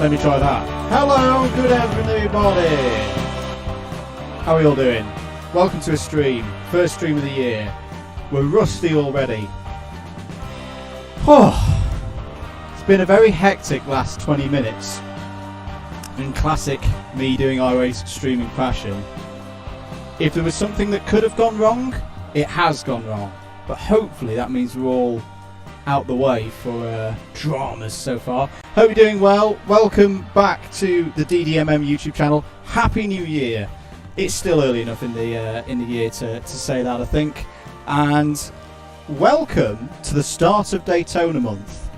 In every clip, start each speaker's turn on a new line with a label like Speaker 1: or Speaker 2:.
Speaker 1: Let me try that. Hello, good everybody. How are you all doing? Welcome to a stream. First stream of the year. We're rusty already. It's been a very hectic last 20 minutes. In classic me doing iRacing streaming fashion. If there was something that could have gone wrong, it has gone wrong. But hopefully that means we're all out the way for dramas so far. Hope you're doing well. Welcome back to the DDMM YouTube channel. Happy New Year. It's still early enough in the year to say that, I think. And welcome to the start of Daytona month.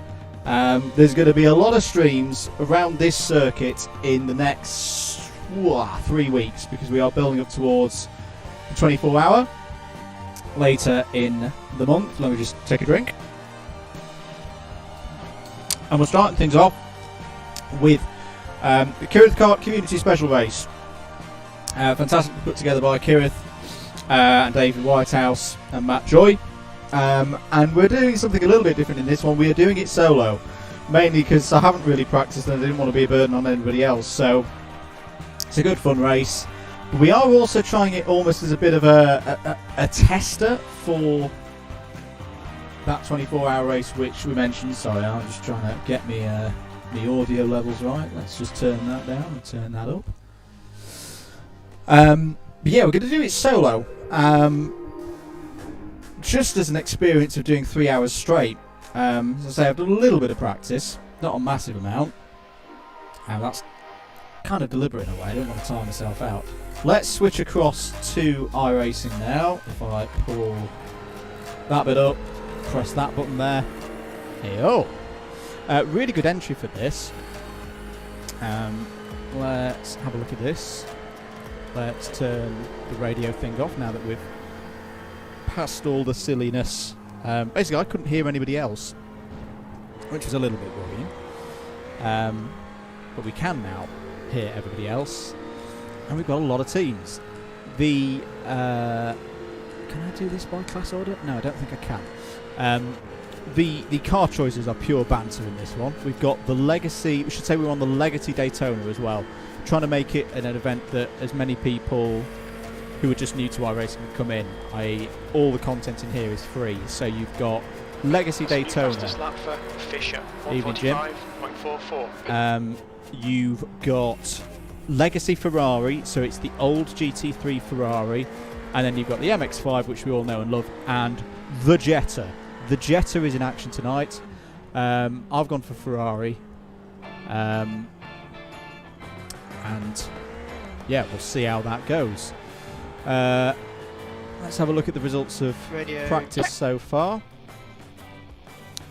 Speaker 1: There's going to be a lot of streams around this circuit in the next 3 weeks because we are building up towards the 24-hour later in the month. Let me just take a drink. And we're starting things off with the Kireth Kart Community Special Race. Fantastically put together by Kireth and David Whitehouse and Matt Joy. And we're doing something a little bit different in this one. We are doing it solo, mainly because I haven't really practiced and I didn't want to be a burden on anybody else. So it's a good fun race. But we are also trying it almost as a bit of a tester for that 24-hour race which we mentioned. Sorry, I'm just trying to get me the audio levels right. Let's just turn that down and turn that up. But yeah, we're going to do it solo. Just as an experience of doing 3 hours straight. As I say, I've done a little bit of practice, not a massive amount. And that's kind of deliberate in a way. I don't want to tire myself out. Let's switch across to iRacing now. If I pull that bit up, press that button there. Hey-oh. Really good entry for this. Let's have a look at this. Let's turn the radio thing off now that we've past all the silliness. Basically, I couldn't hear anybody else, which was a little bit worrying. But we can now hear everybody else, and we've got a lot of teams. The can I do this by class order? No, I don't think I can. The car choices are pure banter in this one. We've got the Legacy. We should say we're on the Legacy Daytona as well, trying to make it an event that as many people who are just new to iRacing can come in. All the content in here is free. So you've got Legacy Daytona. Evening, Jim. You've got Legacy Ferrari, so it's the old GT3 Ferrari, and then you've got the MX-5, which we all know and love, and the Jetta. The Jetta is in action tonight. I've gone for Ferrari, and yeah, we'll see how that goes. Let's have a look at the results of practice so far.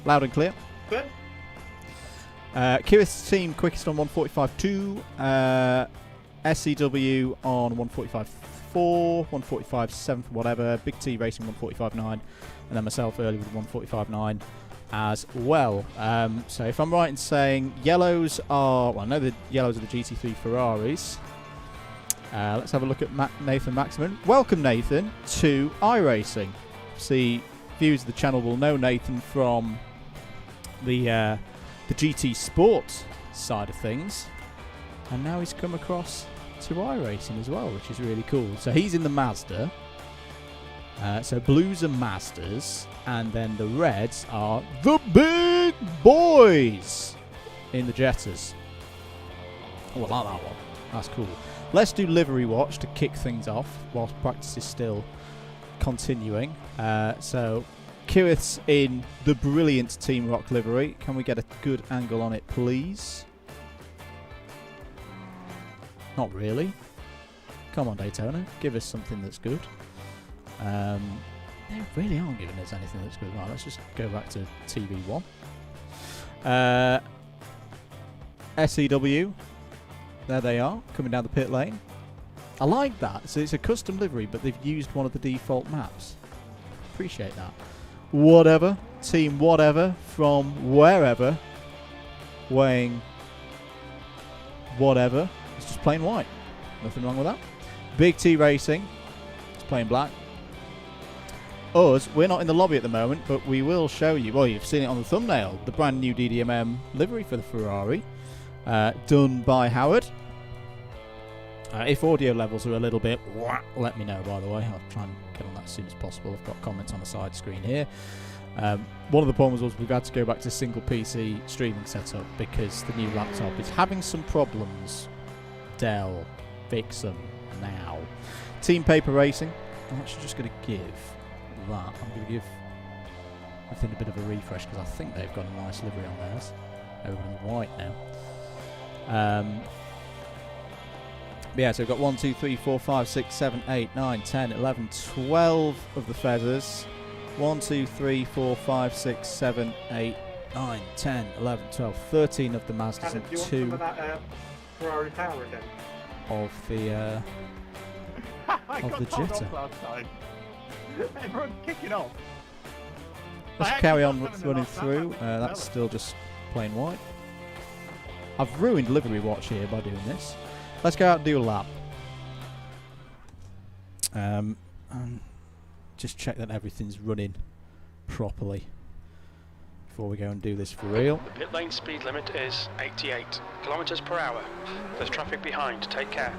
Speaker 1: Loud and clear.
Speaker 2: Good.
Speaker 1: Kireth's team quickest on 145.2, SCW on 145.4, 145.7 for whatever, Big T Racing 145.9, and then myself early with 145.9 as well. So if I'm right in saying yellows are, well, I know the yellows are the GT3 Ferraris. Let's have a look at Nathan Maximin. Welcome, Nathan, to iRacing. See, viewers of the channel will know Nathan from the GT Sport side of things, and now he's come across to iRacing as well, which is really cool. So he's in the Mazda. So blues are Mazdas, and then the reds are the big boys in the Jettas. Oh, I like that one. That's cool. Let's do livery watch to kick things off whilst practice is still continuing. So Kireth's in the brilliant Team Rock livery. Can we get a good angle on it, please? Not really. Come on, Daytona. Give us something that's good. They really aren't giving us anything that's good. Right, let's just go back to TV1. SEW. There they are, coming down the pit lane. I like that. So it's a custom livery, but they've used one of the default maps. Appreciate that. Whatever. Team whatever from wherever. Weighing whatever. It's just plain white. Nothing wrong with that. Big T Racing. It's plain black. Us, we're not in the lobby at the moment, but we will show you. Well, you've seen it on the thumbnail. The brand new DDMM livery for the Ferrari. done by Howard. If audio levels are a little bit, let me know, by the way. I'll try and get on that as soon as possible. I've got comments on the side screen here. One of the problems was we've had to go back to single PC streaming setup because the new laptop is having some problems. Dell, fix them now. Team Paper Racing. I'm actually just going to give that. I'm going to give everything a bit of a refresh because I think they've got a nice livery on theirs. Everything in white now. Yeah, so we've got 1, 2, 3, 4, 5, 6, 7, 8, 9, 10, 11, 12 of the feathers. 1, 2, 3, 4, 5, 6, 7, 8, 9, 10, 11, 12, 13 of the Mazdas and 2 of the Jetta.
Speaker 2: Everyone's kicking off.
Speaker 1: Let's carry on running through. That's still just plain white. I've ruined livery watch here by doing this. Let's go out and do a lap. And just check that everything's running properly before we go and do this for real.
Speaker 3: The pit lane speed limit is 88 kilometers per hour. There's traffic behind. Take care.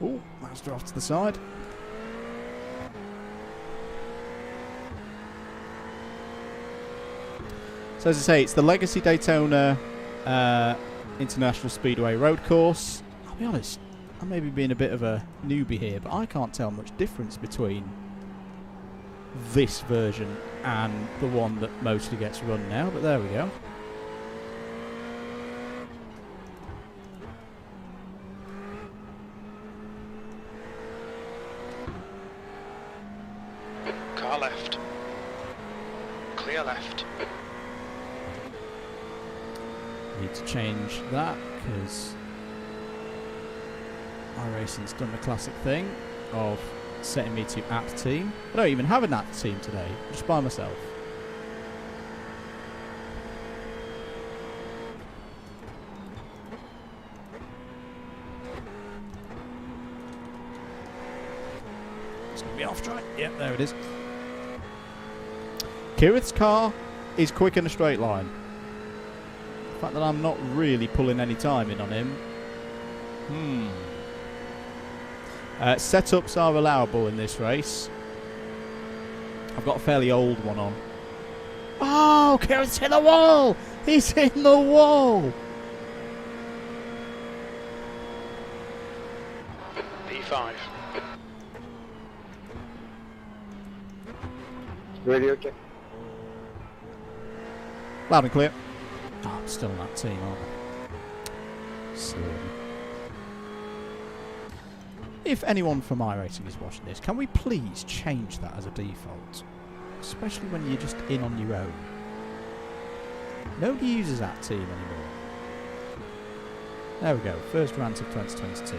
Speaker 1: Oh, Mazda off to the side. So as I say, it's the Legacy Daytona International Speedway road course. I'll be honest, I may be being a bit of a newbie here, but I can't tell much difference between this version and the one that mostly gets run now, but there we go.
Speaker 3: Car left. Clear left.
Speaker 1: Need to change that because iRacing's done the classic thing of setting me to app team. I don't even have an app team today, just by myself. It's going to be off track. Yep, there it is. Kireth's car is quick in a straight line. The fact that I'm not really pulling any time in on him. Setups are allowable in this race. I've got a fairly old one on. Oh, Kireth's hit the wall! He's in the wall!
Speaker 3: P5.
Speaker 2: Radio check.
Speaker 1: Loud and clear. Oh, I'm still on that team, aren't I? Silly. If anyone from iRacing is watching this, can we please change that as a default? Especially when you're just in on your own. Nobody uses that team anymore. There we go, first rant of 2022.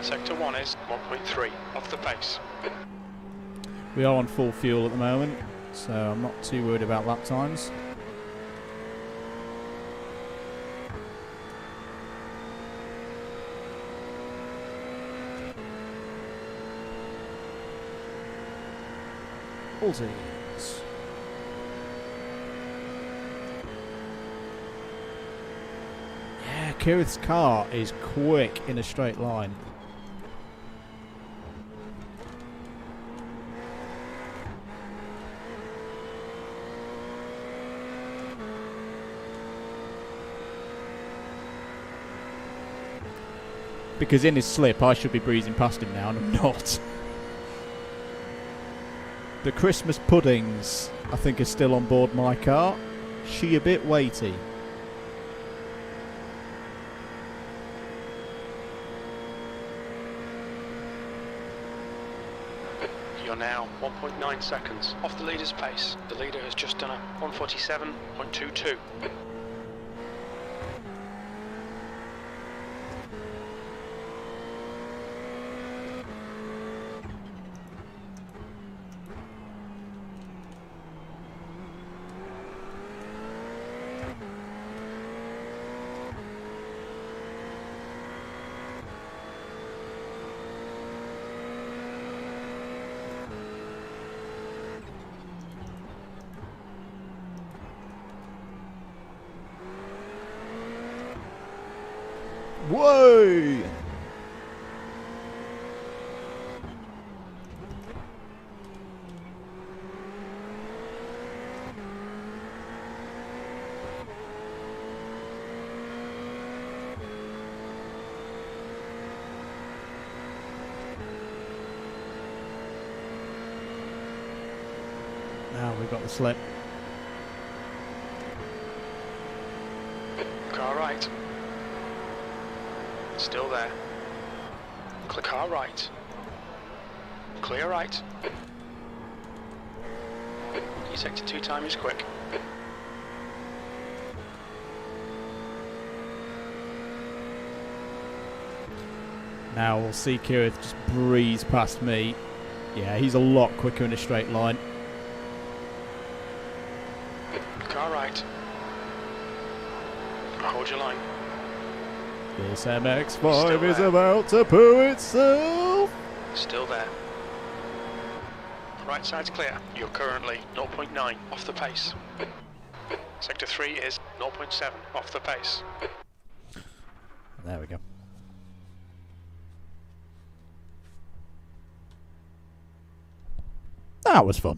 Speaker 3: Sector 1 is 1.3 off the pace.
Speaker 1: We are on full fuel at the moment, so I'm not too worried about lap times. Allsies. Yeah, Kireth's car is quick in a straight line. Because in his slip, I should be breezing past him now, and I'm not. The Christmas puddings, I think, are still on board my car. She a bit weighty.
Speaker 3: You're now 1.9 seconds off the leader's pace. The leader has just done a 147.22.
Speaker 1: Whoa! Now we've got the slip.
Speaker 3: Car right. Still there. Car right. Clear right. Your sector 2 time is quick.
Speaker 1: Now we'll see Kireth just breeze past me. Yeah, he's a lot quicker in a straight line.
Speaker 3: Car right. Hold your line.
Speaker 1: This MX-5 is about to poo itself.
Speaker 3: Still there. Right side's clear. You're currently 0.9 off the pace. Sector 3 is 0.7 off the pace.
Speaker 1: There we go. That was fun.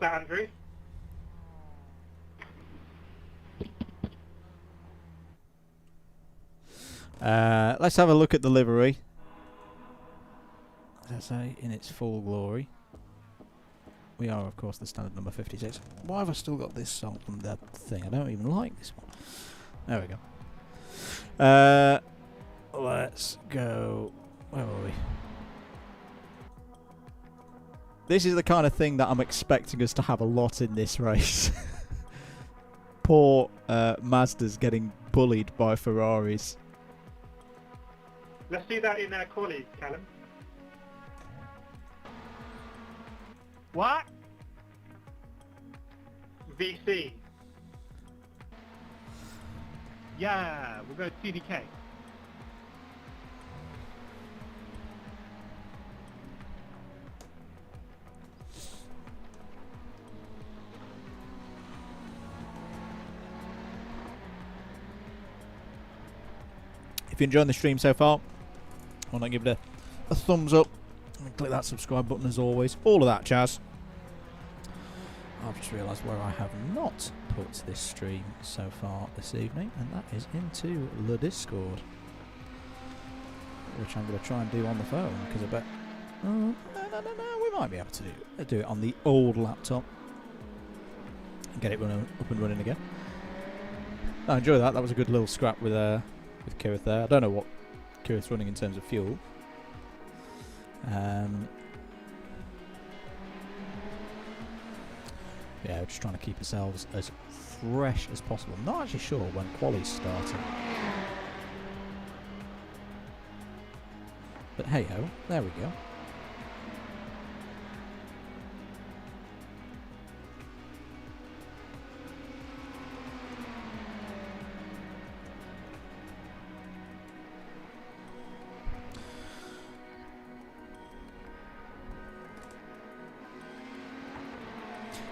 Speaker 2: Andrew.
Speaker 1: Let's have a look at the livery. As I say, in its full glory. We are, of course, the standard number 56. Why have I still got this on that thing? I don't even like this one. There we go. Let's go. Where were we? This is the kind of thing that I'm expecting us to have a lot in this race. Poor Mazda's getting bullied by Ferraris.
Speaker 2: Let's do that in quali, Callum. What? VC. Yeah, we'll go CDK.
Speaker 1: If you're enjoying the stream so far, why not give it a thumbs up and click that subscribe button as always. All of that jazz. I've just realised where I have not put this stream so far this evening, and that is into the Discord, which I'm going to try and do on the phone, because I bet... no, we might be able to do it on the old laptop and get it up and running again. I enjoy that. That was a good little scrap with Kireth there. I don't know what Kireth's running in terms of fuel. Yeah, we're just trying to keep ourselves as fresh as possible. I'm not actually sure when quali's starting. But hey ho, there we go.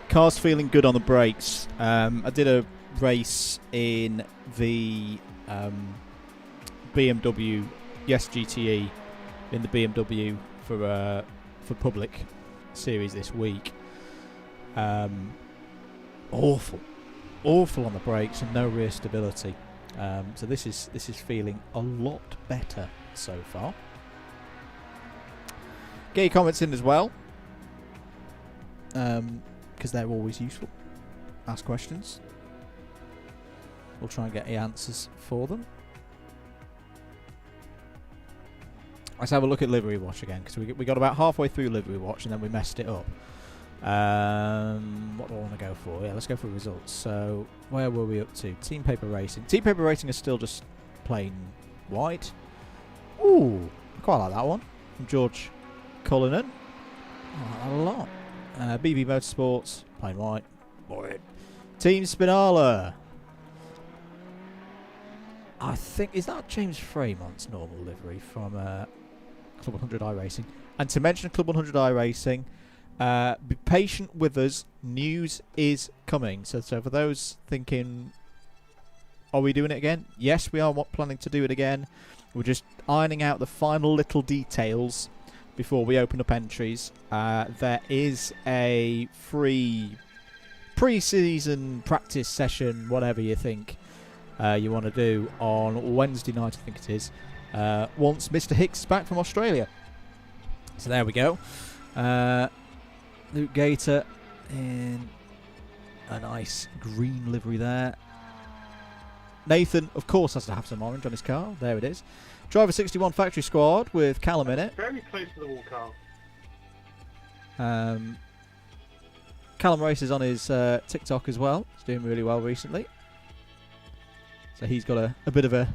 Speaker 1: Car's feeling good on the brakes. I did a race in the BMW, yes, GTE, in the BMW for public series this week. Awful on the brakes and no rear stability. So this is feeling a lot better so far. Get your comments in as well. Because they're always useful. Ask questions. We'll try and get the answers for them. Let's have a look at Livery Watch again, because we got about halfway through Livery Watch and then we messed it up. What do I want to go for? Yeah, let's go for results. So, where were we up to? Team Paper Racing. Team Paper Racing is still just plain white. Ooh, I quite like that one. From George Cullinan. I like that a lot. BB Motorsports, plain white. Boy. Team Spinala. I think, is that James Fremont's normal livery from Club 100 iRacing? And to mention Club 100 iRacing, Be patient with us. News is coming. So for those thinking, are we doing it again? Yes, we are planning to do it again. We're just ironing out the final little details before we open up entries. There is a free pre-season practice session, whatever you think you want to do, on Wednesday night, I think it is, once Mr. Hicks is back from Australia. So there we go. Luke Gator in a nice green livery there. Nathan, of course, has to have some orange on his car. There it is. Driver 61 factory squad with Callum in it.
Speaker 2: Very close to the wall, Carl.
Speaker 1: Callum races on his TikTok as well. He's doing really well recently. So he's got a bit of a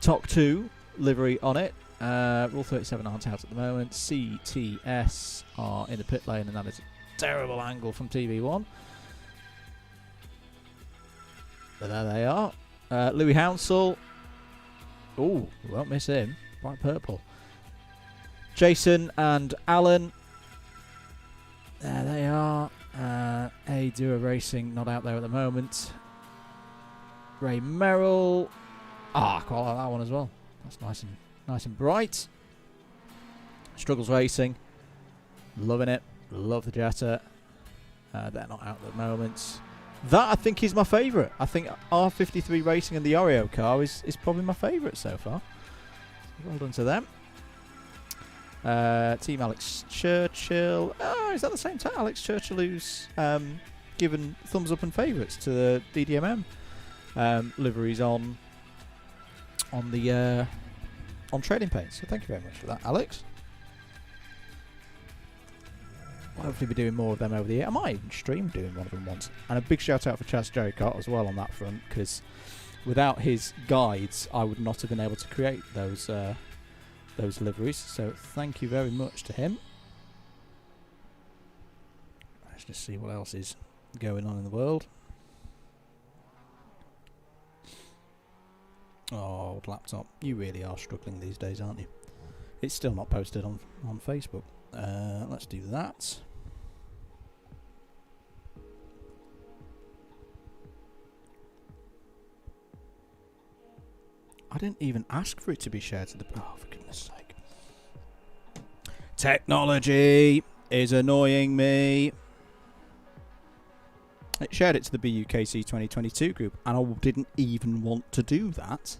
Speaker 1: TOC 2 livery on it. Rule 37 aren't out at the moment. CTS are in the pit lane, and that is a terrible angle from TV1. But there they are. Louis Hounsell. Ooh, we won't miss him. Bright purple. Jason and Alan. There they are. A Duo Racing, not out there at the moment. Ray Merrill. I quite like that one as well. That's nice and bright. Struggles Racing. Loving it. Love the Jetta. They're not out at the moment. That, I think, is my favourite. I think R53 Racing and the Oreo car is probably my favourite so far. Well done to them. Team Alex Churchill. Oh, is that the same time? Alex Churchill, who's given thumbs up and favourites to the DDMM liveries on trading paints. So thank you very much for that, Alex. We'll hopefully be doing more of them over the year. I might even stream doing one of them once. And a big shout out for Chaz Jerry Kart as well on that front, because without his guides, I would not have been able to create those liveries. So thank you very much to him. Let's just see what else is going on in the world. Oh, old laptop. You really are struggling these days, aren't you? It's still not posted on Facebook. Let's do that. I didn't even ask for it to be shared to the... Oh, for goodness sake. Technology is annoying me. It shared it to the BUKC 2022 group, and I didn't even want to do that.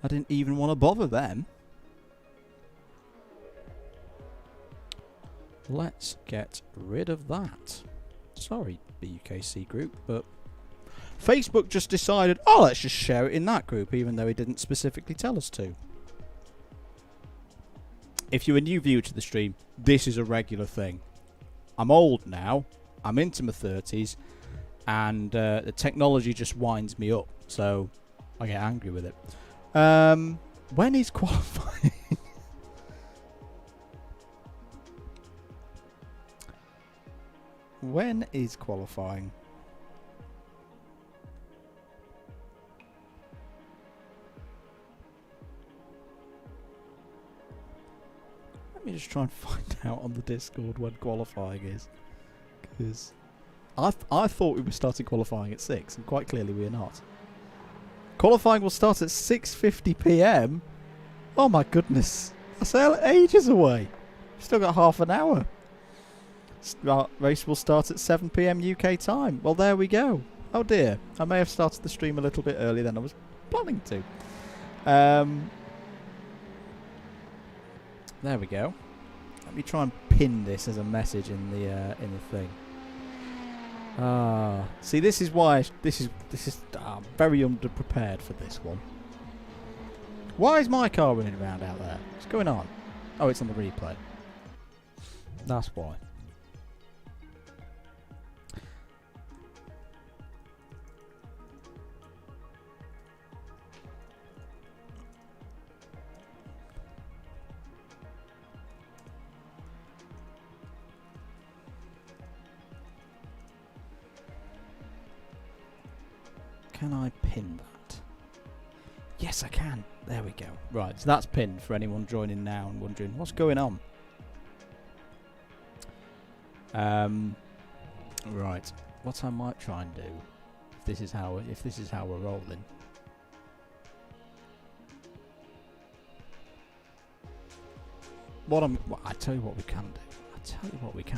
Speaker 1: I didn't even want to bother them. Let's get rid of that. Sorry, BUKC group, but Facebook just decided, oh, let's just share it in that group, even though it didn't specifically tell us to. If you're a new viewer to the stream, this is a regular thing. I'm old now. I'm into my 30s. And the technology just winds me up. So I get angry with it. When is qualifying? When is qualifying? Let me just try and find out on the Discord when qualifying is. Because I thought we were starting qualifying at 6, and quite clearly we are not. Qualifying will start at 6:50 PM? Oh my goodness. That's ages away. We've still got half an hour. Race will start at 7 PM UK time. Well, there we go. Oh dear. I may have started the stream a little bit earlier than I was planning to. There we go. Let me try and pin this as a message in the thing. See, this is why I'm very underprepared for this one. Why is my car running around out there? What's going on? Oh, it's on the replay. That's why. Can I pin that? Yes, I can. There we go. Right, so that's pinned for anyone joining now and wondering what's going on. Right. What I might try and do, if this is how we're rolling. I tell you what we can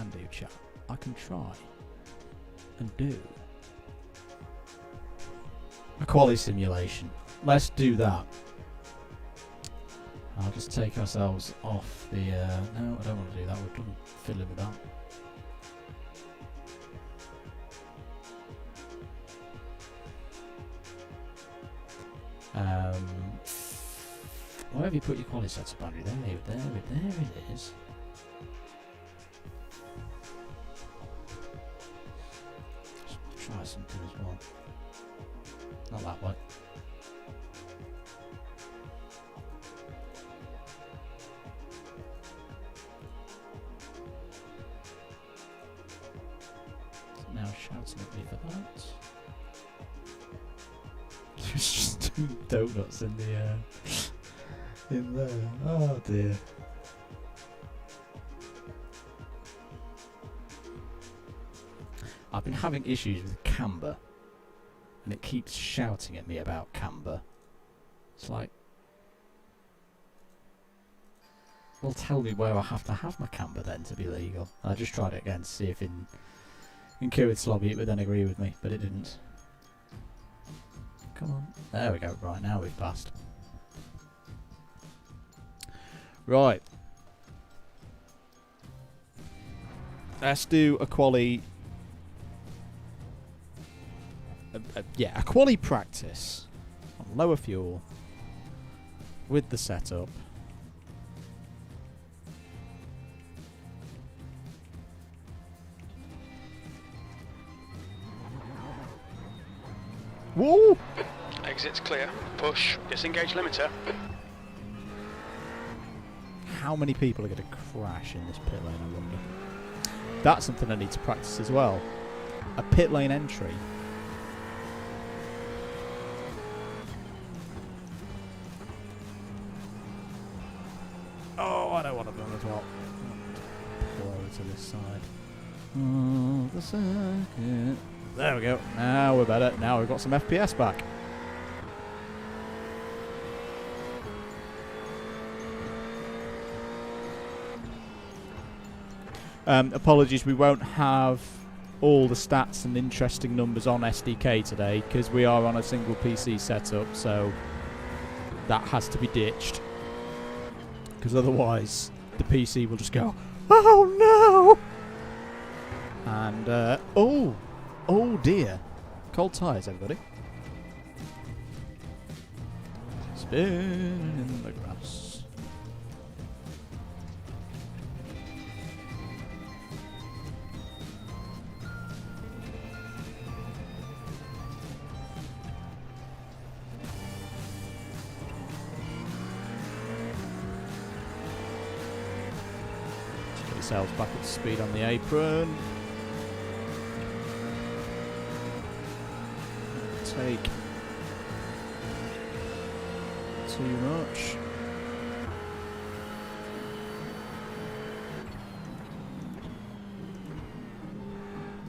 Speaker 1: do. Chat. I can try and do a quality simulation. Let's do that. I'll just take ourselves off the. No, I don't want to do that. We're done fiddling with that. Where have you put your quality setup, Andrew? There it is. Let's try something as well. Not that way. Now shouting at me for that. There's just 2 donuts in the in there. Oh dear. I've been having issues with camber, and it keeps shouting at me about camber. It's like, well, tell me where I have to have my camber then to be legal. I just tried it again to see if in Kireth's lobby it would then agree with me, but it didn't. Come on. There we go. Right, now we've passed. Right. Let's do a quali. A quali practice on lower fuel with the setup. Woo!
Speaker 3: Exit's clear. Push. Disengage limiter.
Speaker 1: How many people are going to crash in this pit lane, I wonder? That's something I need to practice as well. A pit lane entry. Oh, I don't want to burn as well. Pull over to this side. Oh, the circuit. There we go. Now we're better. Now we've got some FPS back. Apologies, we won't have all the stats and interesting numbers on SDK today because we are on a single PC setup, so that has to be ditched. Because otherwise, the PC will just go, oh no! And, oh dear. Cold tyres, everybody. Spin in the grass. Yourselves back up to speed on the apron. Take too much.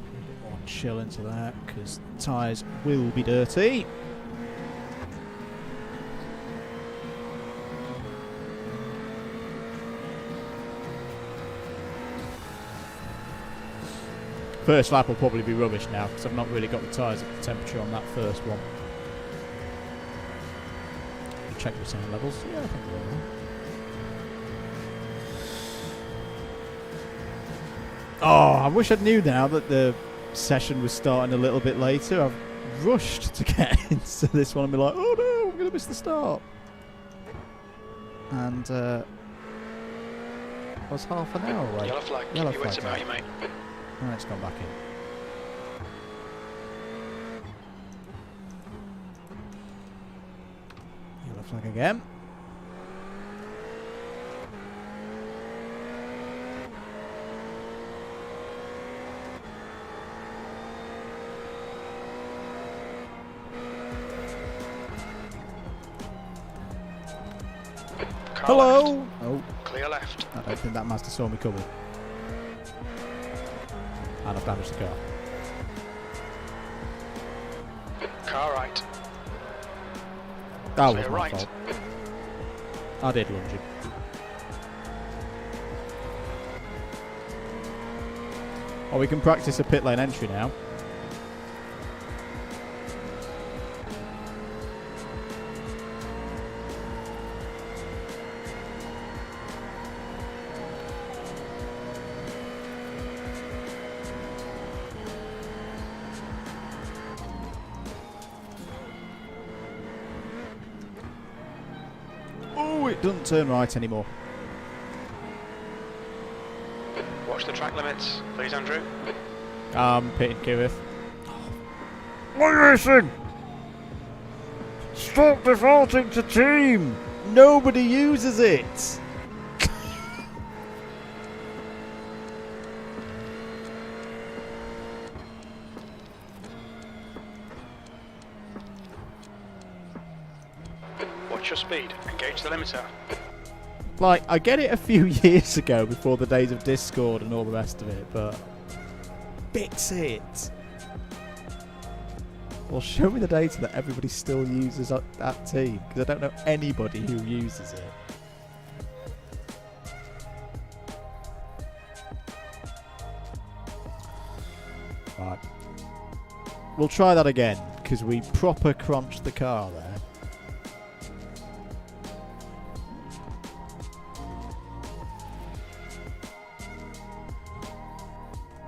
Speaker 1: A bit more chill into that because the tyres will be dirty. First lap will probably be rubbish now because I've not really got the tyres at the temperature on that first one. Check the sound levels. Yeah, I think we're all right. Oh, I wish I knew now that the session was starting a little bit later. I've rushed to get into this one and be like, oh no, I'm going to miss the start. And I was half an hour away.
Speaker 3: Yellow flag. Keep your wits about you, mate.
Speaker 1: And it's gone back in. Yellow flag again.
Speaker 3: Hello.
Speaker 1: Oh.
Speaker 3: Clear left.
Speaker 1: I don't think that Mazda saw me coming. And I've damaged the car.
Speaker 3: Car right.
Speaker 1: That was
Speaker 3: Clear
Speaker 1: my
Speaker 3: right.
Speaker 1: fault. I did lunge him. Oh, we can practice a pit lane entry now. Oh, it doesn't turn right anymore.
Speaker 3: Watch the track limits, please, Andrew.
Speaker 1: Pitting Kireth. iRacing! Stop defaulting to team! Nobody uses it!
Speaker 3: Watch your speed. Engage the limiter.
Speaker 1: Like, I get it a few years ago before the days of Discord and all the rest of it, but fix it. Well, show me the data that everybody still uses that team, because I don't know anybody who uses it. Right. We'll try that again, because we proper crunched the car there.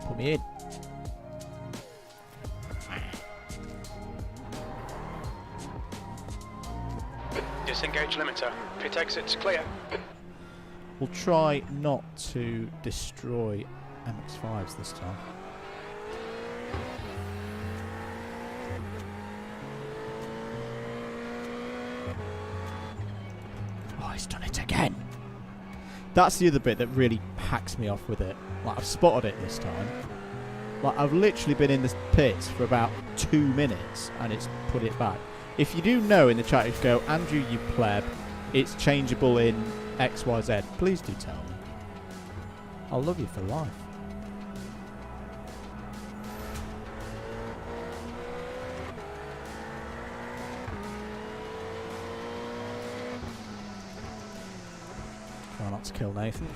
Speaker 1: Put me in.
Speaker 3: Disengage limiter. Pit exits clear.
Speaker 1: We'll try not to destroy MX-5s this time. Oh, he's done it again. That's the other bit that really hacks me off with it. Like, I've spotted it this time. Like, I've literally been in the pits for about 2 minutes and it's put it back. If you do know in the chat, if you go, Andrew, you pleb, it's changeable in XYZ, please do tell me. I'll love you for life. Try not to kill Nathan.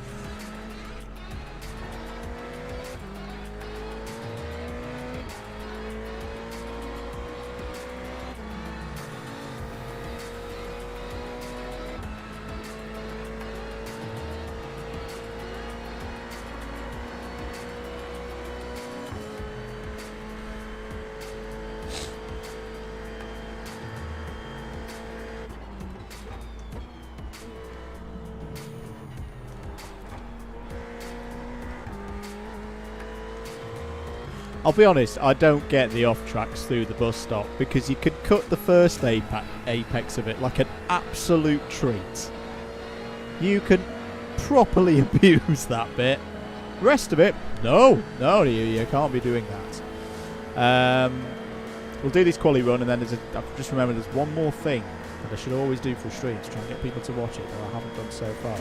Speaker 1: I'll be honest, I don't get the off-tracks through the bus stop because you could cut the first apex of it like an absolute treat. You can properly abuse that bit. The rest of it, no, you can't be doing that. We'll do this quali run and then I've just remembered there's one more thing that I should always do for streams, try and get people to watch it, that I haven't done so far.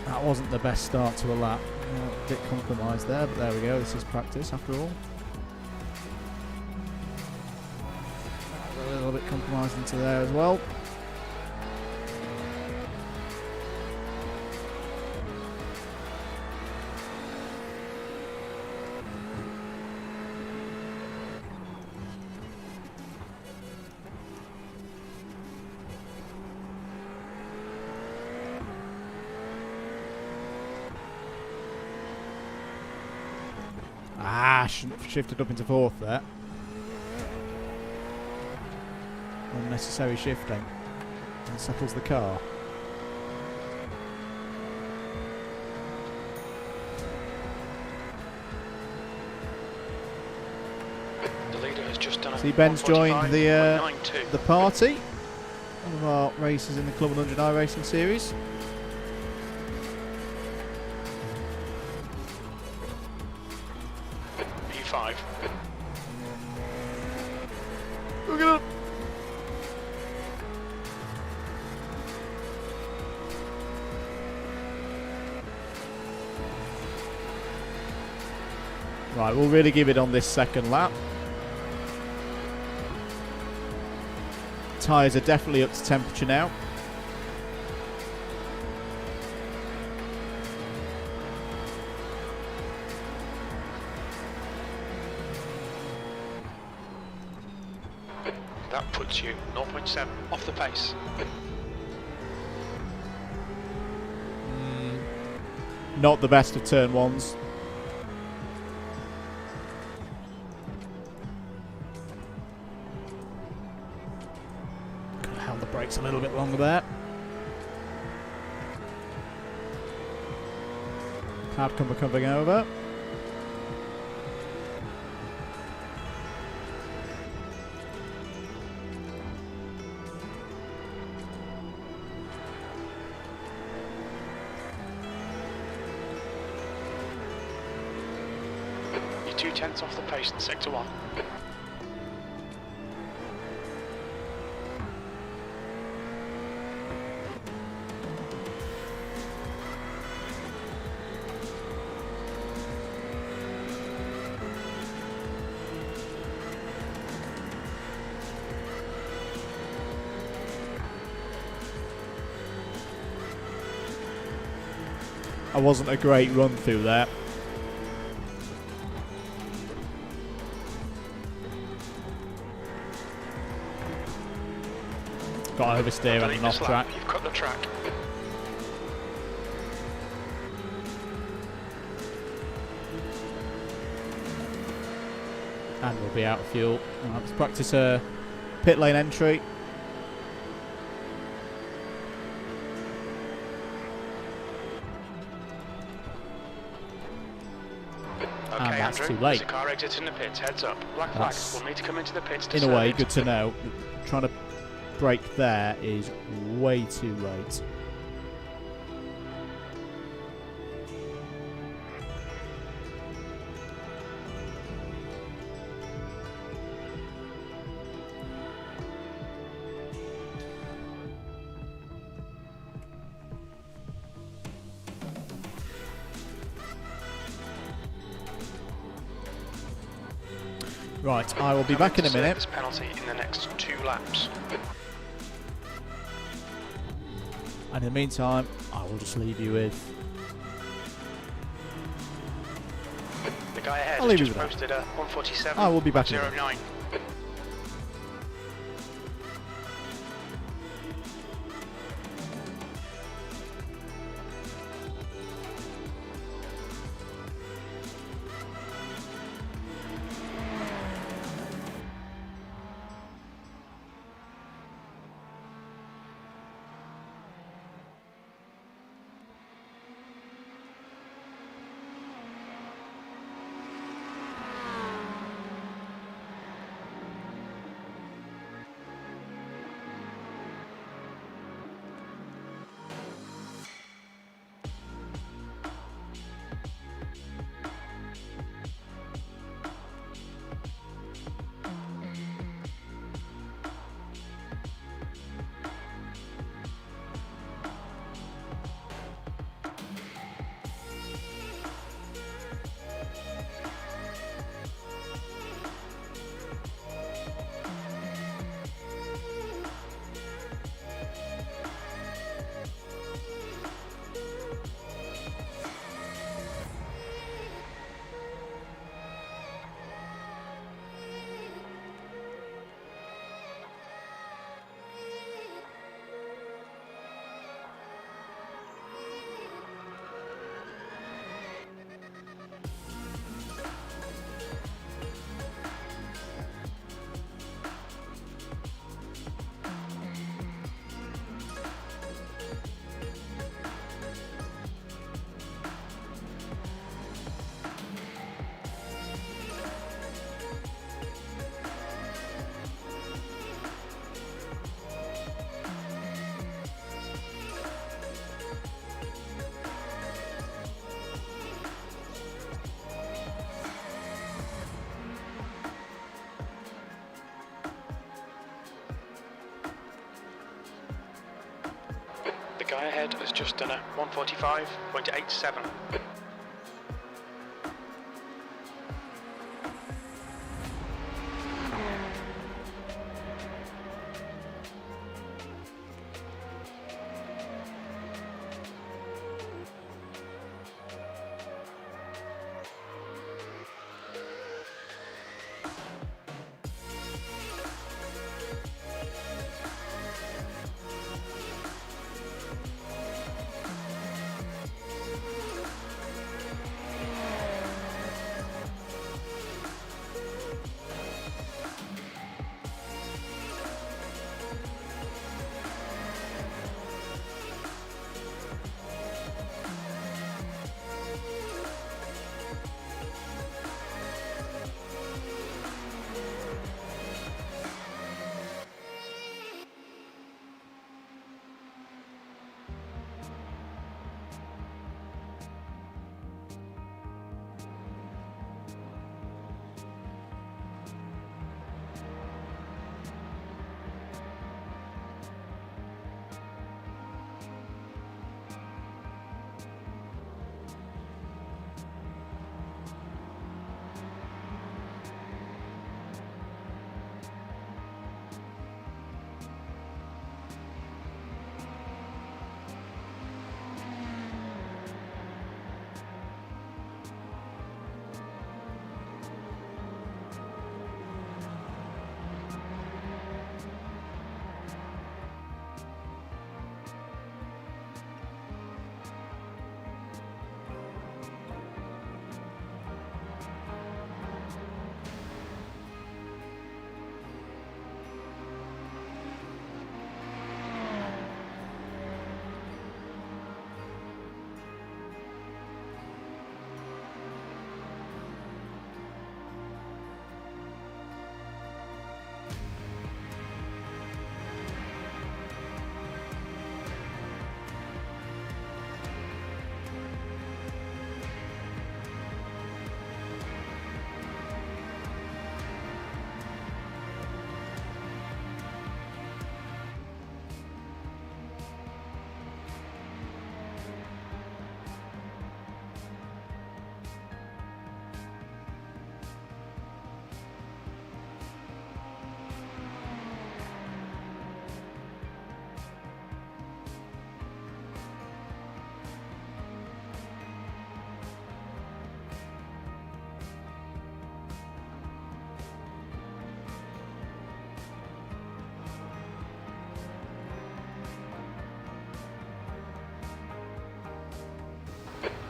Speaker 1: That wasn't the best start to a lap. A bit compromised there, but there we go. This is practice after all. A little bit compromised into there as well. Shifted up into fourth there. Unnecessary shifting. And settles the car.
Speaker 3: The leader has just done.
Speaker 1: See, Ben's joined the party. One of our racers in the Club 100 iRacing series.
Speaker 3: P5.
Speaker 1: Look at him. Right, we'll really give it on this second lap. Tyres are definitely up to temperature now.
Speaker 3: That puts you 0.7 off the pace.
Speaker 1: Not the best of turn ones. Could have held the brakes a little bit longer there. Cab coming over.
Speaker 3: You're 0.2 off the pace in sector 1.
Speaker 1: That wasn't a great run through there. Got oversteer and an off track.
Speaker 3: You've cut the track.
Speaker 1: And we'll be out of fuel. Right, let's practice a pit lane entry.
Speaker 3: Okay,
Speaker 1: And that's
Speaker 3: Andrew,
Speaker 1: too late.
Speaker 3: there's a car exiting the pits, heads up. Black flag, we'll need to come into the pits to
Speaker 1: In a way,
Speaker 3: serve
Speaker 1: good
Speaker 3: it.
Speaker 1: to know. Trying to brake there is way too late. Right, I will be back in a minute.
Speaker 3: This penalty in the next 2 laps.
Speaker 1: And in the meantime, I will just leave you with...
Speaker 3: The guy ahead
Speaker 1: I'll
Speaker 3: has
Speaker 1: leave you
Speaker 3: just
Speaker 1: with
Speaker 3: posted a 147.
Speaker 1: I will be back in a minute.
Speaker 3: 09. ahead has just done a 145.87.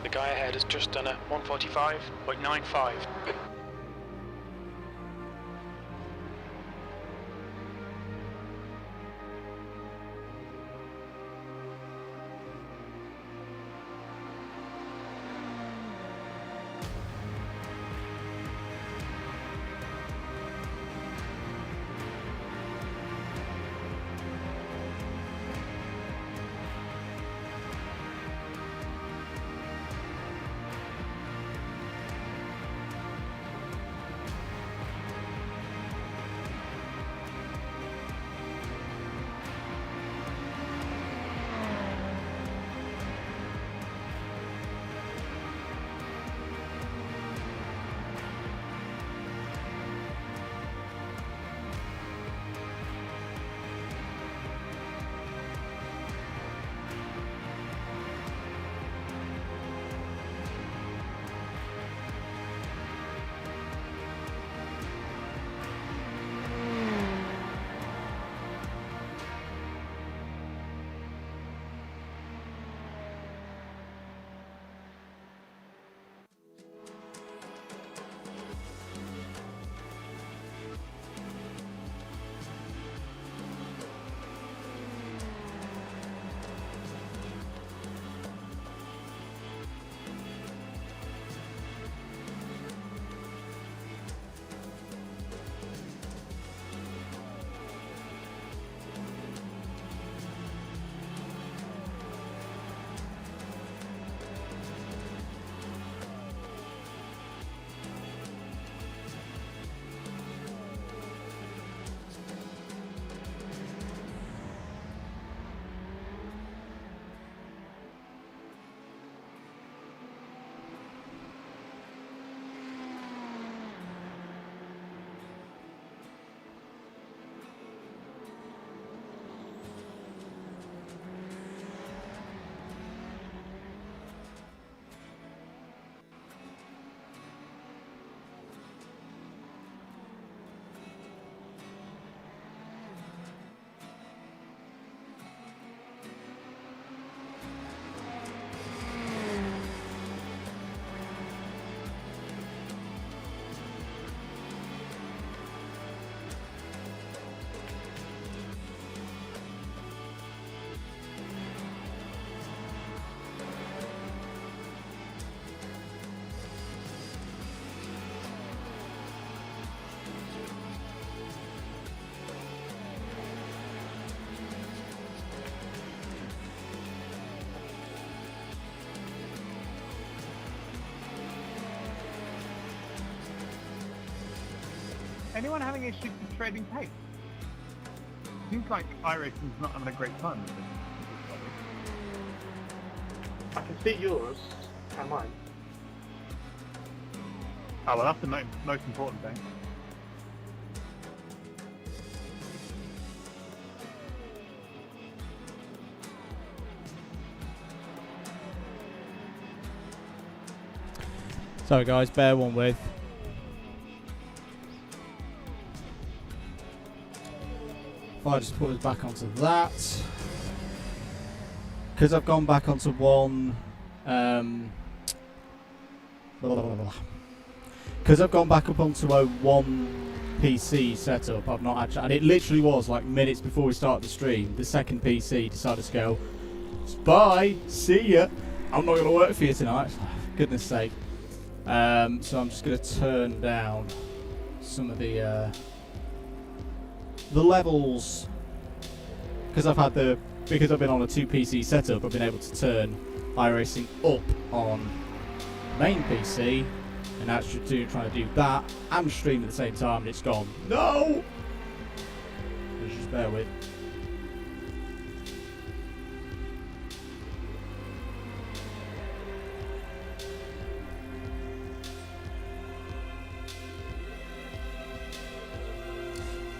Speaker 3: The guy ahead has just done a 145.95.
Speaker 4: anyone having issues with trading pace? Seems like iRacing's not having a great time with this.
Speaker 2: I can see yours and mine.
Speaker 4: Oh, well, that's the most important thing.
Speaker 1: Sorry guys, bear one with. If I just put us back onto that. Because I've gone back onto one... Because I've gone back up onto a one PC setup, I've not actually... And it literally was like minutes before we started the stream. The second PC decided to go, bye, see ya. I'm not going to work for you tonight. Goodness sake. So I'm just going to turn down some of the levels because I've been on a 2 PC setup. I've been able to turn iRacing up on main PC, and actually trying to do that and stream at the same time, and it's gone. No. Just bear with.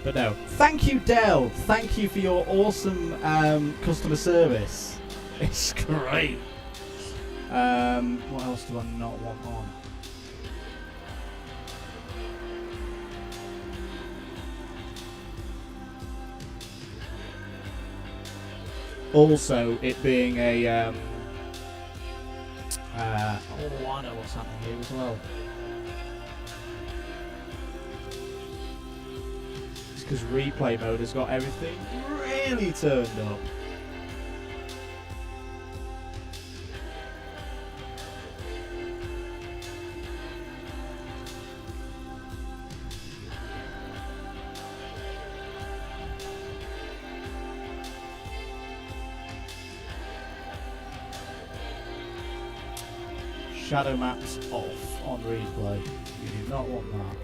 Speaker 1: But no, thank you, Dell. Thank you for your awesome customer service. It's great. What else do I not want on? Also, it being a oh, I know what's happening here as well. Because replay mode has got everything really turned up. Shadow maps off on replay. You do not want that.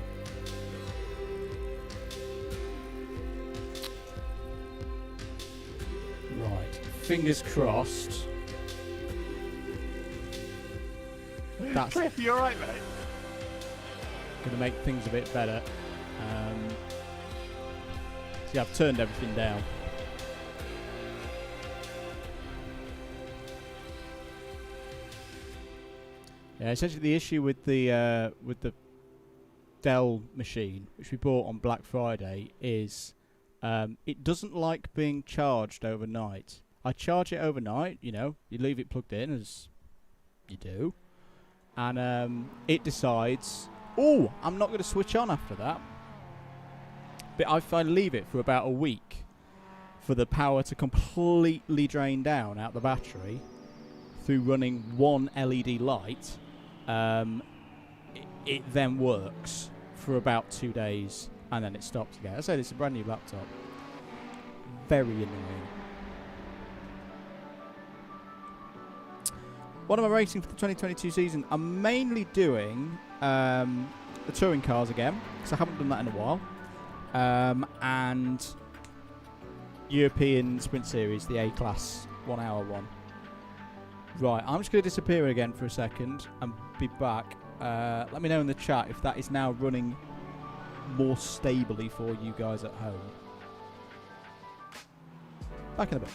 Speaker 1: Fingers crossed. That's
Speaker 4: Cliff, you alright, mate?
Speaker 1: going to make things a bit better. See, I've turned everything down. Yeah, essentially the issue with the Dell machine, which we bought on Black Friday, is it doesn't like being charged overnight. I charge it overnight, you know, you leave it plugged in as you do, and it decides, oh, I'm not going to switch on after that. But if I leave it for about a week for the power to completely drain down out the battery through running one LED light, it then works for about 2 days and then it stops again. I said it's a brand new laptop. Very annoying. What am I racing for the 2022 season? I'm mainly doing the touring cars again, because I haven't done that in a while. And European Sprint Series, the A-Class 1 hour one. Right, I'm just going to disappear again for a second and be back. Let me know in the chat if that is now running more stably for you guys at home. Back in a bit.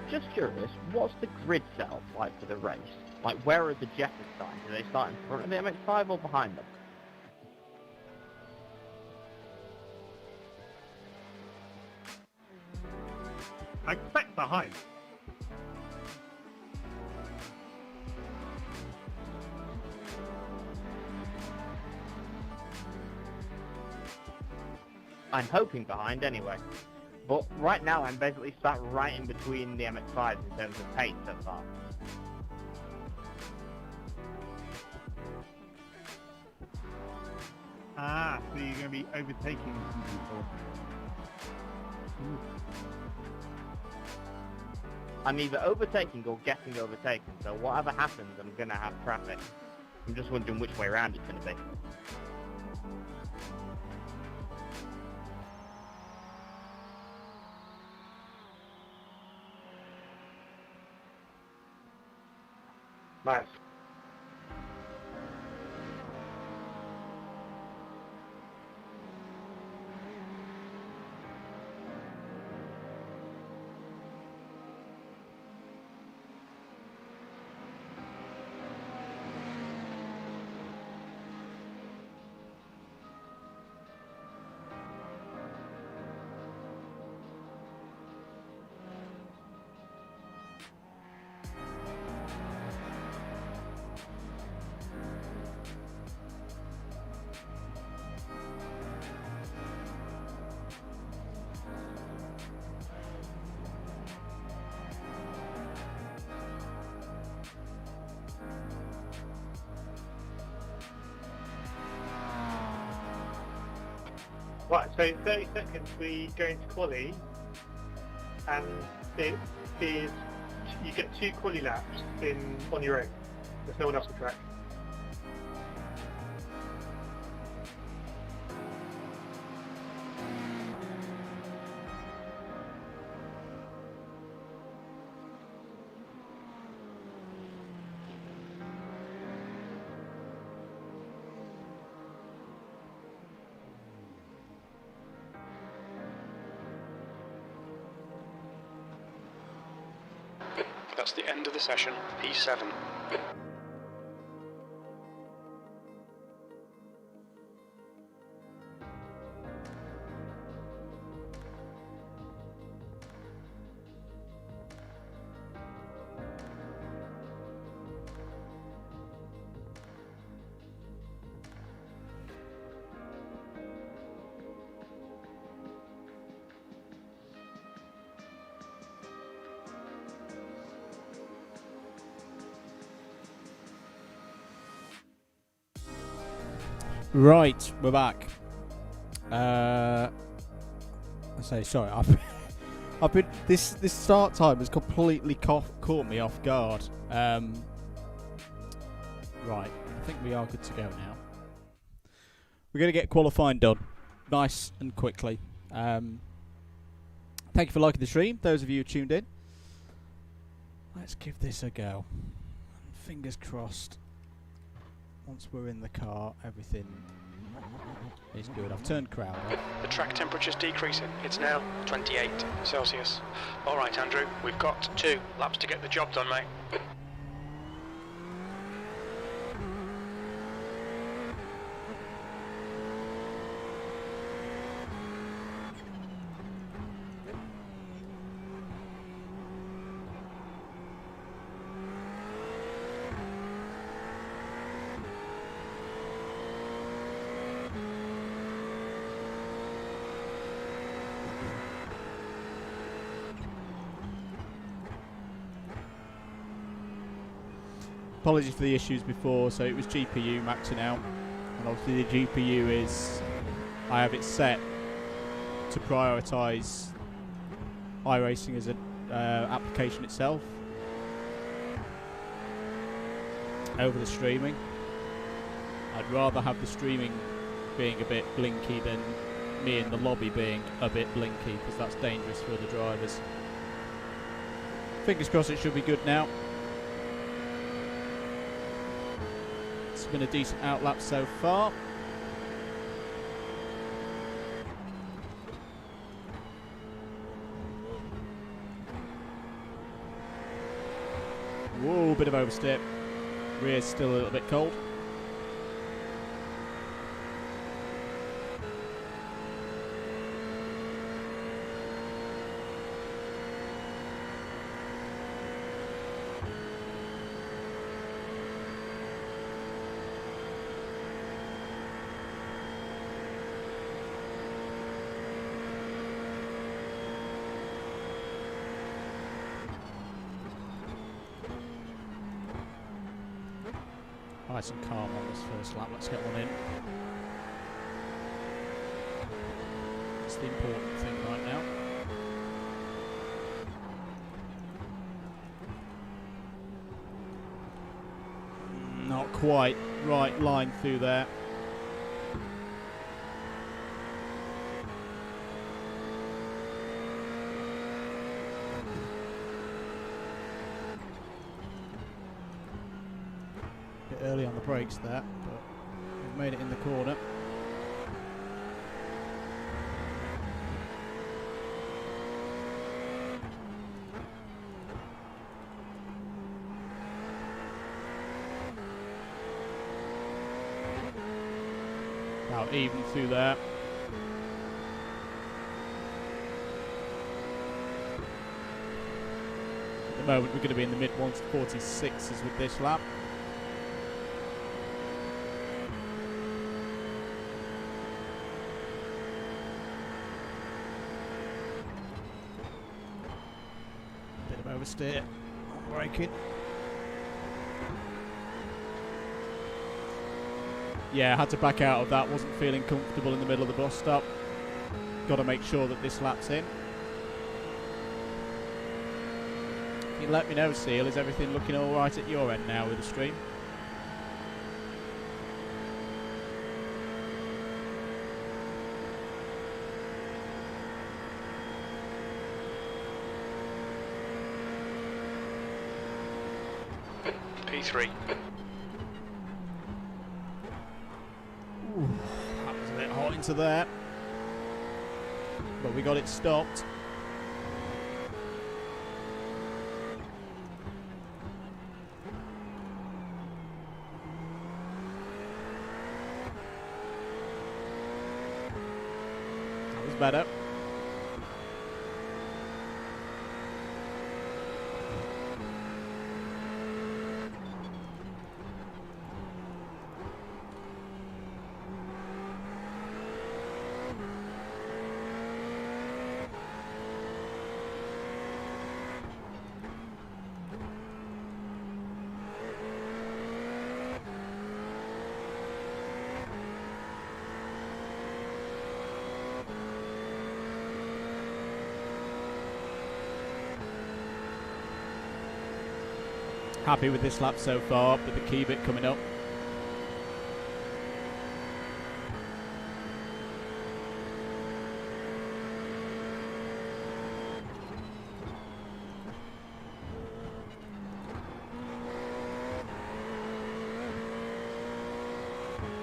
Speaker 5: just curious, what's the grid setup like for the race? Like, where are the Jeffers starting? Do they start in front of the MX-5 or behind them?
Speaker 4: I expect behind.
Speaker 5: I'm hoping behind anyway. But right now I'm basically sat right in between the MX-5s in terms of pace so far.
Speaker 4: Ah, so you're going to be overtaking some people.
Speaker 5: I'm either overtaking or getting overtaken, so whatever happens, I'm going to have traffic. I'm just wondering which way around it's going to be.
Speaker 2: Nice. Right, so in 30 seconds we go into quali, and it is, you get 2 quali laps on your own. There's no one else on track.
Speaker 3: That's the end of the session, P7.
Speaker 1: Right, we're back. I say sorry. I've been this start time has completely caught me off guard. Right, I think we are good to go now. We're going to get qualifying done, nice and quickly. Thank you for liking the stream, those of you who tuned in. Let's give this a go. Fingers crossed. Once we're in the car, everything is good. I've turned crowd off.
Speaker 3: The track temperature's decreasing. It's now 28 Celsius. All right, Andrew, we've got 2 laps to get the job done, mate.
Speaker 1: Apologies for the issues before, so it was GPU maxing out, and obviously the GPU is, I have it set to prioritise iRacing as an application itself over the streaming. I'd rather have the streaming being a bit blinky than me in the lobby being a bit blinky, because that's dangerous for the drivers. Fingers crossed it should be good now. It's been a decent outlap so far. Whoa, bit of overstep. Rear's still a little bit cold. Nice and calm on this first lap. Let's get one in. That's the important thing right now. Not quite right line through there. Early on the brakes there, but we've made it in the corner. About even through there. At the moment we're going to be in the mid 146s with this lap. Oversteer, braking. Yeah, had to back out of that, wasn't feeling comfortable in the middle of the bus stop. Got to make sure that this lap's in. Can you let me know, Seal, is everything looking alright at your end now with the stream?
Speaker 3: P3.
Speaker 1: Ooh, that was a bit hot into there. But we got it stopped. That was better. Happy with this lap so far, with the key bit coming up.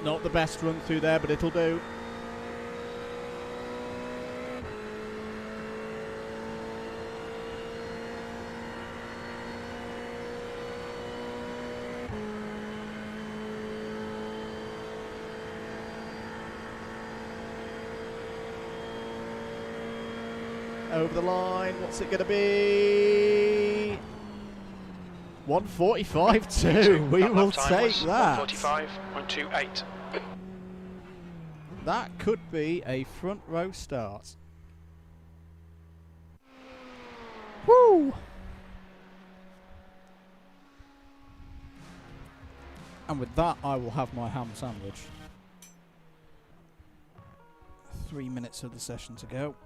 Speaker 1: Not the best run through there, but it'll do. Over the line, what's it going to be? 1:45.2. We will take that.
Speaker 3: 1:45.28.
Speaker 1: That could be a front row start. Woo! And with that, I will have my ham sandwich. 3 minutes of the session to go.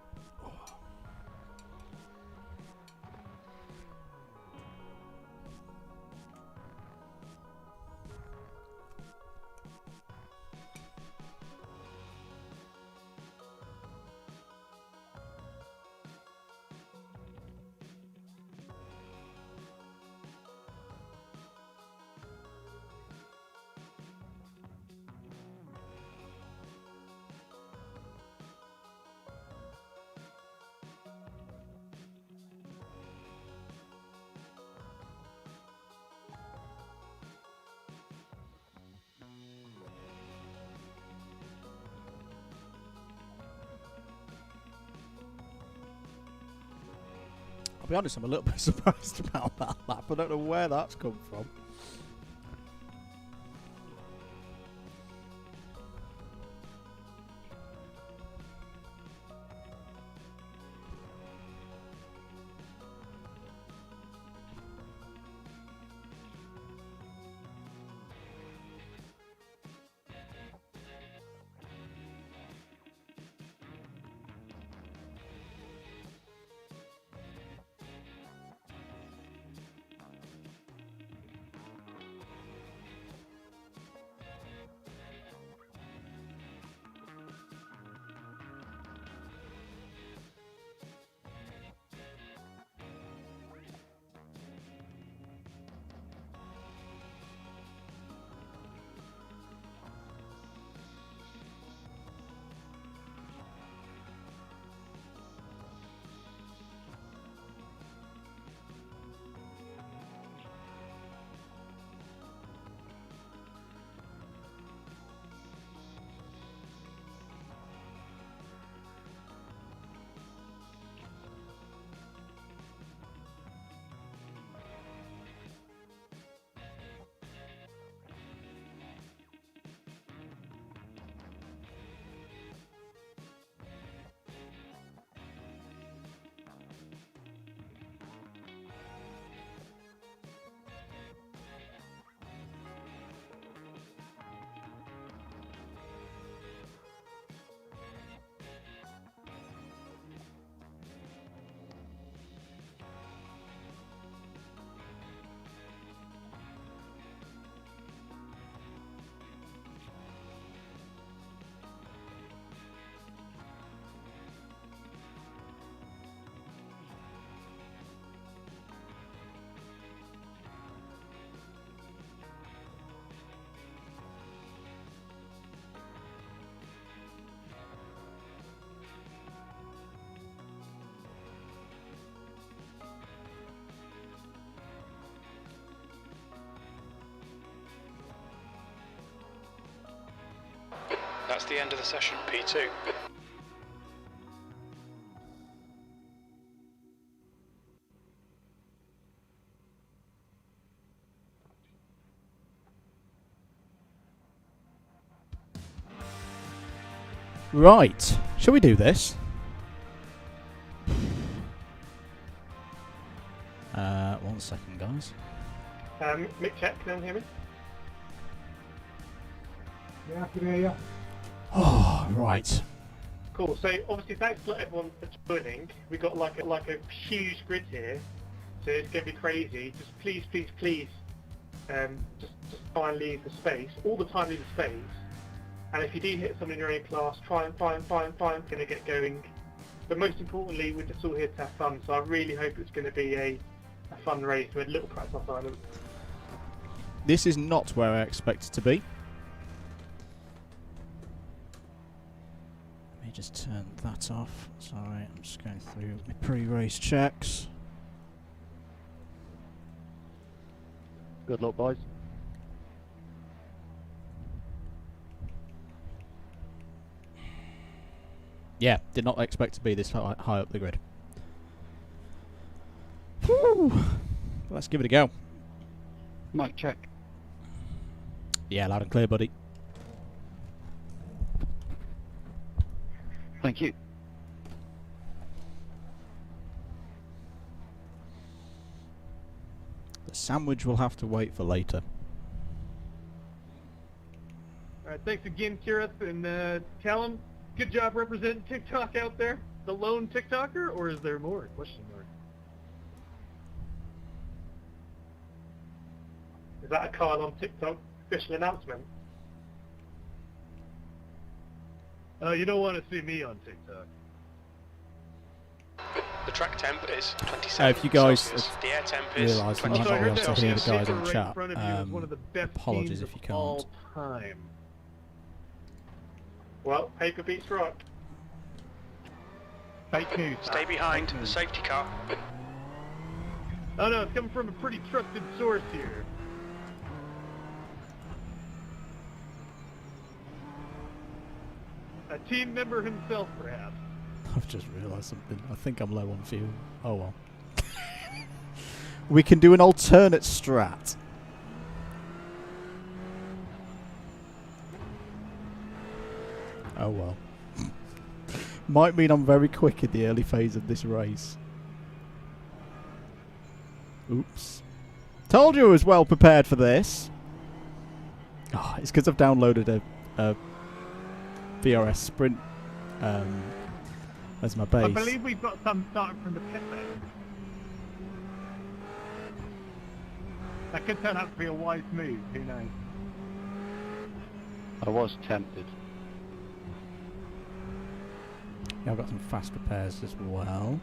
Speaker 1: I'll be honest, I'm a little bit surprised about that lap. I don't know where that's come from.
Speaker 3: That's the end of the session, P2.
Speaker 1: Right, shall we do this? One second, guys.
Speaker 2: Mick, check, can anyone hear me?
Speaker 4: Yeah, I can hear you.
Speaker 1: Oh, right.
Speaker 2: Cool. So obviously, thanks to everyone for joining. We got like a huge grid here, so it's going to be crazy. Just please, just try and leave the space all the time. Leave the space. And if you do hit someone in your own class, try and find, going to get going. But most importantly, we're just all here to have fun. So I really hope it's going to be a fun race with a little practice off island.
Speaker 1: This is not where I expected to be. Let me just turn that off. Sorry, I'm just going through my pre-race checks.
Speaker 5: Good luck, boys.
Speaker 1: Yeah, did not expect to be this high up the grid. Whew. Let's give it a go.
Speaker 4: Mic check.
Speaker 1: Yeah, loud and clear, buddy.
Speaker 4: Thank you.
Speaker 1: The sandwich will have to wait for later.
Speaker 6: Alright, thanks again, Kireth, and Callum. Good job representing TikTok out there. The lone TikToker, or is there more? Question mark.
Speaker 2: Is that a Kyle on TikTok official announcement?
Speaker 6: You don't want to see me on TikTok.
Speaker 3: The track temp is 27
Speaker 1: if you guys
Speaker 3: Celsius. The air temp is
Speaker 1: realise we might
Speaker 3: 25
Speaker 1: not be able to
Speaker 3: Celsius.
Speaker 1: hear the guys in
Speaker 6: Right
Speaker 1: chat,
Speaker 6: in front of you is one of the best
Speaker 1: apologies
Speaker 6: teams
Speaker 1: if you
Speaker 6: of all
Speaker 1: can't.
Speaker 6: time.
Speaker 2: Well, paper beats rock.
Speaker 6: Fake news.
Speaker 3: Stay behind the safety car.
Speaker 6: Oh no, it's coming from a pretty trusted source here. A team member himself, perhaps.
Speaker 1: I've just realised something. I think I'm low on fuel. Oh well. We can do an alternate strat. Oh well. Might mean I'm very quick in the early phase of this race. Oops. Told you I was well prepared for this. Oh, it's because I've downloaded a VRS Sprint as my base.
Speaker 4: I believe we've got some starting from the pit lane. That could turn out to be a wise move, who knows?
Speaker 7: I was tempted.
Speaker 1: Yeah, I've got some fast repairs as well.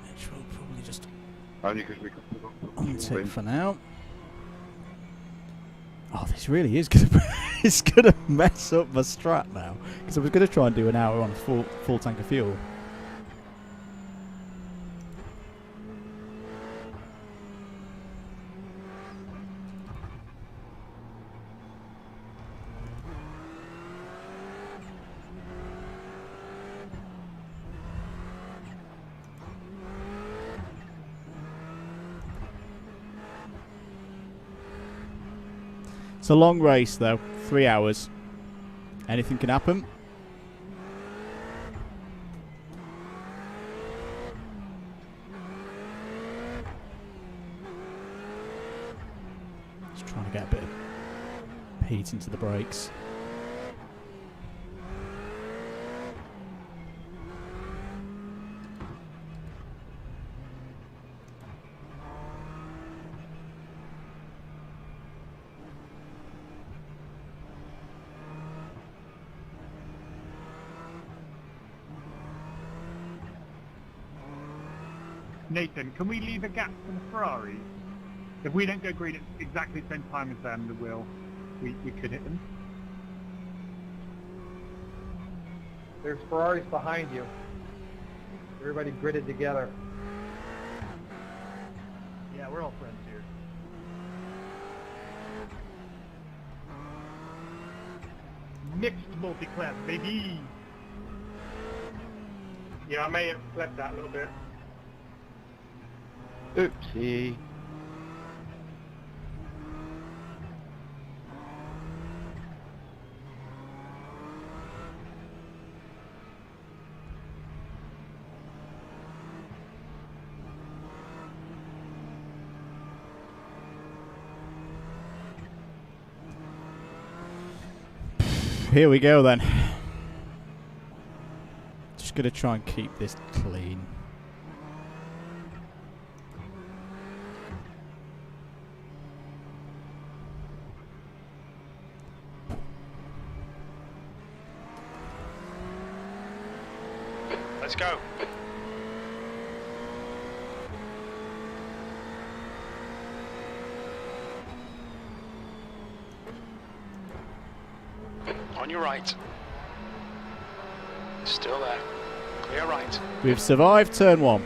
Speaker 1: Which will probably just
Speaker 7: Only because we got
Speaker 1: untick for now. Oh, this really is gonna it's gonna mess up my strat now. Because I was gonna try and do an hour on a full tank of fuel. It's a long race though, 3 hours. Anything can happen. Just trying to get a bit of heat into the brakes.
Speaker 4: Nathan, can we leave a gap for the Ferraris? If we don't go green at exactly the same time as them, we could hit them.
Speaker 6: There's Ferraris behind you. Everybody gridded together.
Speaker 4: Yeah, we're all friends here. Mixed multi-class, baby!
Speaker 2: Yeah, I may have fled that a little bit.
Speaker 7: Oopsie.
Speaker 1: Here we go then. Just gonna try and keep this clean.
Speaker 3: Let's go. On your right. Still there. Clear right.
Speaker 1: We've survived turn 1.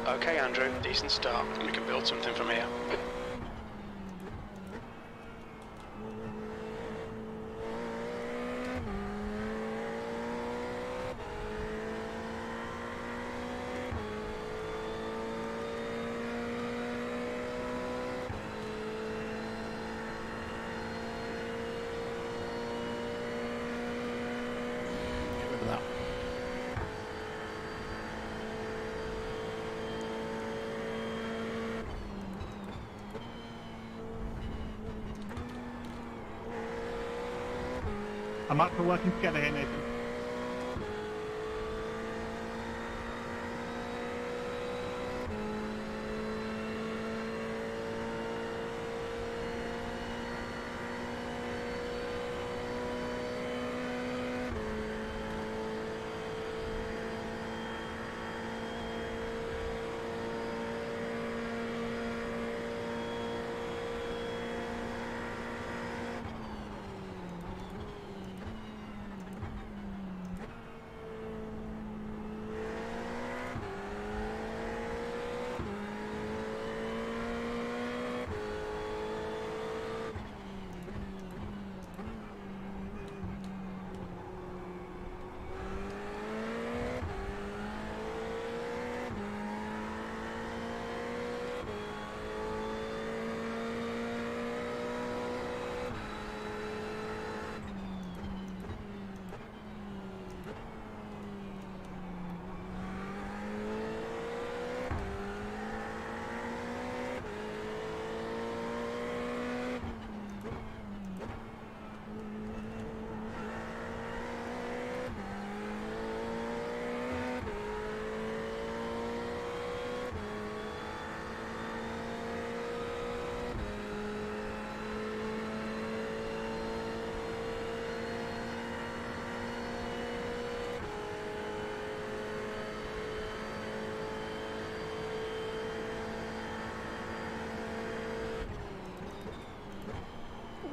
Speaker 3: Okay, Andrew, decent start. We can build something from here.
Speaker 1: Get rid of that.
Speaker 4: I'm up for working together here, Nathan.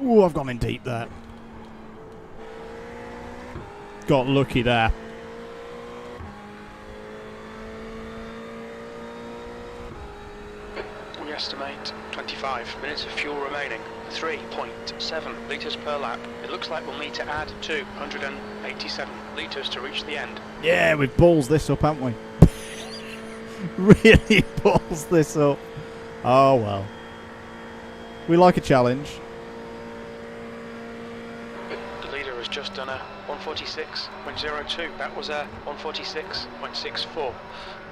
Speaker 1: Ooh, I've gone in deep there. Got lucky there.
Speaker 3: We estimate 25 minutes of fuel remaining. 3.7 litres per lap. It looks like we'll need to add 287 litres to reach the end.
Speaker 1: Yeah, we've balls this up, haven't we? Really balls this up. Oh well. We like a challenge.
Speaker 3: The leader has just done a 146.02. That was a 146.64.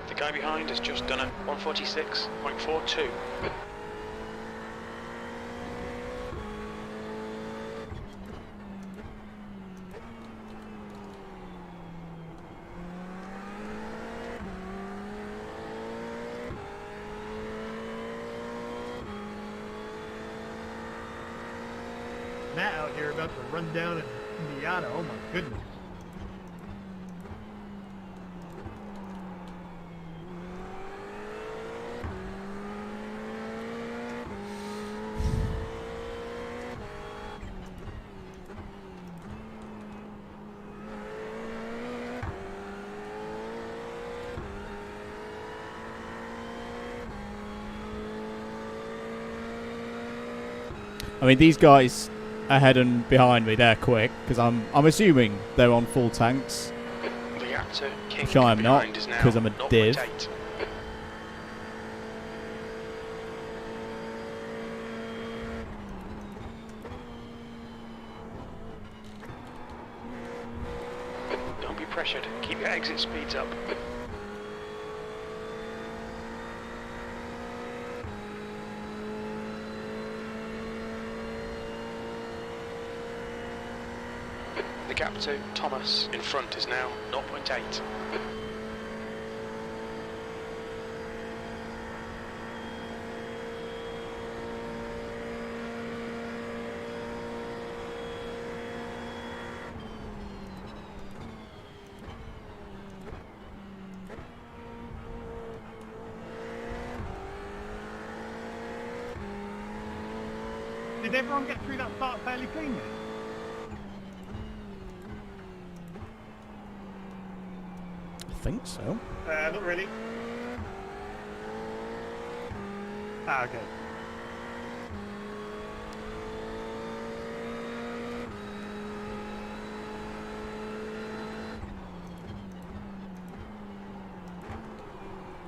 Speaker 3: The guy behind has just done a 146.42.
Speaker 6: Matt out here about to run down in Miata. Oh my goodness.
Speaker 1: I mean, these guys ahead and behind me, they're quick, because I'm assuming they're on full tanks,
Speaker 3: The actor King
Speaker 1: which I am not,
Speaker 3: behind is now
Speaker 1: because I'm a div.
Speaker 3: 0.8. Don't be pressured. Keep your exit speeds up. The gap to Thomas in front is now 0.8.
Speaker 4: Did everyone get through that start fairly cleanly?
Speaker 1: I think so.
Speaker 2: Not really.
Speaker 4: Ah, okay.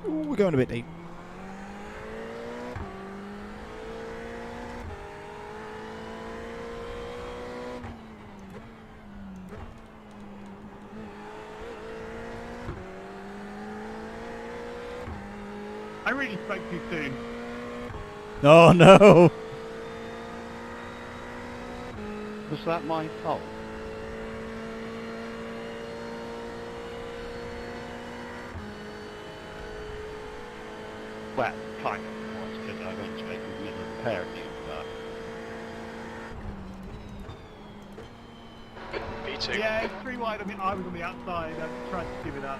Speaker 1: Ooh, we're going a bit deep.
Speaker 4: I really spoke too soon.
Speaker 1: Oh no!
Speaker 7: Was that my fault? Well, kind of was, because I went straight in the middle of the pair of you, but...
Speaker 3: B2.
Speaker 4: Yeah, it's 3 wide. I mean, I was on the outside. I tried to give it up.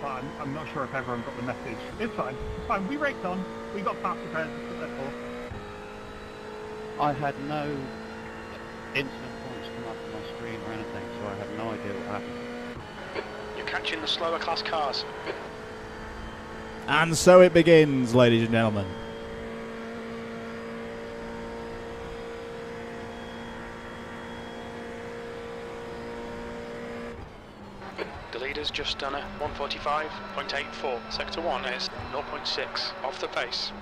Speaker 4: But I'm not sure if everyone got the message. It's fine. It's fine. We raced on. We got past the pairs. Therefore.
Speaker 7: I had no incident points come up on my screen or anything, so I have no idea what happened.
Speaker 3: You're catching the slower class cars.
Speaker 1: And so it begins, ladies and gentlemen.
Speaker 3: The leader's just done a 145.84. Sector 1 is 0.6 off the pace.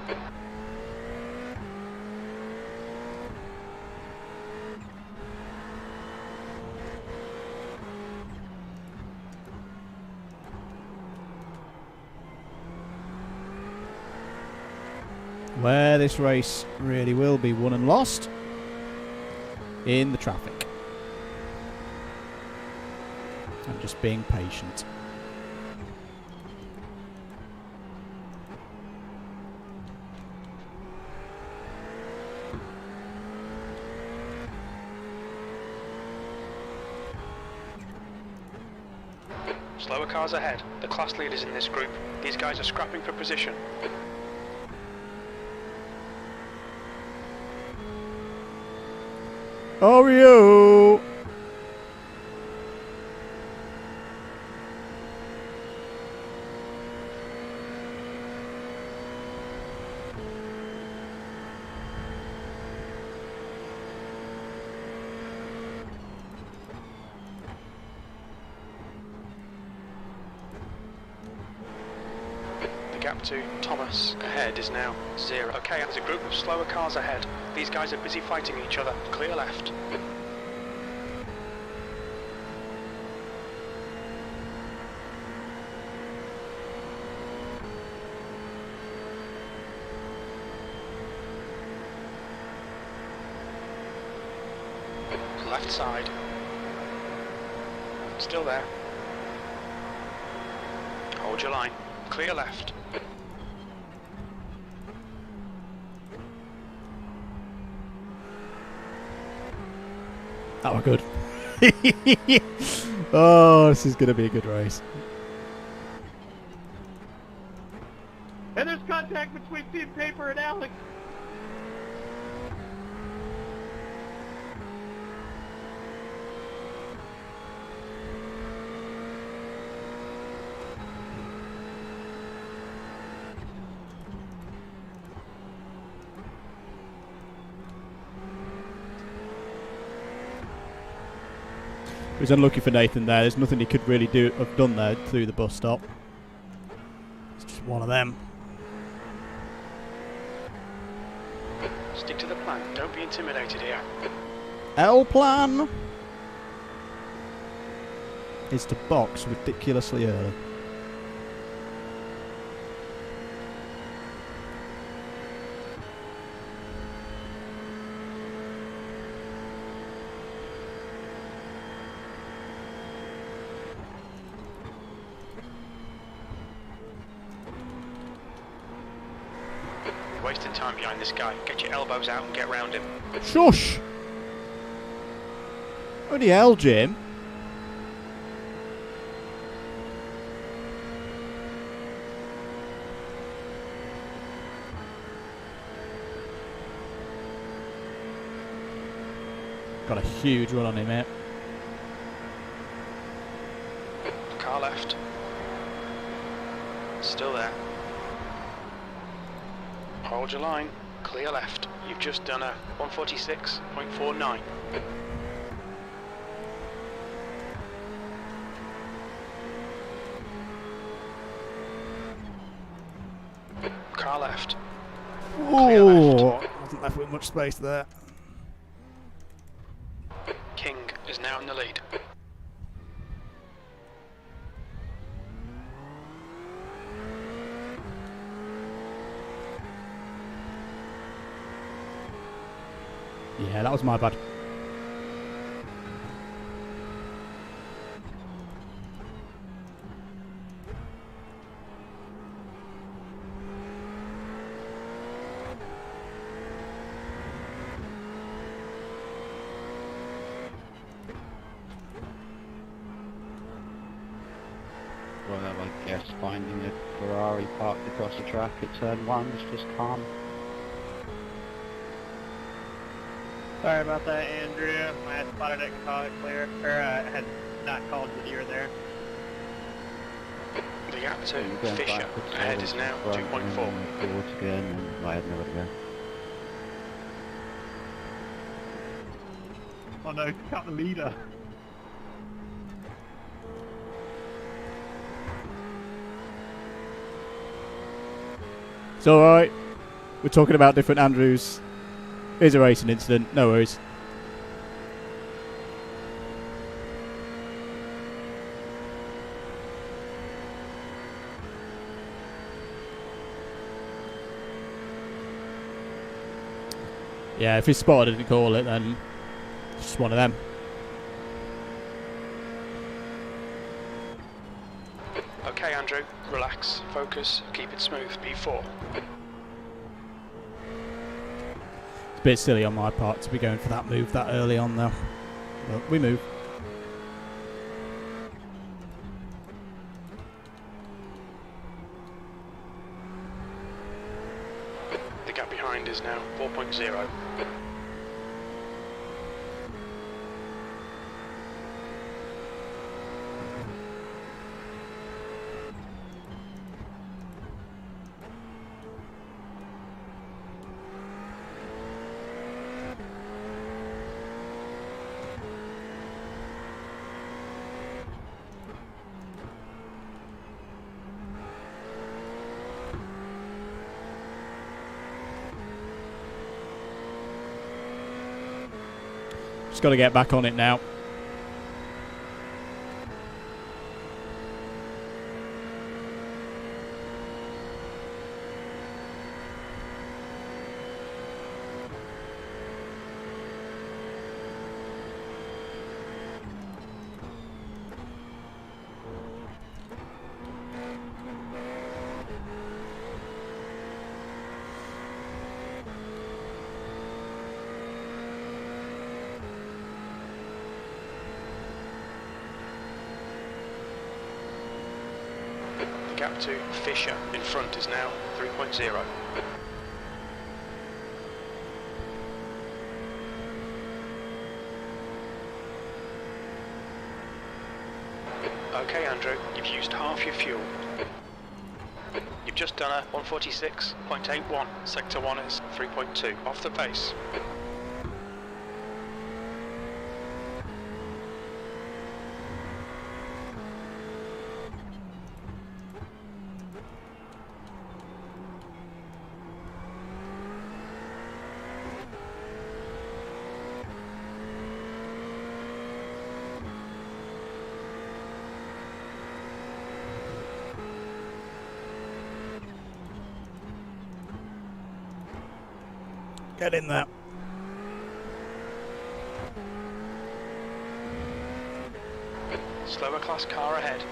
Speaker 1: Where this race really will be won and lost in the traffic. I'm just being patient.
Speaker 3: Slower cars ahead. The class leaders in this group. These guys are scrapping for position.
Speaker 1: Oreo!
Speaker 3: The gap to Thomas ahead is now 0. Okay, there's a group of slower cars ahead. These guys are busy fighting each other. Clear left. Left side. Still there. Hold your line. Clear left.
Speaker 1: That were good. Oh, this is going to be a good race.
Speaker 6: And there's contact between Team Paper and Alex.
Speaker 1: It was unlucky for Nathan there. There's nothing he could really have done there through the bus stop. It's just one of them.
Speaker 3: Stick to the plan. Don't be intimidated here.
Speaker 1: L plan is to box ridiculously early.
Speaker 3: Wasting time behind this guy. Get your elbows out and get round him.
Speaker 1: Shush! Bloody hell, Jim. Got a huge run on him, mate.
Speaker 3: Car left. Still there. Hold your line. Clear left. You've just done a 146.49. Car left. Clear left.
Speaker 1: Wasn't left with much space there.
Speaker 3: King is now in the lead.
Speaker 1: Yeah, that was my bad.
Speaker 7: Well, I guess finding a Ferrari parked across the track at turn 1 is just calm.
Speaker 5: Sorry about that, Andrew. I had spotted it and called it clear. Or had not called that you were there.
Speaker 3: The gap to
Speaker 7: You're going
Speaker 3: Fisher
Speaker 7: backwards,
Speaker 3: ahead is now
Speaker 7: front
Speaker 3: 2.4.
Speaker 7: and then forwards again, and I had nowhere to go.
Speaker 4: Oh no, cut the leader.
Speaker 1: It's alright. We're talking about different Andrews. Here's a racing incident, no worries. Yeah, if he spotted it and call it, then it's just one of them.
Speaker 3: Okay, Andrew, relax, focus, keep it smooth, P4.
Speaker 1: It's a bit silly on my part to be going for that move that early on though. But we move.
Speaker 3: The gap behind is now 4.0.
Speaker 1: Just got to get back on it now.
Speaker 3: The gap to Fisher in front is now 3.0. Okay, Andrew, you've used half your fuel. You've just done a 146.81. Sector 1 is 3.2. Off the pace.
Speaker 1: Get in there.
Speaker 3: Slower class car ahead.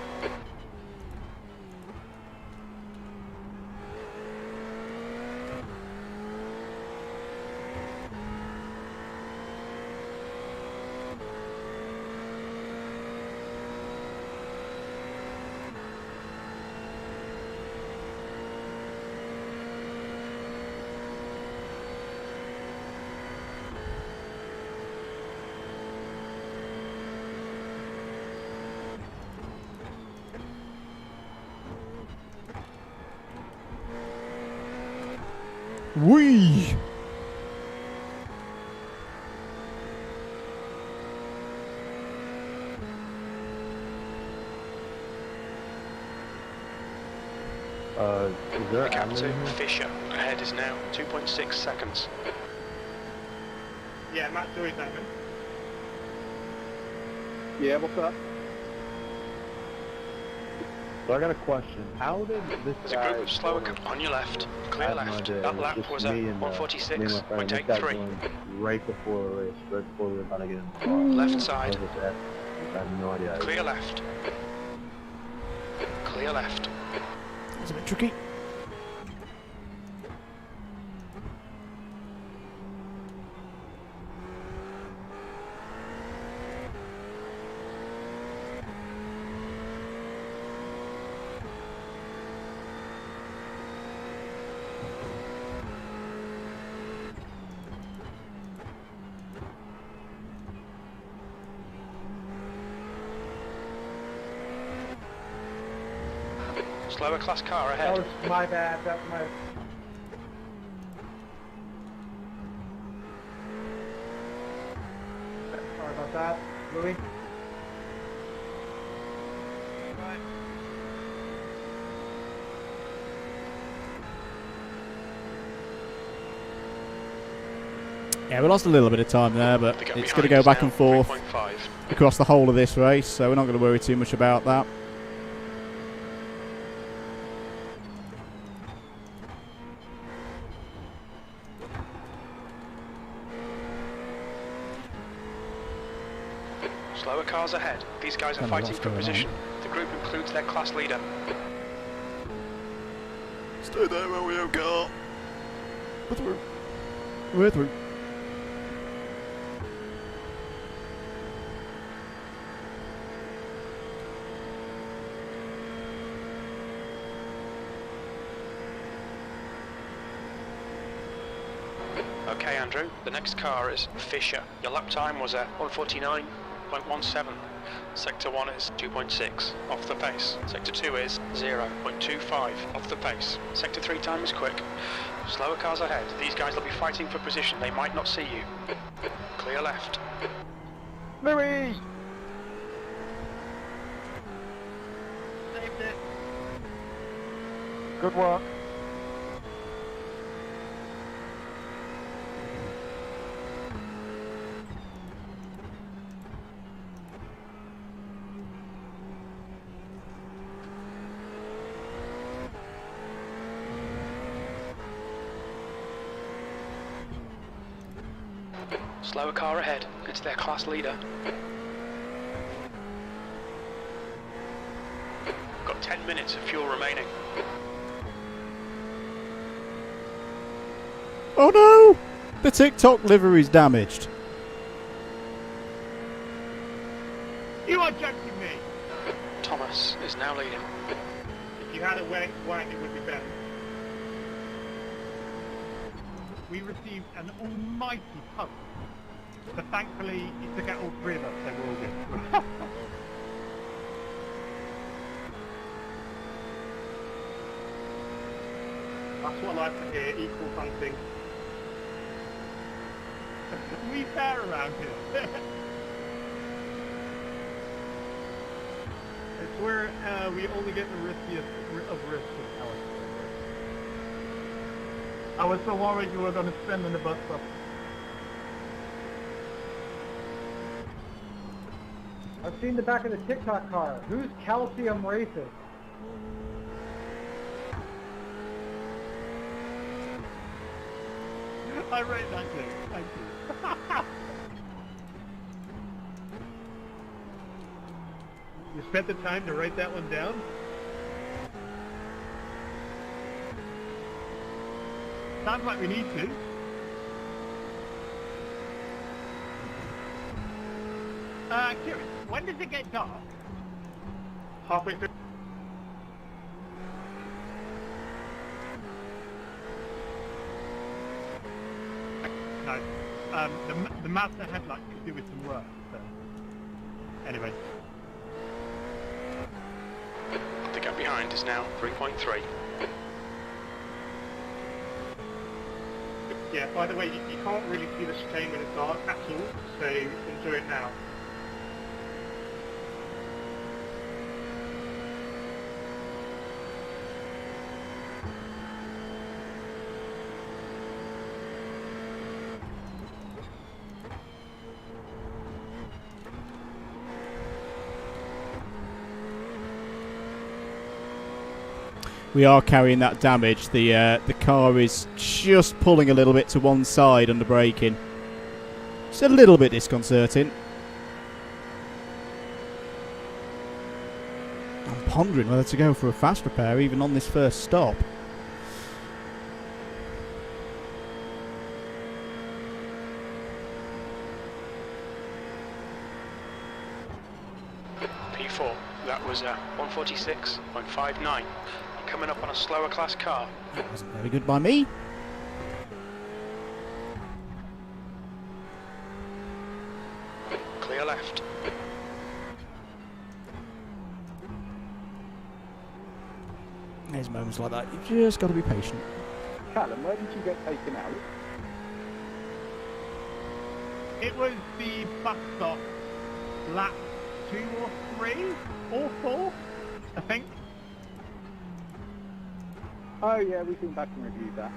Speaker 1: Whee!
Speaker 8: Is there
Speaker 3: The gap
Speaker 8: admin
Speaker 3: to
Speaker 8: here?
Speaker 3: Fisher ahead is now 2.6 seconds.
Speaker 2: Yeah, Matt Joy's admin.
Speaker 6: Yeah, what's up?
Speaker 8: So I got a question. How did this
Speaker 3: There's a
Speaker 8: guy...
Speaker 3: group of slower on your left. Clear
Speaker 8: I have no
Speaker 3: left.
Speaker 8: idea.
Speaker 3: That
Speaker 8: It
Speaker 3: lap
Speaker 8: just
Speaker 3: was a
Speaker 8: me and my friend. This guy
Speaker 3: 146.83.
Speaker 8: joined right before the race, right before we were about to get in the car.
Speaker 3: Left
Speaker 8: I
Speaker 3: side.
Speaker 8: was just asking. I have no idea.
Speaker 3: Clear left. Clear left.
Speaker 1: It's a bit tricky.
Speaker 3: Slower class car
Speaker 2: That
Speaker 3: ahead.
Speaker 2: was my bad. That's my. Sorry about that, Louis.
Speaker 1: Yeah, we lost a little bit of time there, but
Speaker 3: The gap
Speaker 1: it's going to
Speaker 3: behind
Speaker 1: go
Speaker 3: is
Speaker 1: back
Speaker 3: now
Speaker 1: and forth
Speaker 3: 3.5.
Speaker 1: across the whole of this race, so we're not going to worry too much about that.
Speaker 3: Slower cars ahead. These guys are
Speaker 1: Don't know
Speaker 3: fighting
Speaker 1: what's
Speaker 3: for
Speaker 1: going on.
Speaker 3: position. The group includes their class leader.
Speaker 1: Stay there, Romeo car. We're through. We're through.
Speaker 3: Okay, Andrew, the next car is Fisher. Your lap time was at 149.17. Sector 1 is 2.6, off the pace. Sector 2 is 0.25, off the pace. Sector 3 time is quick. Slower cars ahead. These guys will be fighting for position. They might not see you. Clear left.
Speaker 6: Louis!
Speaker 7: Saved it.
Speaker 6: Good work.
Speaker 3: Slower car ahead. It's their class leader. Got 10 minutes of fuel remaining.
Speaker 1: Oh no! The TikTok livery's damaged.
Speaker 4: You are joking me!
Speaker 3: Thomas is now leading.
Speaker 2: If you had a wang, it would be better.
Speaker 4: We received an almighty pump. But thankfully, it took out all three of us, so we're all good.
Speaker 2: That's what I like to hear, equal hunting.
Speaker 4: We fair around here.
Speaker 6: It's where we only get the riskiest of risks with Alex.
Speaker 4: I was so worried you were going to spend in the bus stop.
Speaker 9: I've seen the back of the TikTok car. Who's calcium racist?
Speaker 4: I rate that too. Thank you.
Speaker 6: You spent the time to write that one down?
Speaker 4: Sounds like we need to. Kireth, when does it get dark?
Speaker 2: Halfway through.
Speaker 4: No. The Mazda headlight could do with some work, so... Anyway.
Speaker 3: The gap behind is now 3.3.
Speaker 2: Yeah, by the way, you can't really see the chicane when it's dark at all, so enjoy it now.
Speaker 1: We are carrying that damage. The car is just pulling a little bit to one side under braking. It's a little bit disconcerting. I'm pondering whether to go for a fast repair even on this first stop.
Speaker 3: P4, that was 146.59. Coming up on a slower class car.
Speaker 1: That wasn't very good by me.
Speaker 3: Clear left.
Speaker 1: There's moments like that. You've just got to be patient.
Speaker 8: Callum, where did you get taken out?
Speaker 4: It was the bus stop lap 2 or 3 or 4, I think.
Speaker 8: Oh yeah, we've been back and reviewed that.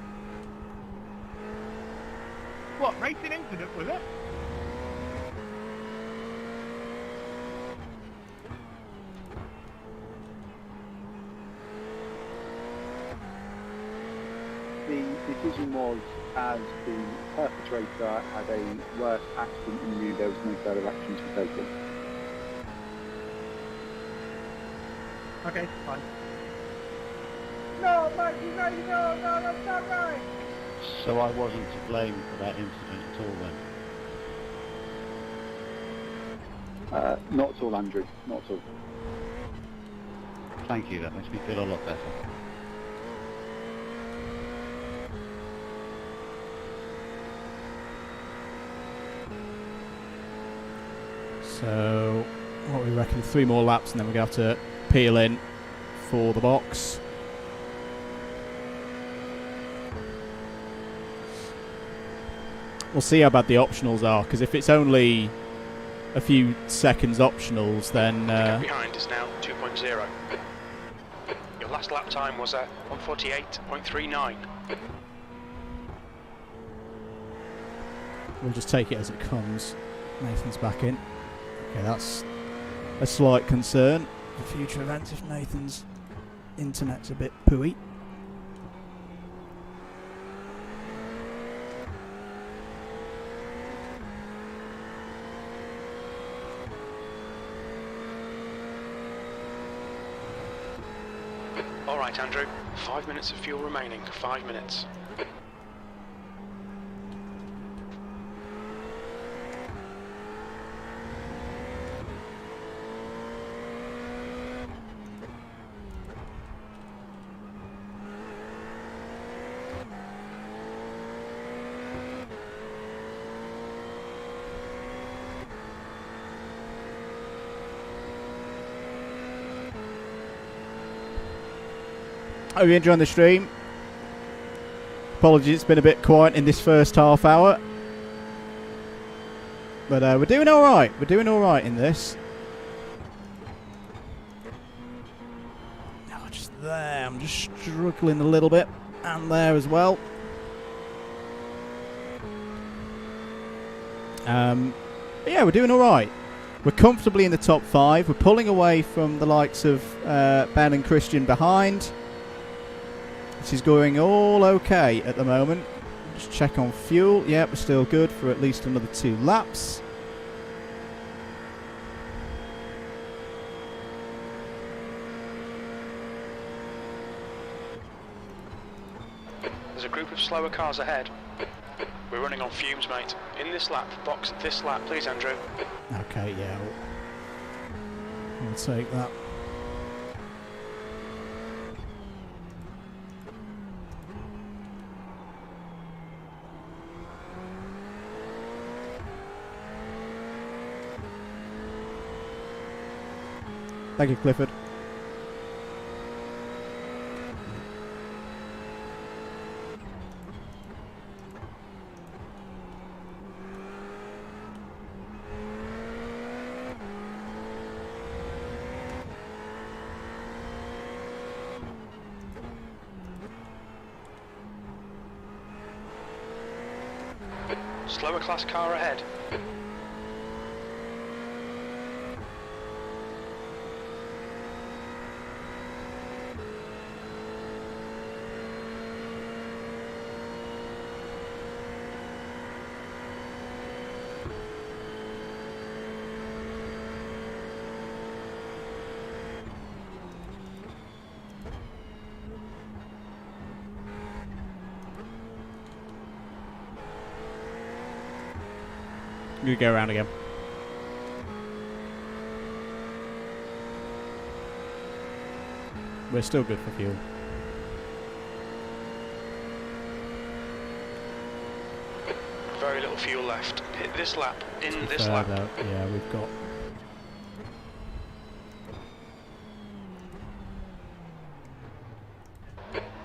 Speaker 4: What, racing incident was it?
Speaker 8: The decision was, as the perpetrator had a worse accident than you, there was no further action to be taken.
Speaker 4: Okay, fine.
Speaker 9: No, Mikey, no, that's not right.
Speaker 7: So I wasn't to blame for that incident at all then?
Speaker 8: Not at all, Andrew. Not at all.
Speaker 7: Thank you, that makes me feel a lot better.
Speaker 1: So, what we reckon, 3 more laps and then we're going to have to peel in for the box. We'll see how bad the optionals are, because if it's only a few seconds optionals, then...
Speaker 3: The gap behind is now 2.0. Your last lap time was 148.39.
Speaker 1: we'll just take it as it comes. Nathan's back in. Okay, that's a slight concern for future events if Nathan's internet's a bit pooey.
Speaker 3: right, Andrew. 5 minutes of fuel remaining. 5 minutes.
Speaker 1: Hope you're enjoying the stream. Apologies, it's been a bit quiet in this first half hour. But we're doing alright. We're doing alright in this. Oh, just there. I'm just struggling a little bit. And there as well. But yeah, we're doing alright. We're comfortably in the top 5. We're pulling away from the likes of Ben and Christian behind. This is going all okay at the moment. Just check on fuel. Yep, we're still good for at least another 2 laps.
Speaker 3: There's a group of slower cars ahead. We're running on fumes, mate. In this lap, box this lap, please, Andrew.
Speaker 1: Okay, yeah. I'll take that. Thank you, Clifford.
Speaker 3: Slower class car ahead.
Speaker 1: You go around again. We're still good for fuel.
Speaker 3: Very little fuel left. Hit this lap. In this lap.
Speaker 1: Yeah, we've got.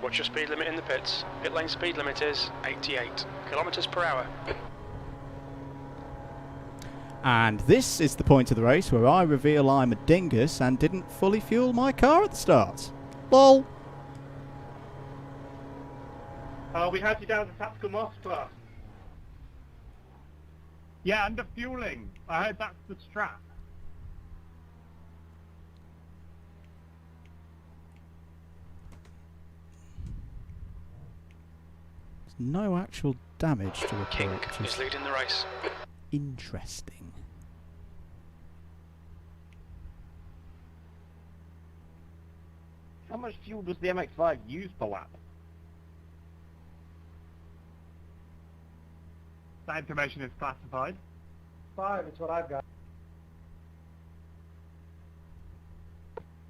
Speaker 3: What's your speed limit in the pits? Pit lane speed limit is 88 kilometers per hour.
Speaker 1: And this is the point of the race where I reveal I'm a dingus and didn't fully fuel my car at the start. LOL.
Speaker 2: We had you down as a tactical master class.
Speaker 4: Yeah, under fueling. I heard that's the strap.
Speaker 1: There's no actual damage to report.
Speaker 3: King
Speaker 1: which
Speaker 3: is leading the race.
Speaker 1: Interesting.
Speaker 5: How much fuel does the MX-5 use per lap?
Speaker 4: That information is classified.
Speaker 9: 5, it's what I've got.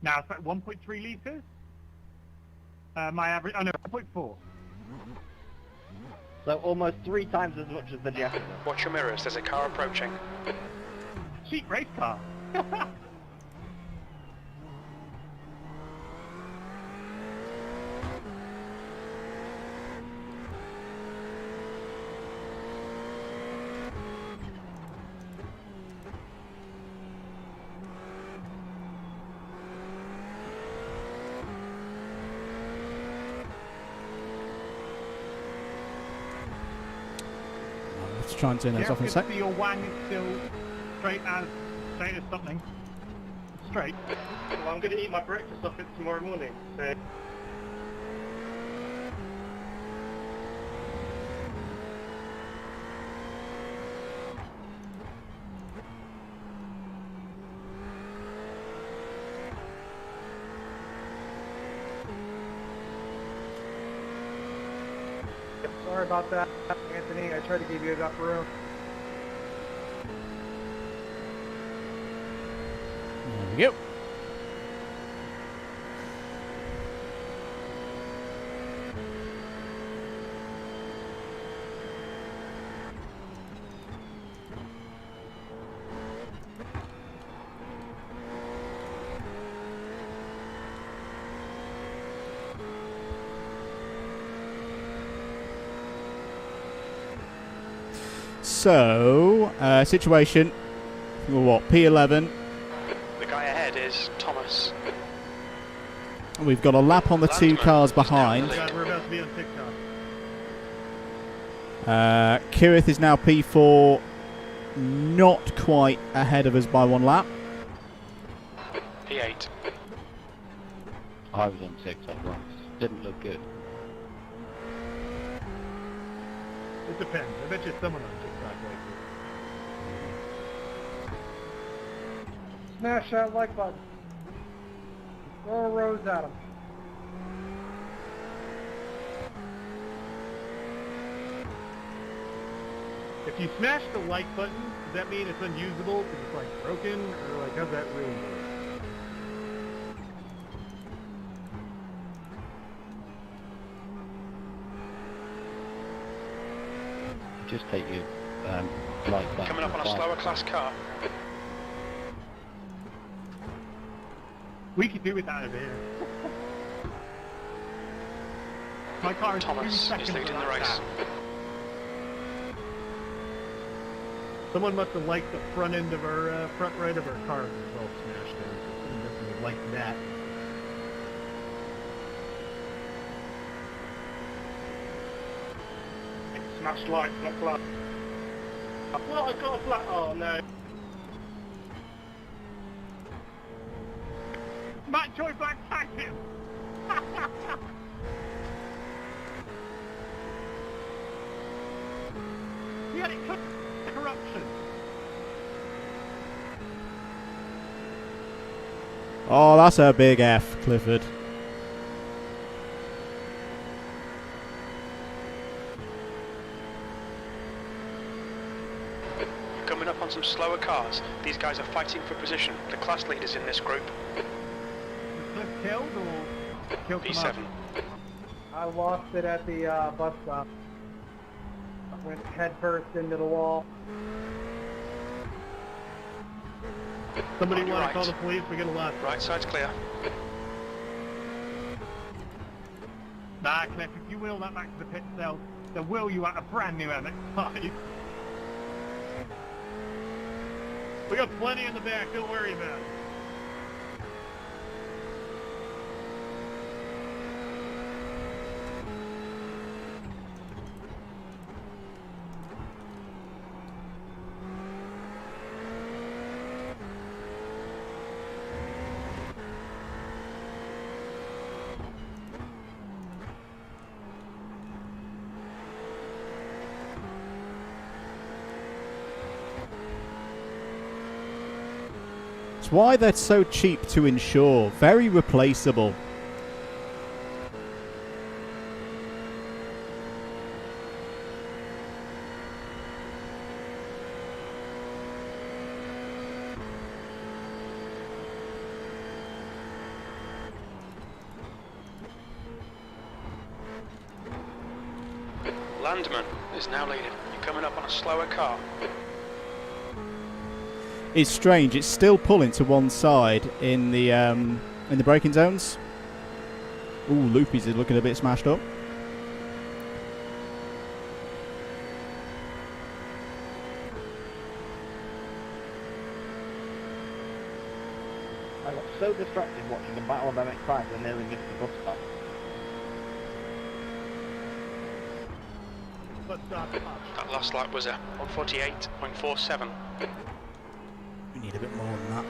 Speaker 4: Now it's like 1.3 litres. My average, oh no, 1.4.
Speaker 5: So almost 3 times as much as the Jefferson.
Speaker 3: Watch your mirrors, there's a car approaching.
Speaker 4: Cheap race car.
Speaker 1: Let's try and turn those off in a sec.
Speaker 4: Your wang is still straight as something. Straight.
Speaker 2: Well, I'm going to eat my breakfast off it tomorrow morning. So.
Speaker 9: Sorry about that, Anthony. I tried to give you enough room.
Speaker 1: There we go. So, situation, what, P11.
Speaker 3: The guy ahead is Thomas.
Speaker 1: We've got a lap on the two cars behind.
Speaker 6: God, we're about to be on TikTok.
Speaker 1: Kireth is now P4, not quite ahead of us by one lap.
Speaker 3: P8.
Speaker 7: I was on TikTok once. Didn't look good.
Speaker 6: It depends. I bet you someone on TikTok likes it.
Speaker 9: Smash that like button. Throw a rose at him.
Speaker 6: If you smash the like button, does that mean it's unusable because it's like broken, or like how's that really work?
Speaker 7: Just take your like button.
Speaker 3: Coming up on a slower class car.
Speaker 6: We could do without it there. My car is 2
Speaker 3: Thomas
Speaker 6: seconds
Speaker 3: is leading the
Speaker 6: without
Speaker 3: race.
Speaker 6: that. Someone must have liked the front end of our front right of our car as well smashed in. Someone definitely have liked that.
Speaker 2: Smashed lights, not flat. Well, I got a flat. Oh no.
Speaker 6: Matt Joy Black tagged him! He had it cooked. Corruption.
Speaker 1: Oh, that's a big F, Clifford.
Speaker 3: Coming up on some slower cars. These guys are fighting for position. The class leaders in this group.
Speaker 6: Was Cliff killed or killed
Speaker 3: P7.
Speaker 9: I lost it at the bus stop. Went headfirst into the wall.
Speaker 6: Somebody
Speaker 3: On your
Speaker 6: want
Speaker 3: right.
Speaker 6: to call the police? We get a lot.
Speaker 3: Right side's clear.
Speaker 6: Nah, Cliff, if you wheel that back to the pit cell, they'll wheel you out a brand new MX-5. We got plenty in the back, don't worry about it.
Speaker 1: It's why they're so cheap to insure. Very replaceable.
Speaker 3: Landman is now leading. You're coming up on a slower car.
Speaker 1: It's strange. It's still pulling to one side in the braking zones. Ooh, Loopy's is looking a bit smashed up.
Speaker 5: I got so distracted watching the Battle of MX-5 I nearly missed the bus stop.
Speaker 6: Let's stop.
Speaker 3: That last lap was a 148.47.
Speaker 1: We need a bit more than that.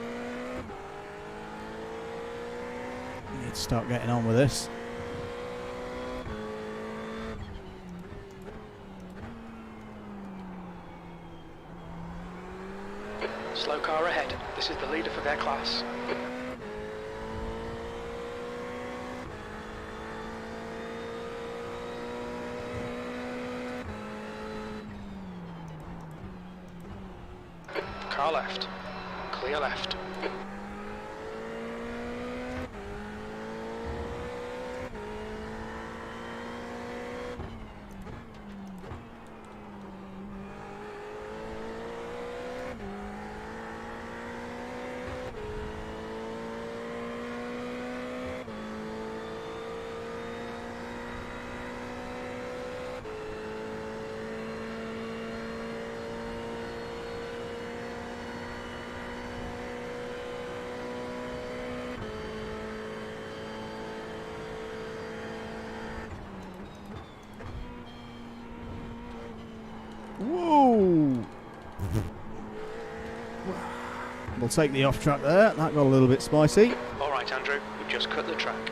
Speaker 1: We need to start getting on with this.
Speaker 3: Slow car ahead. This is the leader for their class. car left, clear left.
Speaker 1: Whoa! We'll take the off track there. That got a little bit spicy.
Speaker 3: All right, Andrew, we've just cut the track.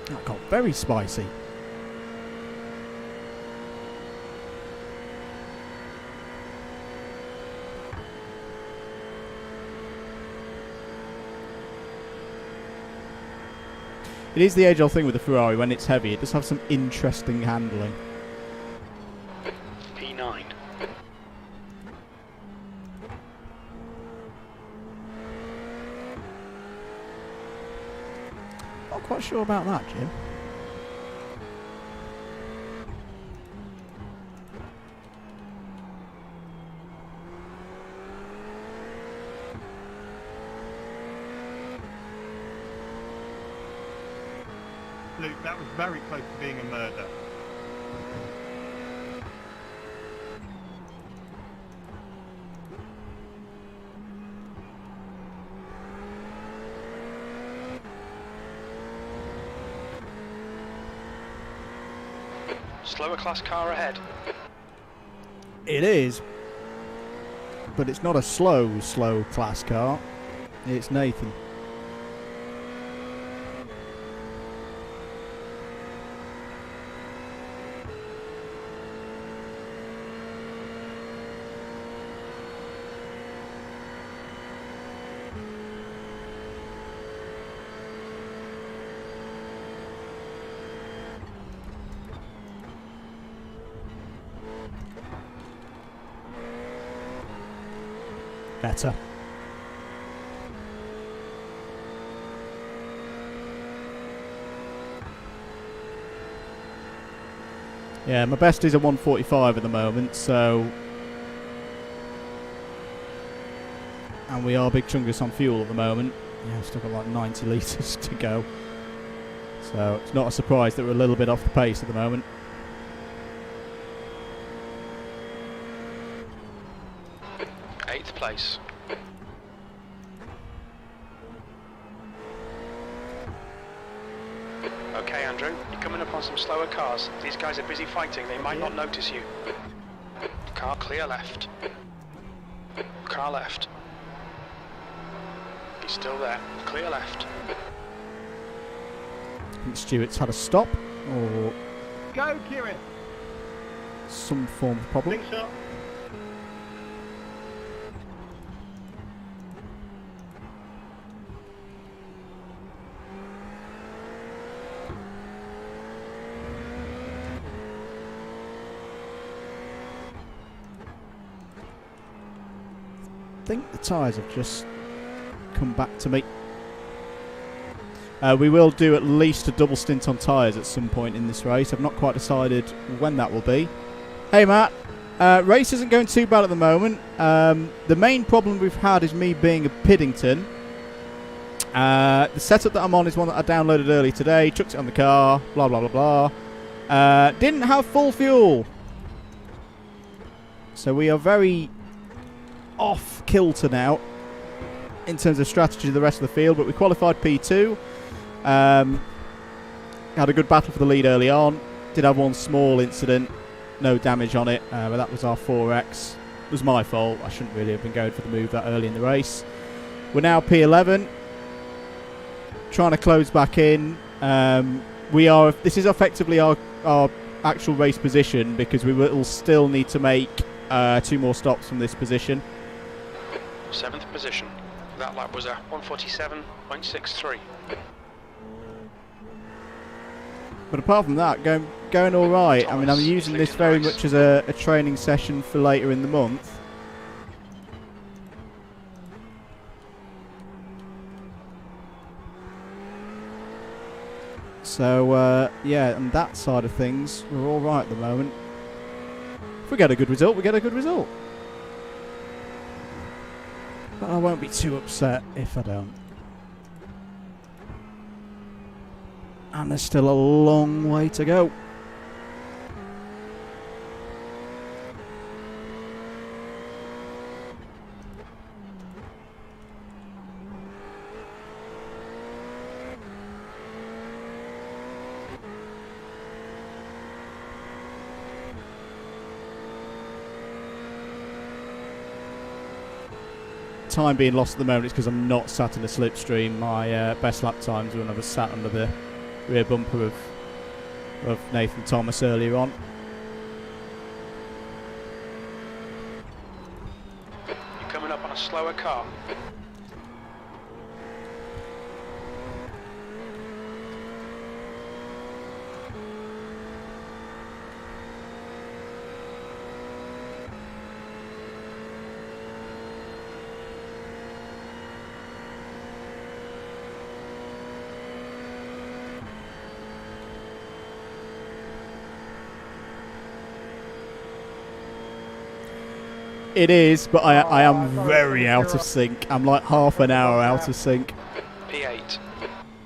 Speaker 1: That got very spicy. It is the age-old thing with the Ferrari. When it's heavy, it does have some interesting handling.
Speaker 3: P9.
Speaker 1: Not quite sure about that, Jim.
Speaker 4: Luke, that was very close to being a murder.
Speaker 3: Slower class car ahead.
Speaker 1: It is. But it's not a slow class car. It's Nathan. Better. Yeah, my best is a 145 at the moment, so... And we are big chungus on fuel at the moment. Yeah, still got like 90 litres to go. So it's not a surprise that we're a little bit off the pace at the moment.
Speaker 3: Place. Okay, Andrew, you're coming up on some slower cars. These guys are busy fighting, they might not notice you. Car clear left. Car left. He's still there. Clear left.
Speaker 1: I think Stewart's had a stop, or
Speaker 4: Go, Kireth!
Speaker 1: some form of problem.
Speaker 2: Big shot.
Speaker 1: I think the tyres have just come back to me. We will do at least a double stint on tyres at some point in this race. I've not quite decided when that will be. Hey Matt, race isn't going too bad at the moment. The main problem we've had is me being a Piddington. The setup that I'm on is one that I downloaded early today, chucked it on the car, blah blah blah blah. Didn't have full fuel. So we are very off kilter now in terms of strategy of the rest of the field, but we qualified P2. Had a good battle for the lead early on. Did have one small incident, no damage on it, but that was our 4X. It was my fault. I shouldn't really have been going for the move that early in the race. We're now P11, trying to close back in. This is effectively our actual race position, because we will still need to make 2 more stops from this position.
Speaker 3: 7th position. That lap was a 147.63.
Speaker 1: But apart from that, going all right. I mean, I'm using this very much as a training session for later in the month. So, yeah, on that side of things, we're all right at the moment. If we get a good result, we get a good result. But I won't be too upset if I don't. And there's still a long way to go. Time being lost at the moment is because I'm not sat in a slipstream. My best lap times when I was sat under the rear bumper of Nathan Thomas earlier on.
Speaker 3: You're coming up on a slower car.
Speaker 1: It is, but I am very out of sync. I'm like half an hour out of sync.
Speaker 3: P8.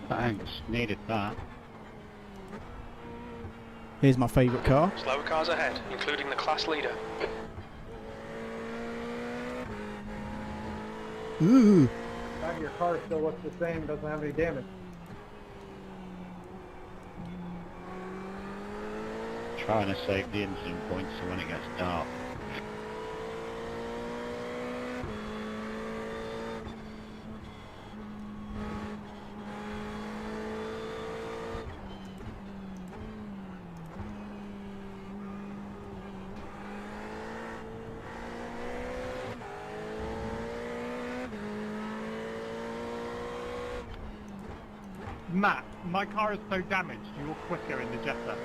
Speaker 7: Thanks, needed that.
Speaker 1: Here's my favourite car.
Speaker 3: Slower cars ahead, including the class leader.
Speaker 1: Ooh.
Speaker 9: Your car still looks the same, doesn't have any damage.
Speaker 7: Trying to save the incident points so when it gets dark.
Speaker 4: Matt, my car is so damaged, you're quicker in the Jetta.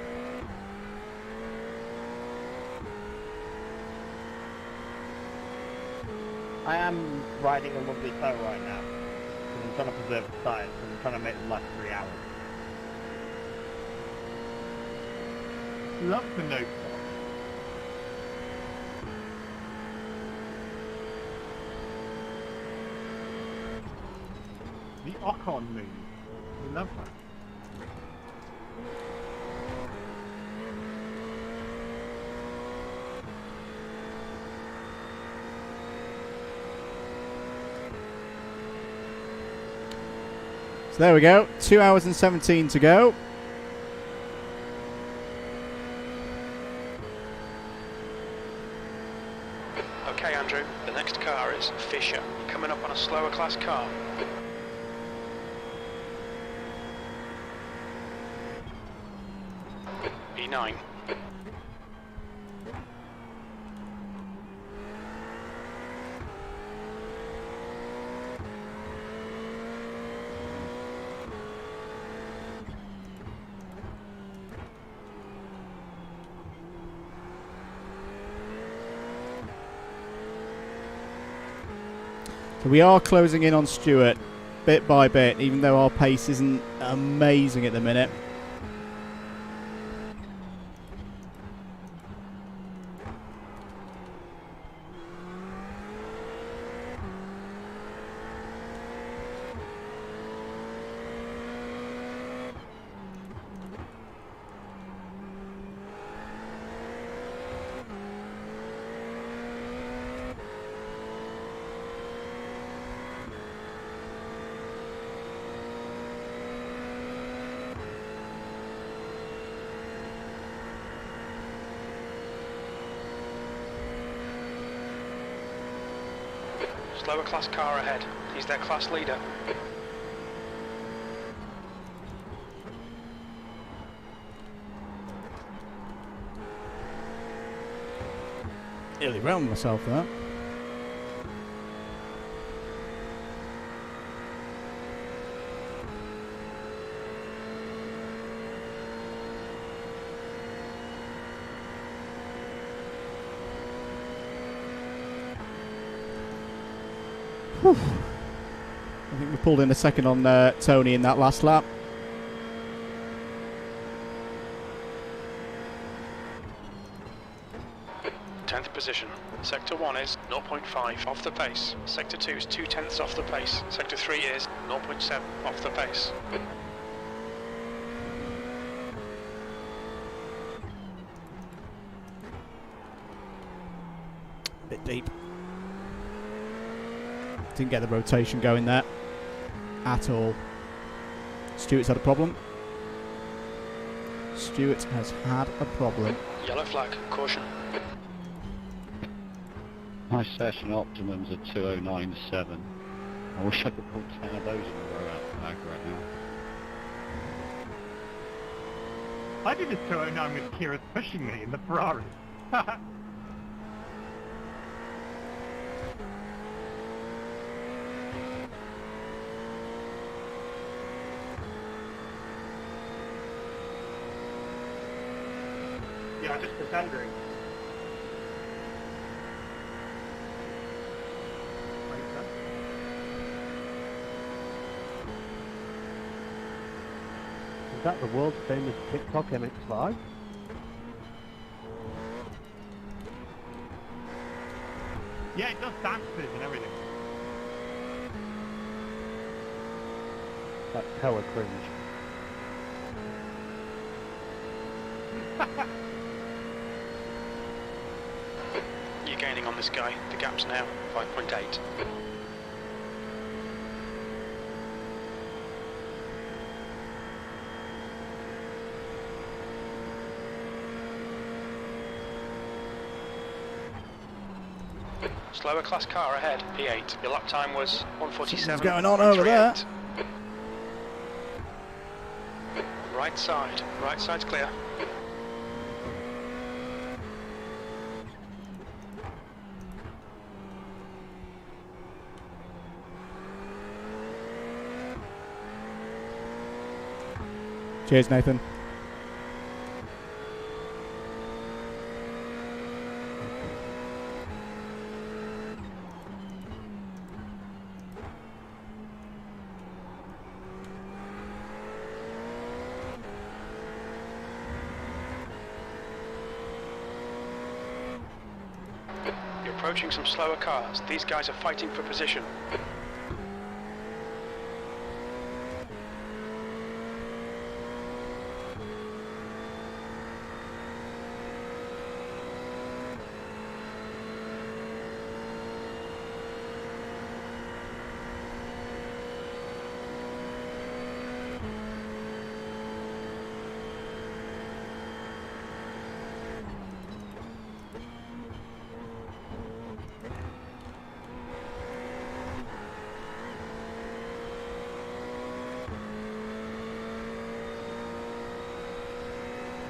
Speaker 5: I am riding a lovely tow right now. Because I'm trying to preserve the tyres, and I'm trying to make them last 3 hours.
Speaker 4: Love to know. The Ocon move. We love that.
Speaker 1: So there we go. 2 hours and 17 to go.
Speaker 3: Okay, Andrew, the next car is Fisher. Coming up on a slower class car. P9.
Speaker 1: So we are closing in on Stuart bit by bit, even though our pace isn't amazing at the minute.
Speaker 3: Slower class car ahead. He's their class leader.
Speaker 1: Nearly round myself there. Whew. I think we pulled in a second on Tony in that last lap.
Speaker 3: Position. Sector 1 is 0.5 off the pace. Sector 2 is 0.2 off the pace. Sector 3 is 0.7 off the pace.
Speaker 1: Bit deep. Didn't get the rotation going there at all. Stewart's had a problem. Stewart has had a problem.
Speaker 3: Yellow flag, caution.
Speaker 7: My session optimums are 2097. I wish I could pull 10 of those in a row out the bag right now.
Speaker 4: I did this 209 with Kireth pushing me in the Ferrari.
Speaker 2: Yeah, just for Andrew.
Speaker 10: Is that the world's famous TikTok MX-5?
Speaker 4: Yeah, it does dances and everything.
Speaker 10: That's hella cringe.
Speaker 3: You're gaining on this guy. The gap's now 5.8. Slower class car ahead, P8. Your lap time was 1:47.
Speaker 1: What's going on over there?
Speaker 3: Right side's clear.
Speaker 1: Cheers, Nathan.
Speaker 3: Approaching some slower cars. These guys are fighting for position.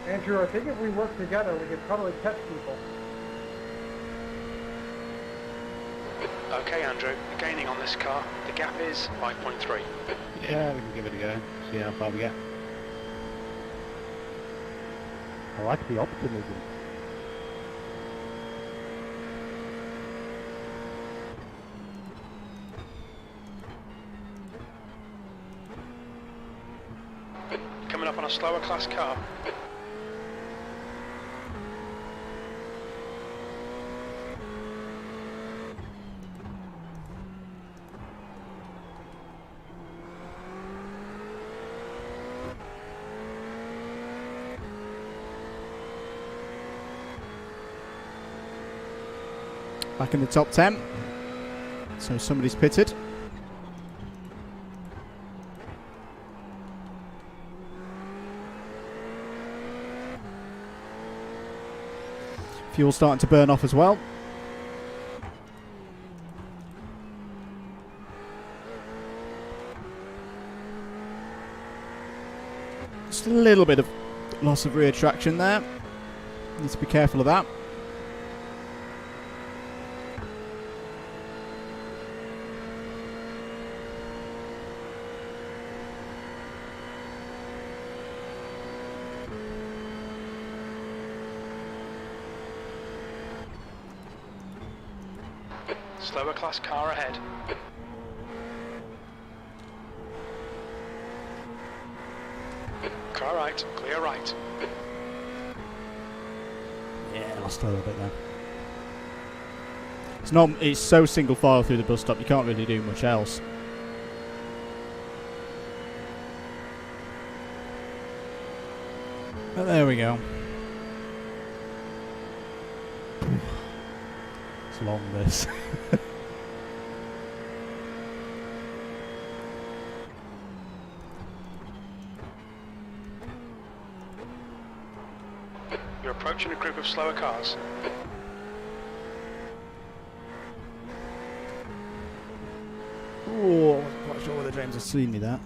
Speaker 9: Andrew, I think if we work together, we could probably catch people.
Speaker 3: Okay, Andrew, you're gaining on this car. The gap is 5.3.
Speaker 7: Yeah, we can give it a go. See how far we get.
Speaker 10: I like the optimism.
Speaker 3: Coming up on a slower class car.
Speaker 1: Back in the top 10. So somebody's pitted. Fuel starting to burn off as well. Just a little bit of loss of rear traction there. Need to be careful of that.
Speaker 3: Slower class car ahead. Car right, clear right.
Speaker 1: Yeah, lost a little bit there. It's so single file through the bus stop, you can't really do much else. But there we go. It's long, this.
Speaker 3: You're approaching a group of slower cars.
Speaker 1: Oh, I wasn't quite sure whether James had seen me that.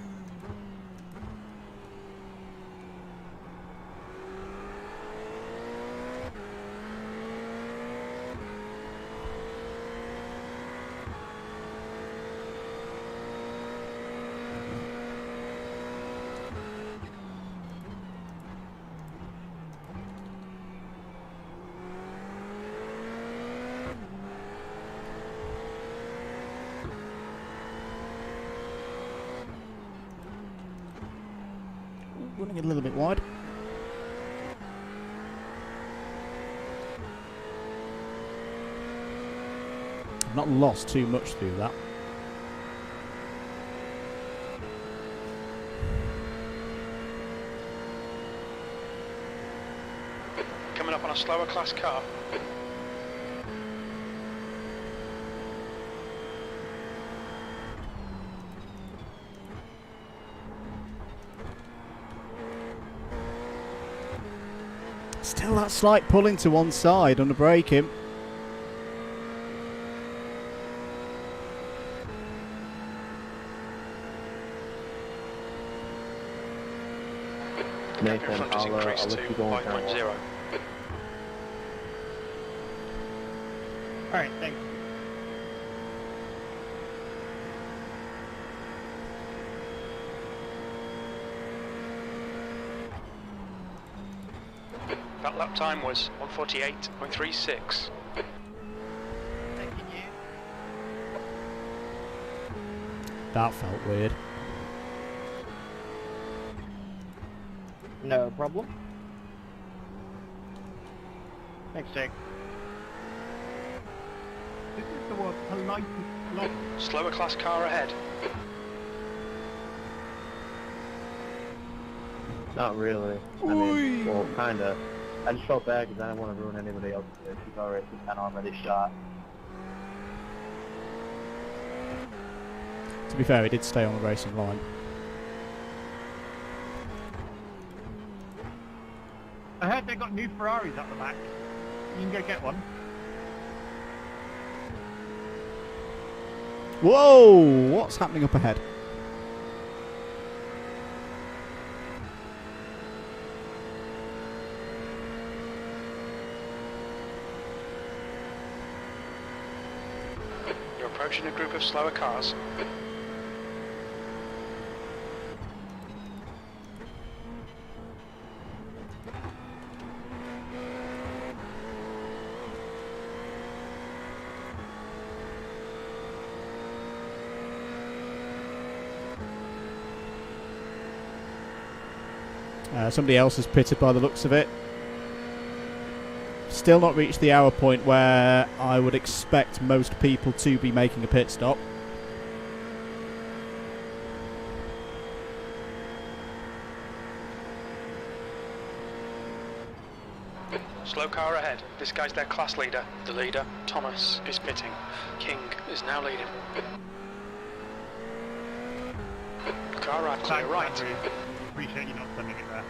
Speaker 1: Running a little bit wide. I've not lost too much through that.
Speaker 3: Coming up on a slower class car.
Speaker 1: Still that slight pulling to one side on the braking.
Speaker 3: Nathan, I'll let you go on. 5.0.
Speaker 5: Alright, thanks.
Speaker 3: That lap time was 1:48.36.
Speaker 5: Thanking you.
Speaker 1: That felt weird.
Speaker 5: No problem. Thanks, Jake.
Speaker 4: This is the word politest lot.
Speaker 3: Slower class car ahead.
Speaker 11: Not really. I mean, well, kinda. I just felt bad because I didn't want to ruin anybody else's day. He's already shot.
Speaker 1: To be fair, he did stay on the racing line.
Speaker 4: I heard they got new Ferraris at the back. You can go get one.
Speaker 1: Whoa! What's happening up ahead?
Speaker 3: You're approaching a group of slower cars.
Speaker 1: Somebody else has pitted by the looks of it. Still not reached the hour point where I would expect most people to be making a pit stop.
Speaker 3: Slow car ahead. This guy's their class leader. The leader, Thomas, is pitting. King is now leading. Car right, clear right.
Speaker 4: Appreciate you not sending it there.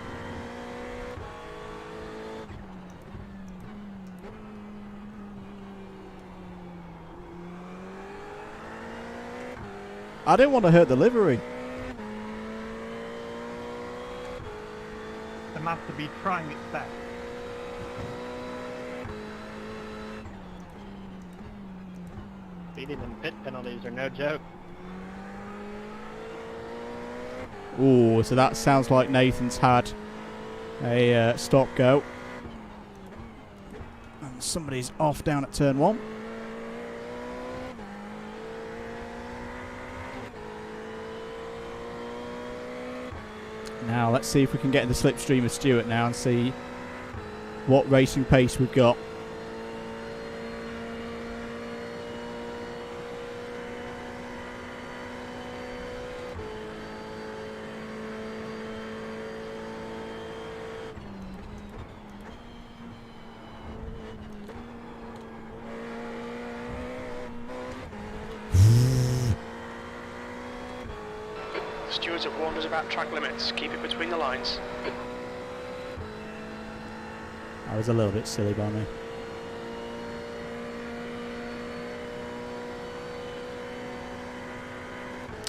Speaker 1: I didn't want to hurt the livery.
Speaker 4: The map to be trying its best.
Speaker 5: Speeding and pit penalties are no joke.
Speaker 1: Ooh, so that sounds like Nathan's had a stop-go. And somebody's off down at turn 1. Now let's see if we can get in the slipstream of Stuart now and see what racing pace we've got.
Speaker 3: Stewards have warned us about track limits. Keep it between the lines.
Speaker 1: That was a little bit silly by me.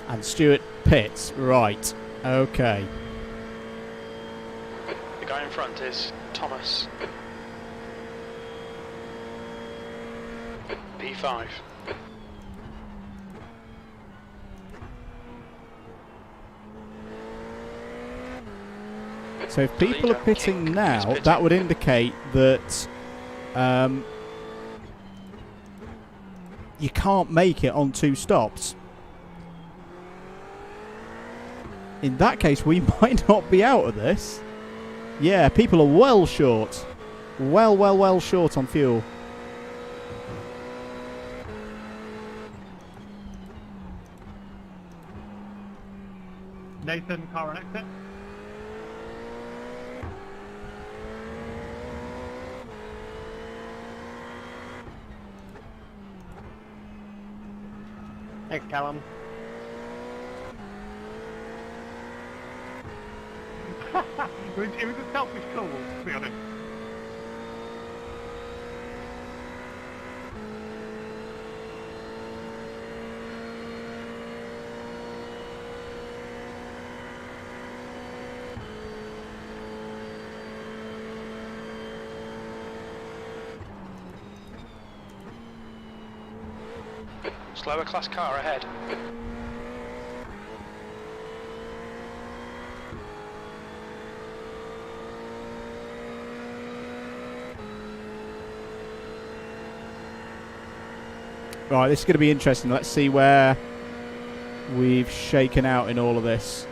Speaker 1: And Stuart pits. Right. Okay.
Speaker 3: The guy in front is Thomas. P5.
Speaker 1: So if people are pitting now, that would indicate that you can't make it on 2 stops. In that case, we might not be out of this. Yeah, people are well short. Well short on fuel.
Speaker 4: Nathan, car on exit.
Speaker 5: Thanks, Callum.
Speaker 4: It was a selfish call, to be honest.
Speaker 3: Slower class car ahead.
Speaker 1: Right, this is going to be interesting. Let's see where we've shaken out in all of this.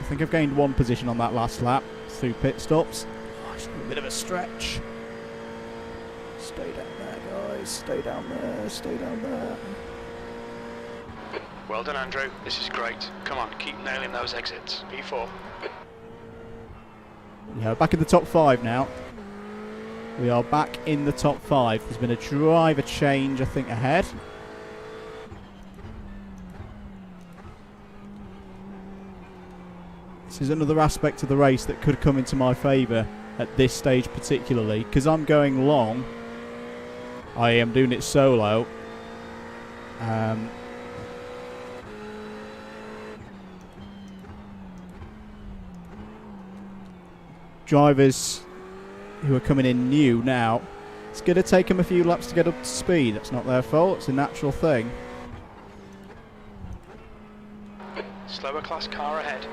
Speaker 1: I think I've gained 1 position on that last lap through pit stops. Oh, just a bit of a stretch. Stay down there, guys. Stay down there. Stay down there.
Speaker 3: Well done, Andrew. This is great. Come on, keep nailing those exits. P4.
Speaker 1: Yeah, back in the top 5 now. We are back in the top 5. There's been a driver change, I think, ahead. This is another aspect of the race that could come into my favour at this stage particularly. Because I'm going long, I am doing it solo. Drivers who are coming in new now, it's going to take them a few laps to get up to speed. That's not their fault, it's a natural thing.
Speaker 3: Slower class car ahead.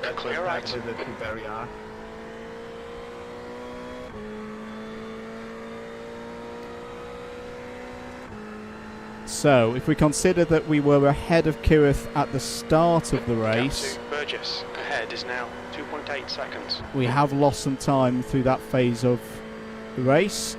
Speaker 11: That's
Speaker 3: Clear right.
Speaker 11: With the Behringer.
Speaker 1: So, if we consider that we were ahead of Kireth at the start of the race,
Speaker 3: Burgess ahead is now 2.8 seconds.
Speaker 1: we have lost some time through that phase of the race.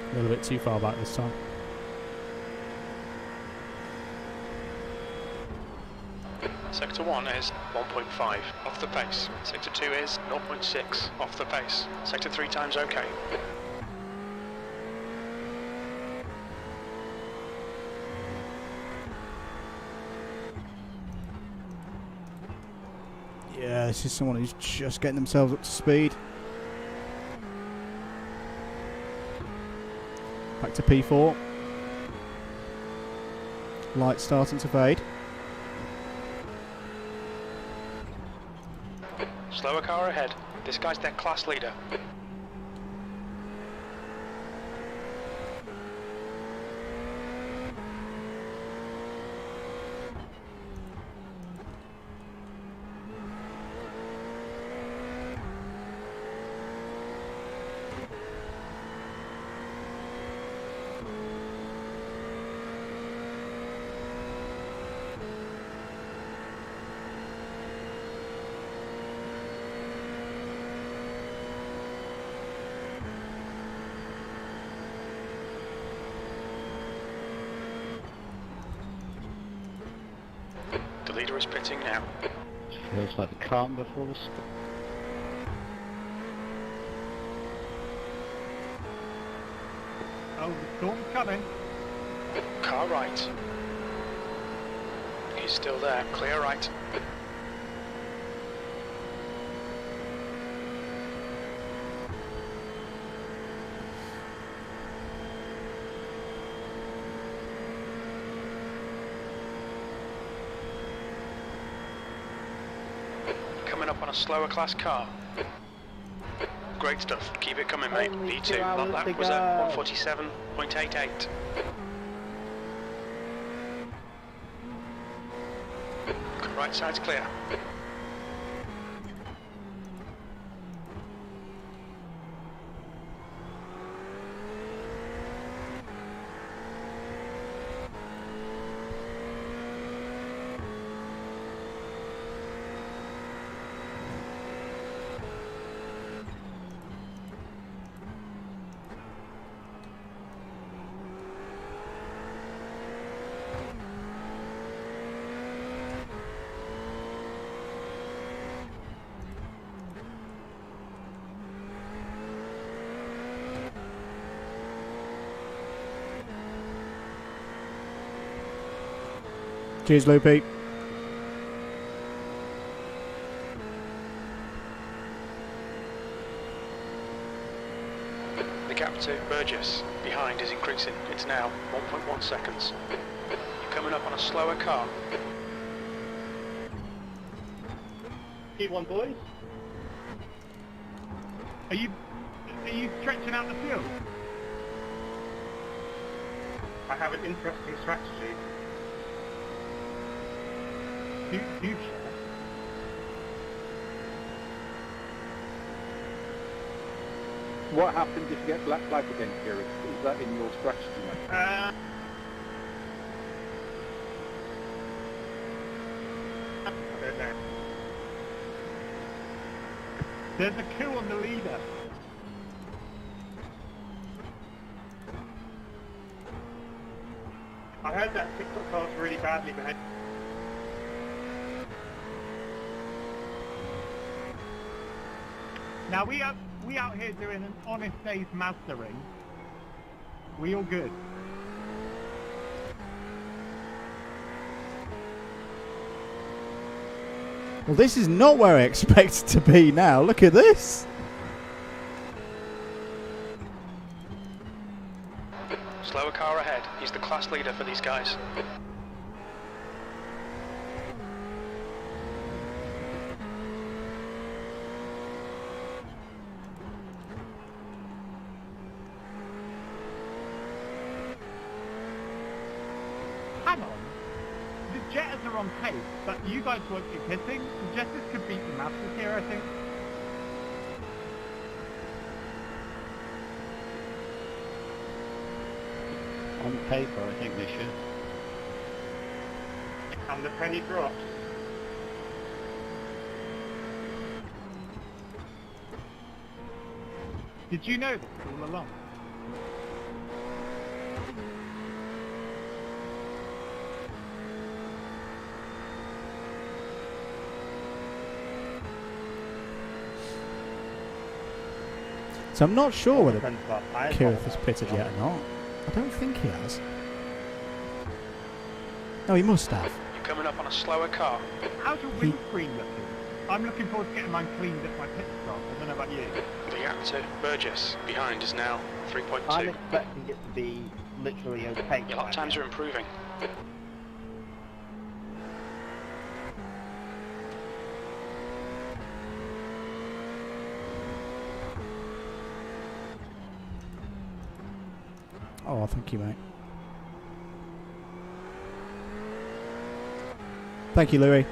Speaker 1: A little bit too far back this time.
Speaker 3: Sector 1 is 1.5 off the pace. Sector 2 is 0.6 off the pace. Sector 3 times okay.
Speaker 1: Yeah, this is someone who's just getting themselves up to speed. Back to P4. Light starting to fade.
Speaker 3: Slower car ahead. This guy's their class leader. The leader is pitting now.
Speaker 7: Feels like the calm before the storm.
Speaker 4: Oh, the storm's coming.
Speaker 3: Car right. He's still there. Clear right. Coming up on a slower class car. Great stuff. Keep it coming, mate.
Speaker 5: Only 2
Speaker 3: V2.
Speaker 5: hours
Speaker 3: Lap
Speaker 5: to
Speaker 3: was at
Speaker 5: go.
Speaker 3: 147.88. Right side's clear.
Speaker 1: Cheers, Loopy.
Speaker 3: The gap to Burgess behind is increasing. It's now 1.1 seconds. You're coming up on a slower car.
Speaker 2: Keep on, boys.
Speaker 4: Are you stretching out the field?
Speaker 2: I have an interesting strategy.
Speaker 4: Do share.
Speaker 8: What happens if you get black flag again, Kireth? Is that in your strategy?
Speaker 2: I don't know.
Speaker 4: There's a coup on the leader.
Speaker 2: I heard that TikTok car's really badly behaved.
Speaker 4: Now we out here doing an honest day's mastering. We all good.
Speaker 1: Well, this is not where I expected to be now. Look at this.
Speaker 3: Slower car ahead. He's the class leader for these guys.
Speaker 4: Hang on. The Jetters are on pace, but you guys won't be hitting. The Jetters could beat the Masters here, I think.
Speaker 7: On paper, I think they should.
Speaker 2: And the penny drops.
Speaker 4: Did you know this all along?
Speaker 1: So I'm not sure whether
Speaker 5: Depends what I
Speaker 1: Kireth
Speaker 5: thought.
Speaker 1: has pitted yet or not. I don't think he has. No, he must have.
Speaker 3: You're coming up on a slower car.
Speaker 4: How's your windscreen looking? I'm looking forward to getting mine cleaned at my pit stop. I don't know about you.
Speaker 3: The gap to Burgess behind is now 3.2.
Speaker 5: I'm expecting it to be literally opaque.
Speaker 3: Your lap times are improving.
Speaker 1: Oh, thank you, mate. Thank you, Louis.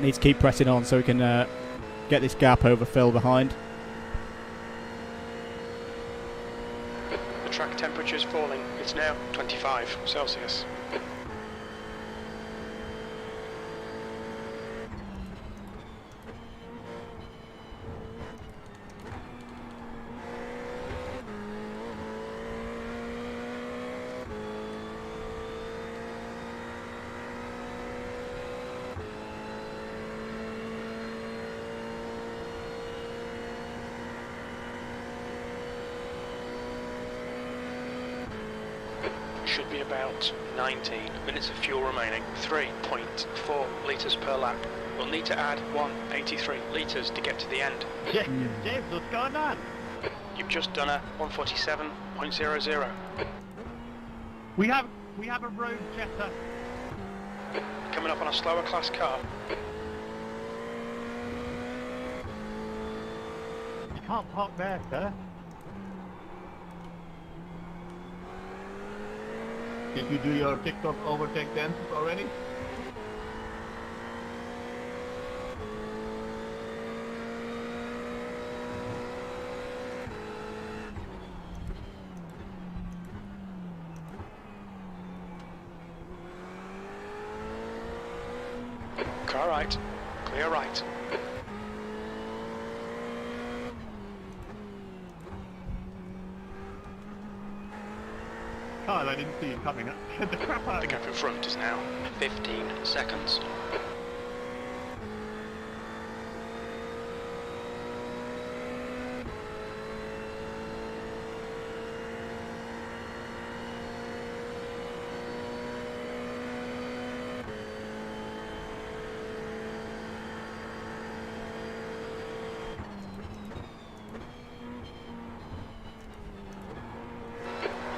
Speaker 1: Need to keep pressing on so we can get this gap over Phil behind.
Speaker 3: The track temperature is falling. It's now 25 Celsius. Should be about 19 minutes of fuel remaining. 3.4 litres per lap. We'll need to add 183 litres to get to the end.
Speaker 5: James, what's going on?
Speaker 3: You've just done a 147.00.
Speaker 4: We have a road jetter.
Speaker 3: Coming up on a slower class car.
Speaker 4: You can't park there, sir.
Speaker 6: Did you do your TikTok overtake dances already?
Speaker 3: Car right. Clear right.
Speaker 4: Kyle, I didn't see you coming up. The crap out
Speaker 3: The
Speaker 4: of
Speaker 3: gap in front is now 15 seconds.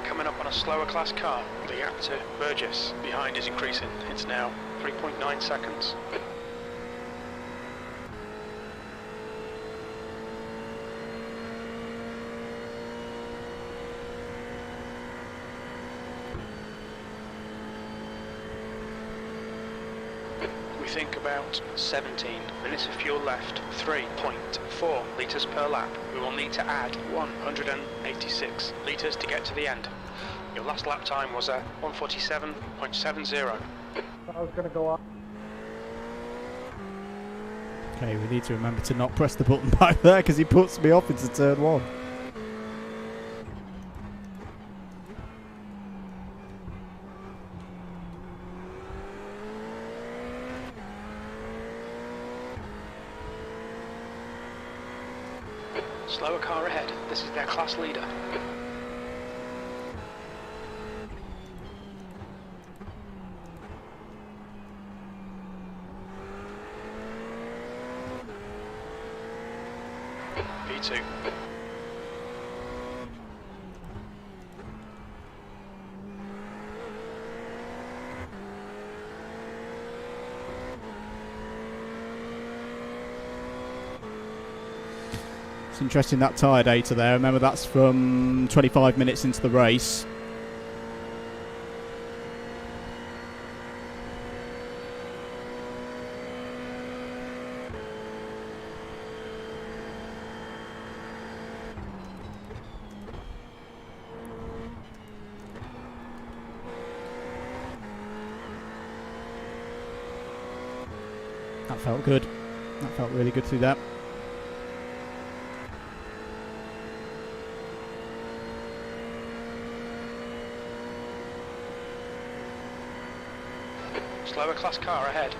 Speaker 3: Coming up on a slower class car, the gap to Burgess behind is increasing. It's now 3.9 seconds. We think about 17 minutes of fuel left, 3.4 litres per lap. We will need to add 186 litres to get to the end. Your last lap time was a 147.70.
Speaker 9: I was going to go up.
Speaker 1: Okay, we need to remember to not press the button back there because he puts me off into turn one.
Speaker 3: Slower car ahead. This is their class leader. P2.
Speaker 1: It's interesting that tyre data there. Remember, that's from 25 minutes into the race. That felt good. That felt really good through that.
Speaker 3: Slower class car ahead.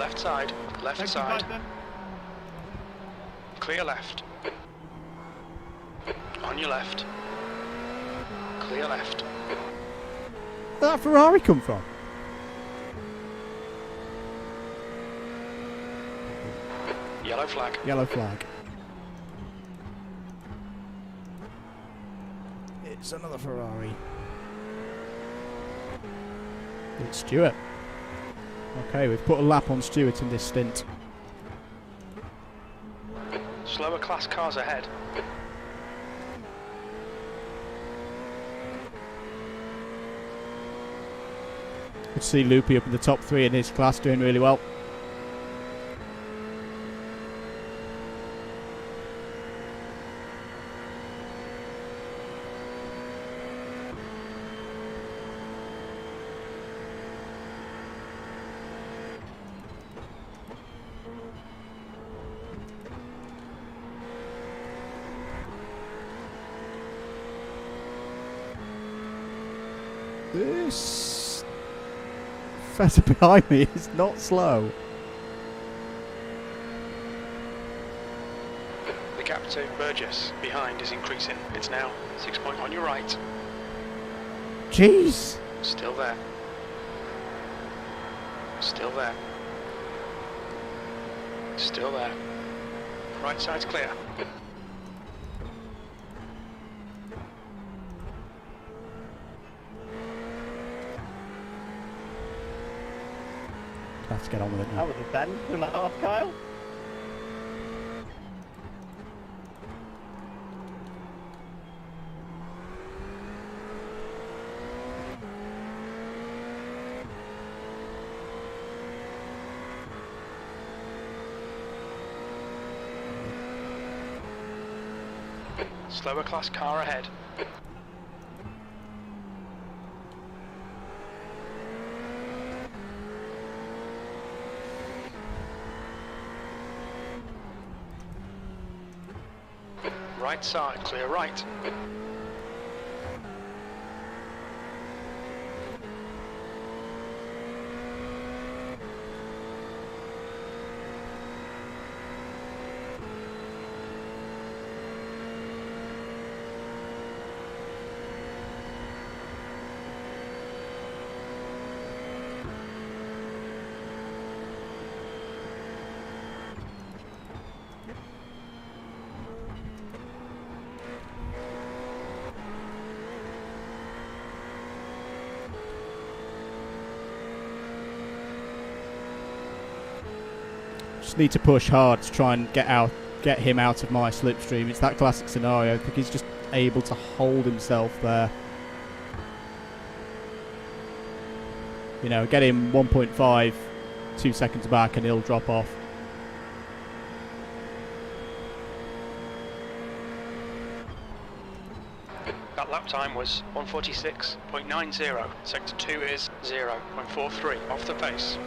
Speaker 3: Left side. Left
Speaker 4: Thank you,
Speaker 3: side.
Speaker 4: guys, then.
Speaker 3: Clear left. On your left. Clear left.
Speaker 1: Where'd that Ferrari come from?
Speaker 3: Yellow flag.
Speaker 1: Yellow flag. It's another Ferrari. It's Stewart. Okay, we've put a lap on Stewart in this stint.
Speaker 3: Slower class cars ahead.
Speaker 1: Good to see Loopy up in the top 3 in his class, doing really well. This fetter behind me is not slow.
Speaker 3: The gap to Burgess behind is increasing. It's now 6 point on your right.
Speaker 1: Jeez.
Speaker 3: Still there. Still there. Still there. Right side's clear.
Speaker 1: Let's get on with it now.
Speaker 5: That was a sentence and a half, Kyle.
Speaker 3: Slower class car ahead. Right side, clear right.
Speaker 1: Just need to push hard to try and get him out of my slipstream. It's that classic scenario. I think he's just able to hold himself there. You know, get him 1.5, 2 seconds back and he'll drop off.
Speaker 3: That lap time was 1:46.90. Sector 2 is 0.43 off the pace.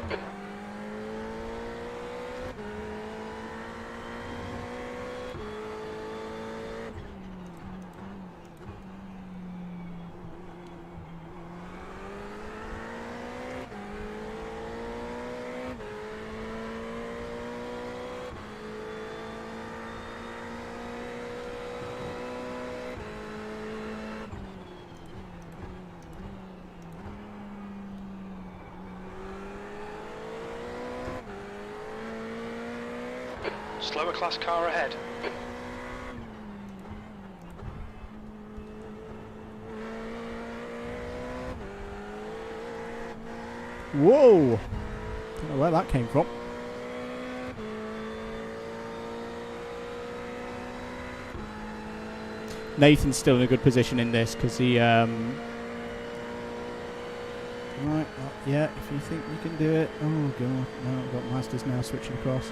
Speaker 3: Slower class car ahead.
Speaker 1: Whoa! Don't know where that came from. Nathan's still in a good position in this because he right, yeah, if you think you can do it. Oh god, no, I've got Masters now switching across.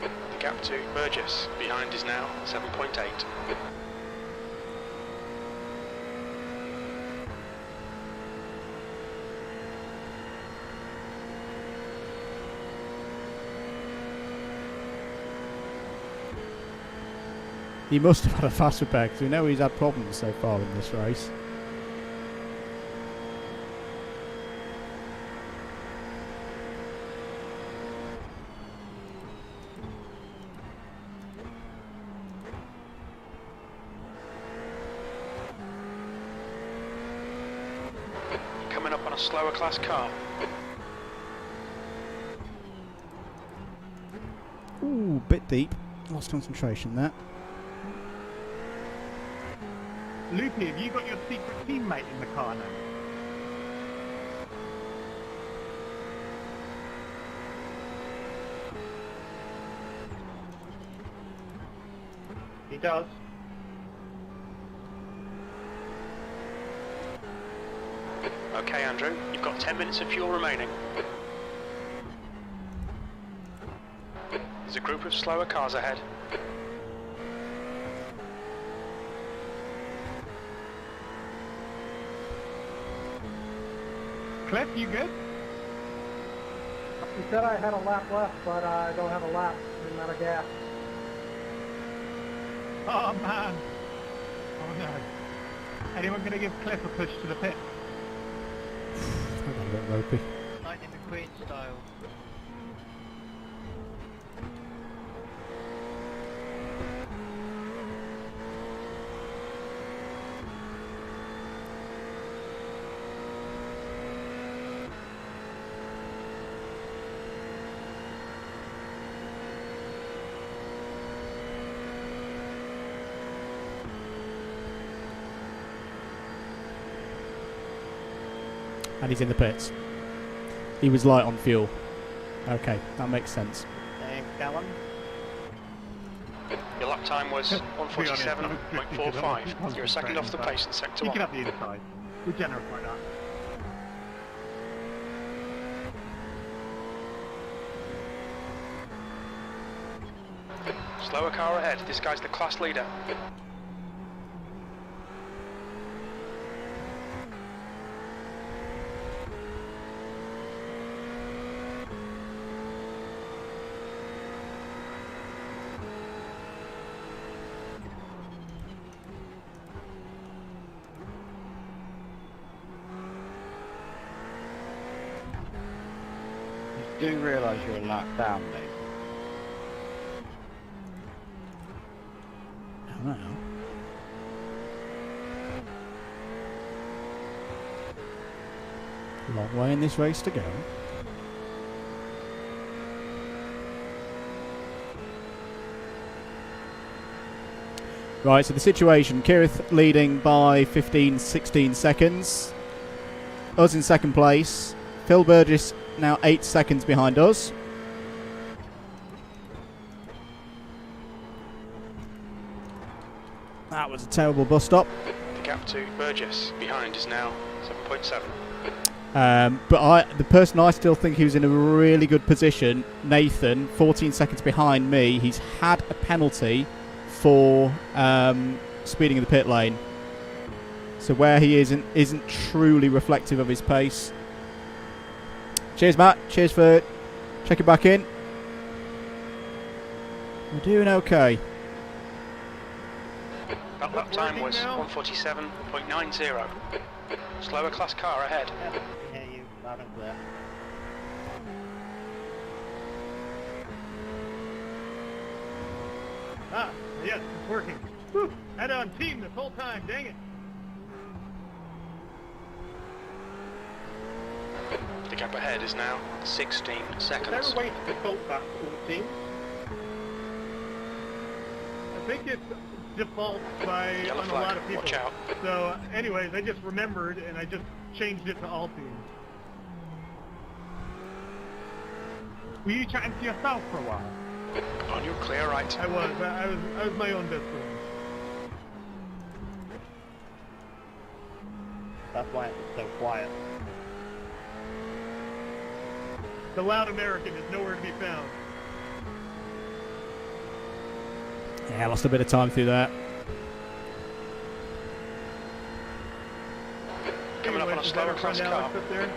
Speaker 3: The gap to Burgess behind is now 7.8.
Speaker 1: He must have had a fast repair because we know he's had problems so far in this race.
Speaker 3: Coming up on a slower class car.
Speaker 1: Ooh, bit deep. Lost concentration there.
Speaker 4: Loopy, have you got your secret teammate in the car now?
Speaker 2: He does.
Speaker 3: Okay, Andrew, you've got 10 minutes of fuel remaining. There's a group of slower cars ahead.
Speaker 4: Cliff, you good?
Speaker 9: He said I had a lap left, but I don't have a lap. I'm out of gas.
Speaker 4: Oh man. Oh no. Anyone gonna give Cliff a push to the pit?
Speaker 1: I got a bit ropey.
Speaker 12: Lightning McQueen style.
Speaker 1: And he's in the pits. He was light on fuel. Okay, that makes sense.
Speaker 5: Thanks, Callum.
Speaker 3: Your lap time was 1:47.45. You're a second off the pace in sector
Speaker 4: You
Speaker 3: 1.
Speaker 4: can have the inside. We're generous like that.
Speaker 3: Slower car ahead. This guy's the class leader.
Speaker 7: You do realise you're a lap down, mate?
Speaker 1: I don't know. Long way in this race to go. Right, so the situation, Kireth leading by 15, 16 seconds. Us in second place. Phil Burgess now 8 seconds behind us. That was a terrible bus stop.
Speaker 3: The gap to Burgess behind is now 7.7.
Speaker 1: But the person I still think he was in a really good position, Nathan, 14 seconds behind me. He's had a penalty for speeding in the pit lane. So where he isn't truly reflective of his pace. Cheers, Matt. Cheers for checking back in. We're doing okay.
Speaker 3: That lap time was 1:47.90. Slower class car ahead.
Speaker 5: Yeah, I can hear you loud and clear.
Speaker 4: Ah, yes, it's working. Whew, had on team this whole time, dang it.
Speaker 3: The gap ahead is now 16
Speaker 2: Is
Speaker 3: seconds.
Speaker 2: there a way to default that to all teams?
Speaker 4: I think it defaults by
Speaker 3: Yellow
Speaker 4: on a
Speaker 3: flag,
Speaker 4: lot of people.
Speaker 3: watch out.
Speaker 4: So, anyways, I just remembered and I just changed it to all teams. Were you chatting to yourself for a while?
Speaker 3: On your clear right.
Speaker 4: I was my own best friend.
Speaker 5: That's why it was so quiet.
Speaker 4: The loud American is nowhere to be found.
Speaker 1: Yeah, I lost a bit of time through that.
Speaker 3: Coming up on a slower class car.
Speaker 4: Up there.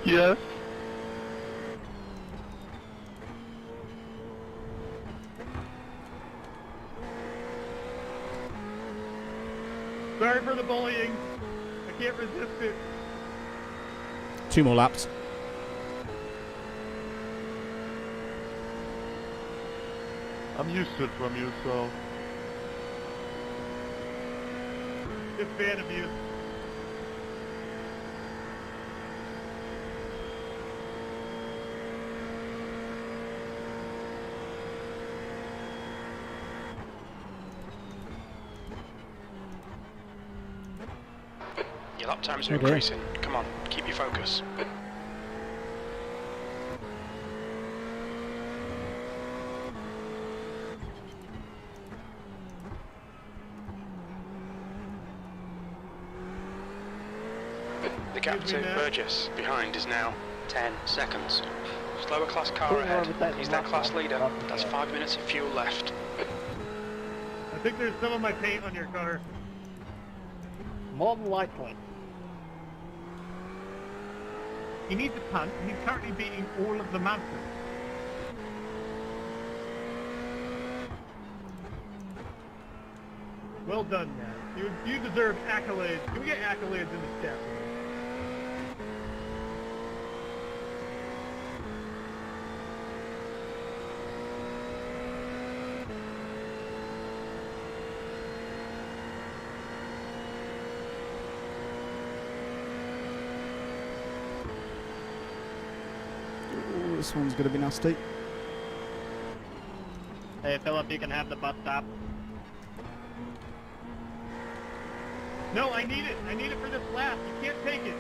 Speaker 7: Yes.
Speaker 6: Sorry for the bullying. I can't resist it.
Speaker 1: 2 more laps.
Speaker 13: I'm used to it from you, so...
Speaker 6: Big fan of you.
Speaker 3: Your lap times are
Speaker 1: Okay.
Speaker 3: increasing. Come on, keep your focus. The gap to Burgess behind is now 10 seconds. Slower class car ahead. He's their class leader. That's 5 minutes of fuel left.
Speaker 6: I think there's some of my paint on your car.
Speaker 5: More than likely.
Speaker 4: He needs a punt, and he's currently beating all of the Mansons.
Speaker 6: Well done, man. You deserve accolades. Can we get accolades in the chat?
Speaker 1: Ooh, this one's going to be nasty.
Speaker 5: Hey, Philip, you can have the bus stop.
Speaker 6: No, I need it. I need it for this lap. You can't take it.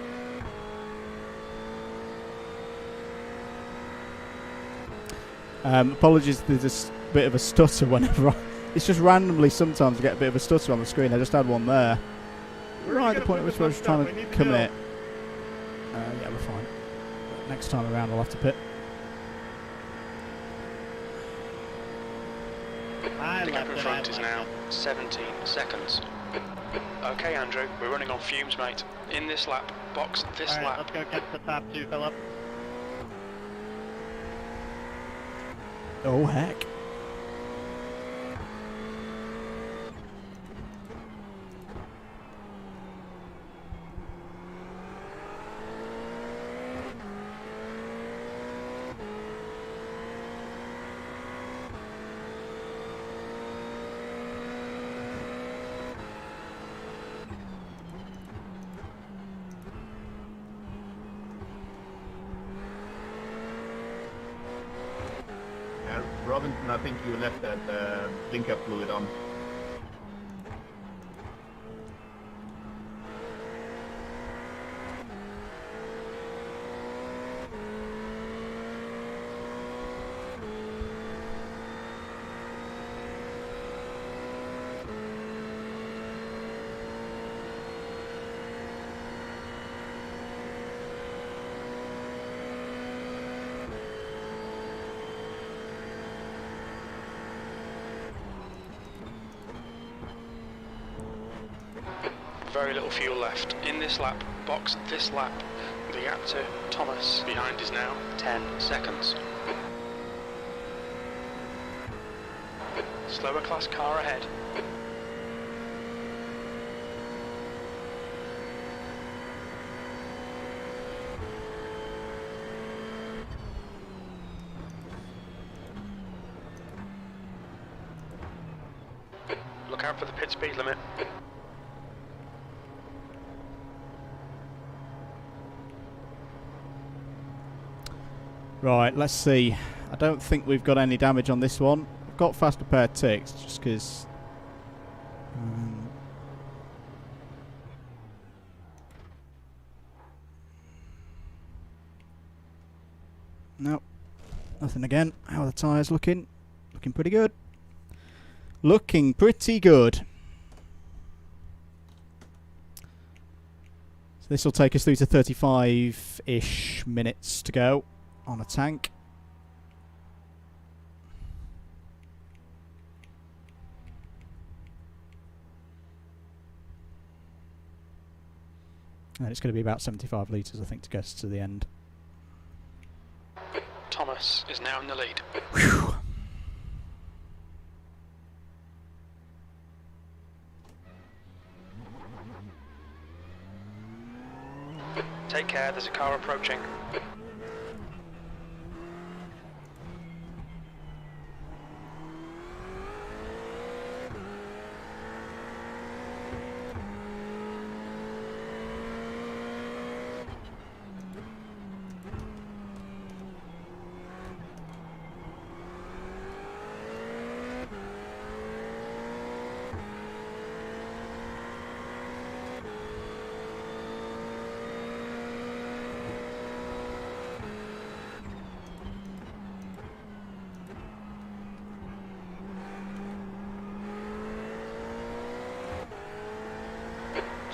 Speaker 1: Apologies, there's a bit of a stutter whenever it's just randomly sometimes I get a bit of a stutter on the screen. I just had one there. Right at the point at which I was trying to commit. Yeah, we're fine. But next time around I'll have to pit.
Speaker 3: The gap in front is now 17 seconds. Okay, Andrew, we're running on fumes, mate. In this lap, box this lap.
Speaker 5: Let's go catch the top 2, Philip.
Speaker 1: Oh, heck.
Speaker 11: Robinson, I think you left that blinker fluid on.
Speaker 3: Very little fuel left. In this lap, box this lap. The gap to Thomas behind is now 10 seconds. Slower class car ahead. Look out for the pit speed limit.
Speaker 1: Right, let's see. I don't think we've got any damage on this one. I've got fast repair ticks just because... Nope. Nothing again. How are the tyres looking? Looking pretty good. Looking pretty good. So this will take us through to 35-ish minutes to go on a tank. And it's going to be about 75 litres, I think, to get us to the end.
Speaker 3: Thomas is now in the lead.
Speaker 1: Whew.
Speaker 3: Take care, there's a car approaching.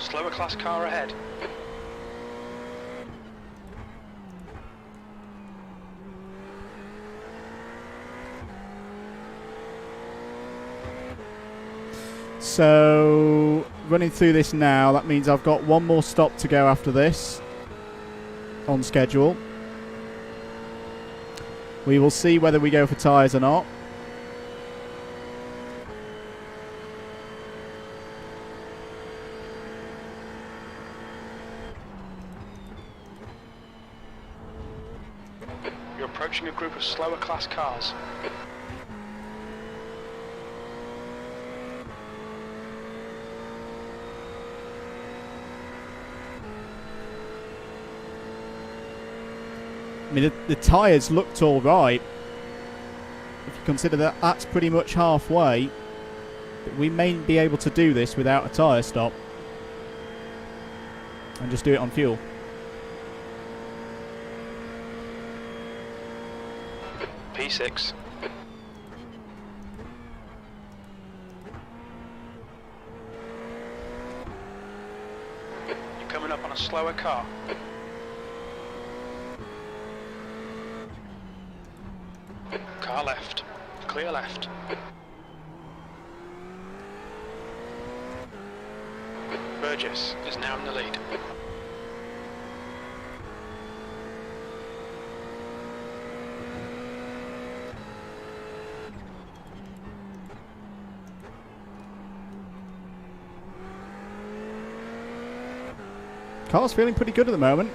Speaker 3: Slower class car ahead.
Speaker 1: So, running through this now, that means I've got one more stop to go after this on schedule. We will see whether we go for tyres or not.
Speaker 3: You're approaching a group of slower class cars.
Speaker 1: I mean, the tyres looked all right. If you consider that that's pretty much halfway, but we may be able to do this without a tyre stop and just do it on fuel.
Speaker 3: P6. You're coming up on a slower car. Car left. Clear left. Burgess is now in the lead.
Speaker 1: Car's feeling pretty good at the moment.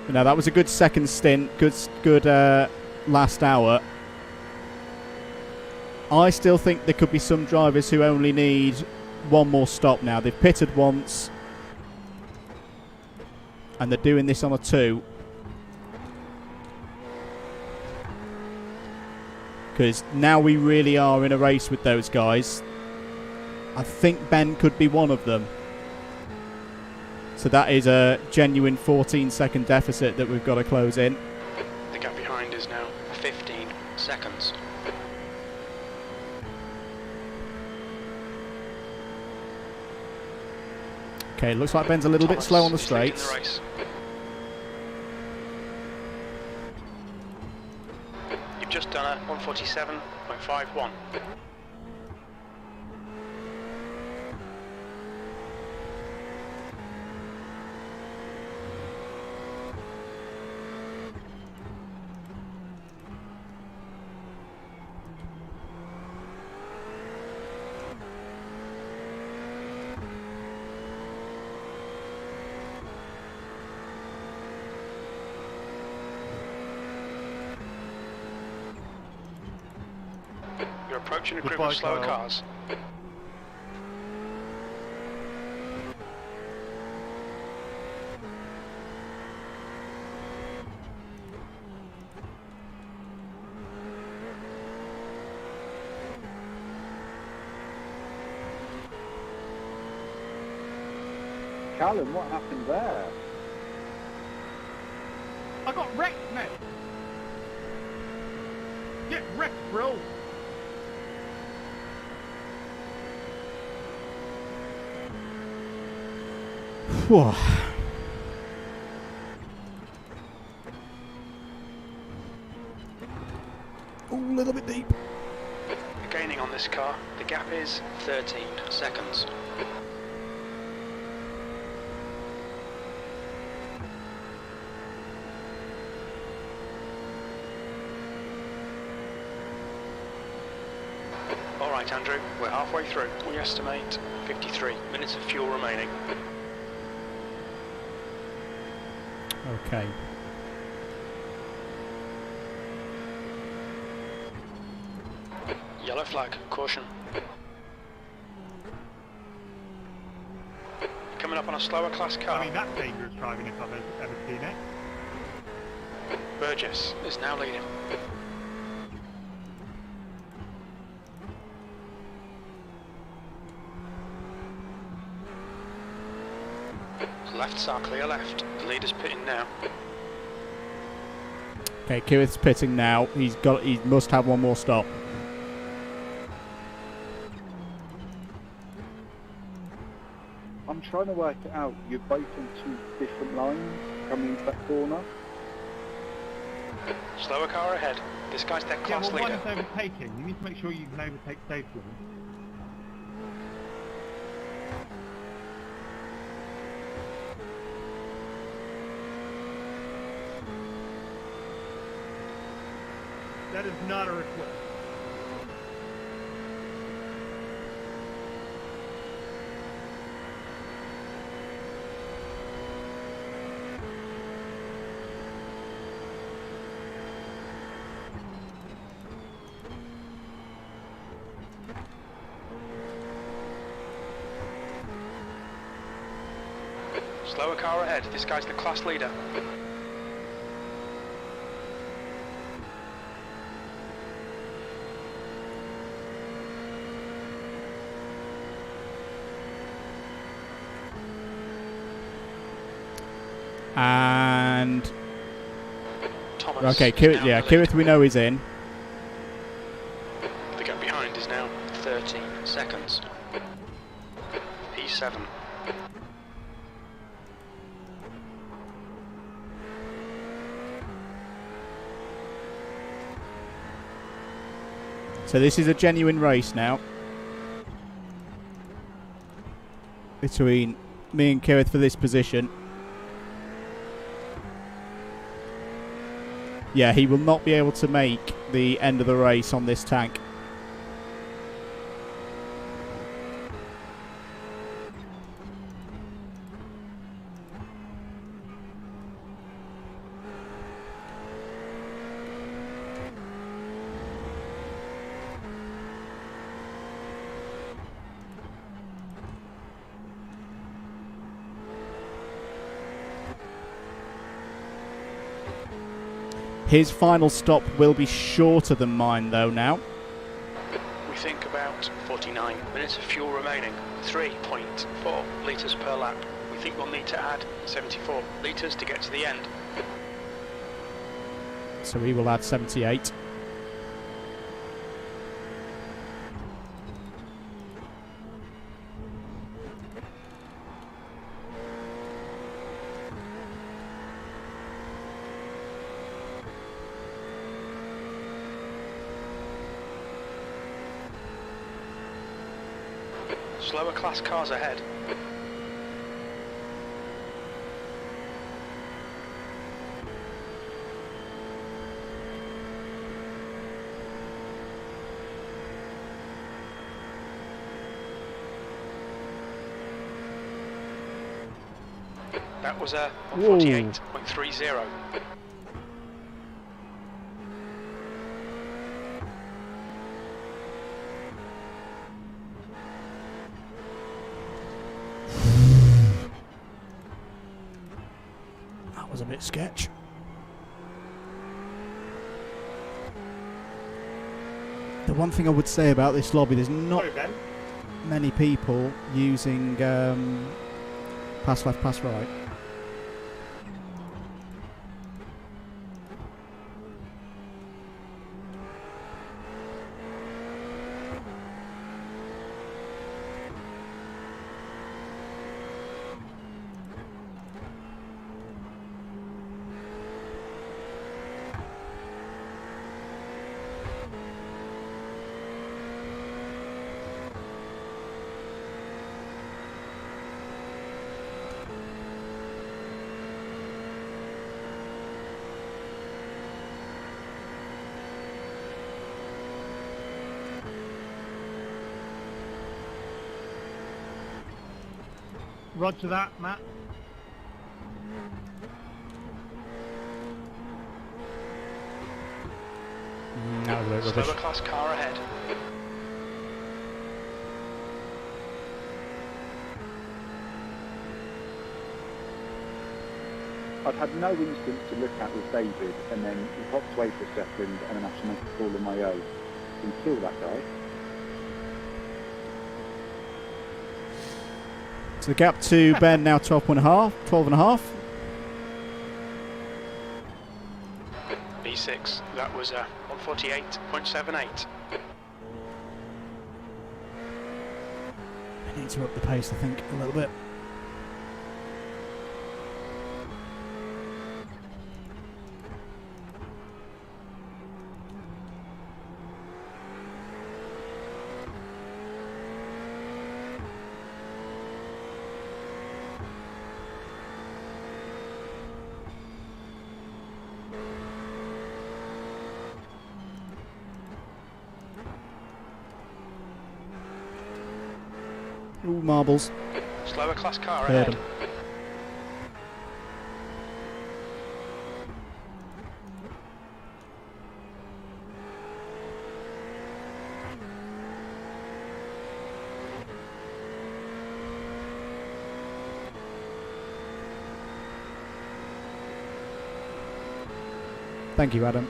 Speaker 1: Now that was a good second stint, good last hour. I still think there could be some drivers who only need one more stop now. They've pitted once and they're doing this on a 2. Because now we really are in a race with those guys. I think Ben could be one of them. So that is a genuine 14-second deficit that we've got to close in.
Speaker 3: The gap behind is now 15 seconds.
Speaker 1: Okay, looks like Ben's a little bit slow on the straights.
Speaker 3: You've just done a 147.51. You're approaching a group of slower cars.
Speaker 8: Callum, what happened there?
Speaker 4: I got wrecked, mate. Get wrecked, bro.
Speaker 1: Whew. Ooh, a little bit deep.
Speaker 3: You're gaining on this car. The gap is 13 seconds. Right, Andrew, we're halfway through. We estimate 53 minutes of fuel remaining.
Speaker 1: Okay.
Speaker 3: Yellow flag, caution. Coming up on a slower class car.
Speaker 4: I mean, that's dangerous driving if I've ever seen it.
Speaker 3: Burgess is now leading. Left side, clear left. The leader's pitting now.
Speaker 1: Okay, Kireth's pitting now. He must have one more stop.
Speaker 8: I'm trying to work it out. You're both on two different lines coming into that corner.
Speaker 3: Slower car ahead. This guy's their class
Speaker 4: one
Speaker 3: leader.
Speaker 4: is overtaking. You need to make sure you can overtake safely.
Speaker 6: That is not a request.
Speaker 3: Slower car ahead. This guy's the class leader.
Speaker 1: And
Speaker 3: Thomas
Speaker 1: okay, Kireth we know is in.
Speaker 3: The gap behind is now 13 seconds. P7.
Speaker 1: So this is a genuine race now between me and Kireth for this position. Yeah, he will not be able to make the end of the race on this tank. His final stop will be shorter than mine, though, now.
Speaker 3: We think about 49 minutes of fuel remaining. 3.4 litres per lap. We think we'll need to add 74 litres to get to the end.
Speaker 1: So he will add 78.
Speaker 3: Slower class cars ahead. That was a 148.30.
Speaker 1: Was a bit sketch. The one thing I would say about this lobby, there's not many people using pass left, pass right.
Speaker 4: Roger that, Matt.
Speaker 1: That was a bit rubbish.
Speaker 3: Slower class car ahead.
Speaker 8: I'd had no instance to look at with David, and then he popped away for a second, and then I had to make a call on my own and kill that guy.
Speaker 1: So the gap to Ben now 12.5.
Speaker 3: B6, that was 148.78.
Speaker 1: I need to up the pace, I think, a little bit. Ooh, marbles.
Speaker 3: Slower class car
Speaker 1: Heard
Speaker 3: ahead.
Speaker 1: 'em. Thank you, Adam.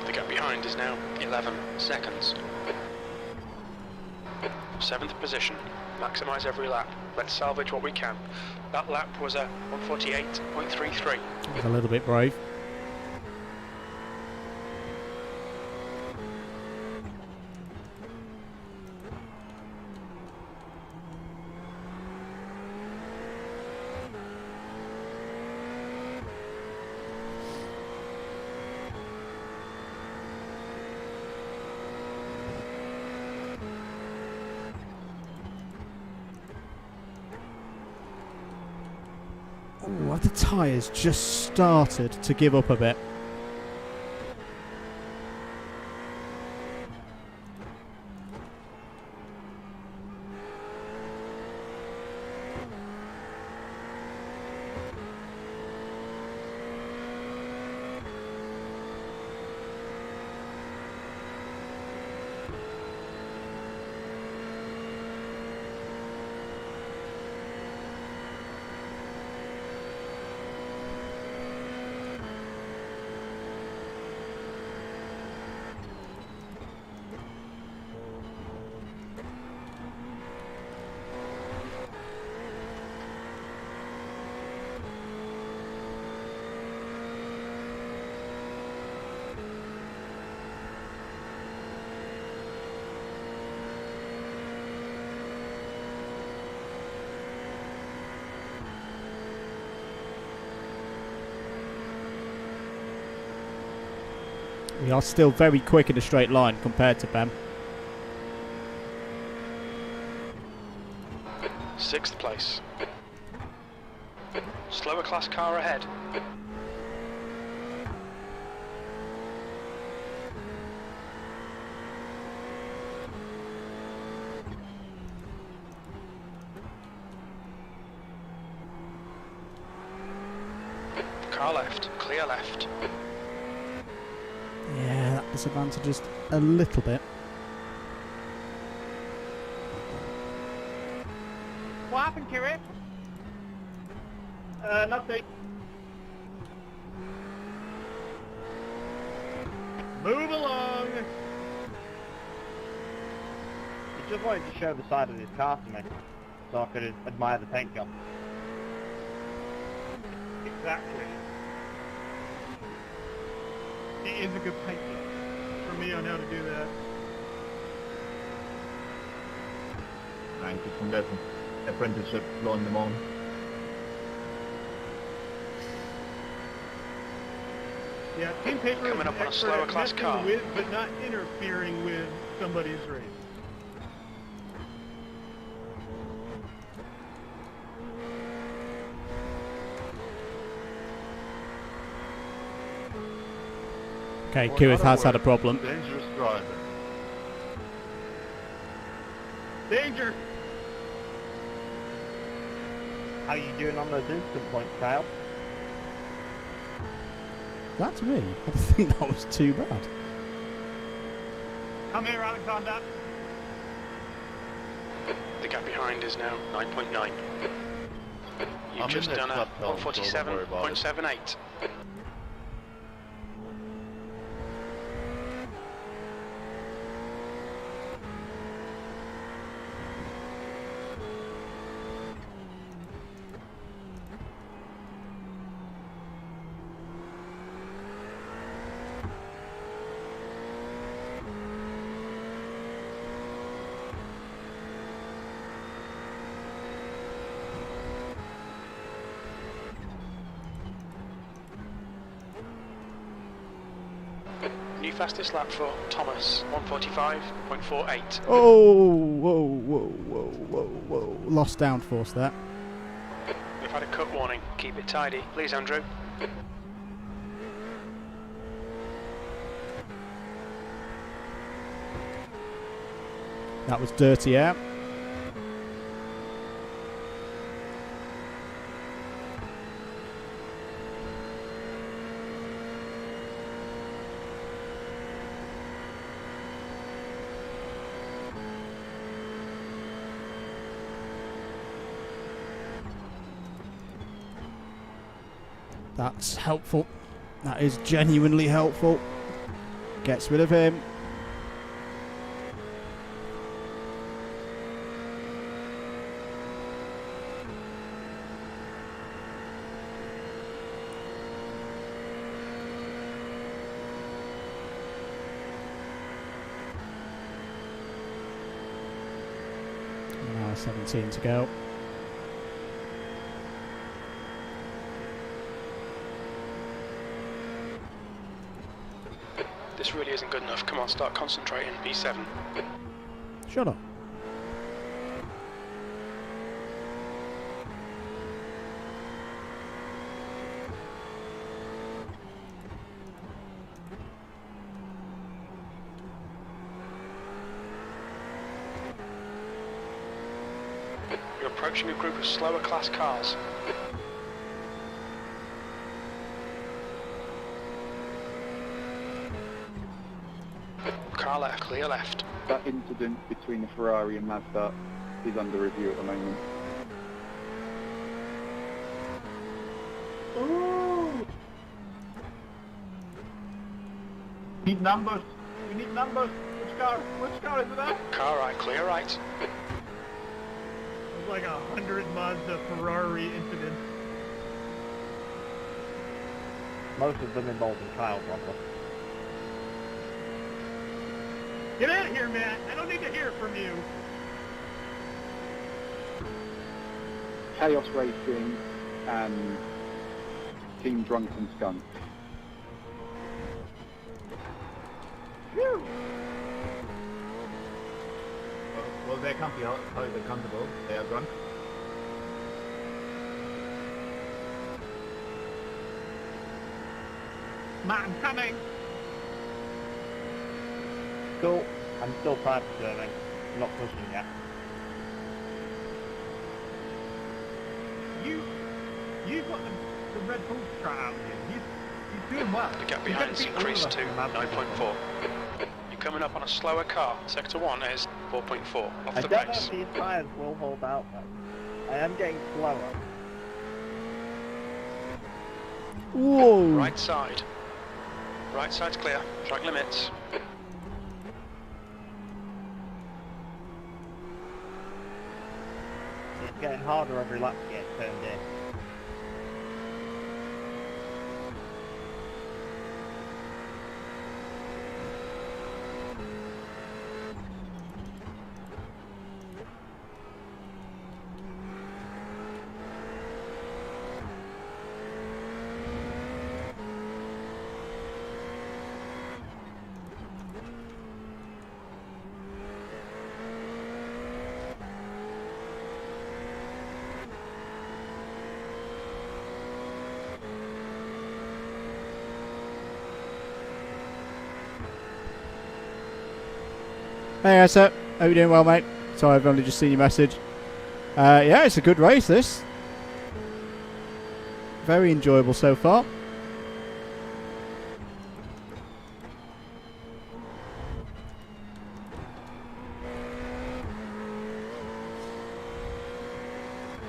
Speaker 3: The gap behind is now 11 seconds. 7th position. Maximise every lap. Let's salvage what we can. That lap was a 148.33.
Speaker 1: That was a little bit brave. Ooh, have the tyres just started to give up a bit? We are still very quick in a straight line compared to Ben.
Speaker 3: 6th place. Slower class car ahead. Car left, clear left.
Speaker 1: Yeah, that disadvantages a little bit.
Speaker 5: What happened, Kireth?
Speaker 6: Nothing. Move along.
Speaker 5: He just wanted to show the side of his car to me, so I could admire the paint job.
Speaker 2: Exactly.
Speaker 4: It is a good paint job for me on how to do that.
Speaker 11: Thank you from the apprenticeship blowing them on.
Speaker 4: Yeah, Team Paper
Speaker 3: Coming
Speaker 4: is
Speaker 3: up
Speaker 4: an
Speaker 3: on a
Speaker 4: expert
Speaker 3: slower
Speaker 4: at
Speaker 3: class
Speaker 4: messing
Speaker 3: car.
Speaker 4: with, but not interfering with somebody's race.
Speaker 1: Okay,
Speaker 13: Or
Speaker 1: Kireth
Speaker 13: in
Speaker 1: has
Speaker 13: other
Speaker 1: had a
Speaker 13: words,
Speaker 1: problem.
Speaker 13: Dangerous driving.
Speaker 4: Danger!
Speaker 5: How you doing on those instant points, Kyle?
Speaker 1: That's me. I didn't think that was too bad.
Speaker 4: Come here, Alexander.
Speaker 3: The gap behind is now 9.9. You've
Speaker 13: I'm
Speaker 3: just
Speaker 13: in
Speaker 3: done
Speaker 13: next
Speaker 3: a
Speaker 13: lap, Tom, so don't worry about it.
Speaker 3: 147.78. New fastest lap for Thomas, 145.48.
Speaker 1: Oh, whoa, whoa, whoa, whoa, whoa. Lost downforce there.
Speaker 3: We've had a cut warning. Keep it tidy. Please, Andrew.
Speaker 1: That was dirty air. That's helpful. That is genuinely helpful. Gets rid of him. Now 17 to go.
Speaker 3: This really isn't good enough. Come on, start concentrating. B7.
Speaker 1: Shut up.
Speaker 3: You're approaching a group of slower class cars. Car left, clear left.
Speaker 8: That incident between the Ferrari and Mazda is under review at the moment.
Speaker 11: Ooh! Need numbers. We need numbers. Which car? Which car is it at?
Speaker 3: Car right, clear right.
Speaker 4: It was like 100 Mazda Ferrari incidents.
Speaker 5: Most of them involving Kyle, probably.
Speaker 4: Get out of here, Matt. I don't need to hear from you.
Speaker 8: Chaos Racing and Team Drunken Skunk.
Speaker 11: Phew! Well, they can't be accountable. They are drunk.
Speaker 4: Matt, I'm coming.
Speaker 5: Cool. I'm still time preserving. I'm not pushing yet.
Speaker 4: You've got the Red Bull strat out here. He's doing well.
Speaker 3: The gap behind has increased to 9.4. You're coming up on a slower car. Sector 1 is 4.4 off
Speaker 5: I
Speaker 3: the
Speaker 5: don't know
Speaker 3: pace.
Speaker 5: if these tyres will hold out though. I am getting slower.
Speaker 1: Whoa!
Speaker 3: Right side. Right side's clear. Track limits.
Speaker 5: It's getting harder every lap to get turned in.
Speaker 1: Hey, sir. Hope you're doing well, mate. Sorry, I've only just seen your message. Yeah, it's a good race, this. Very enjoyable so far.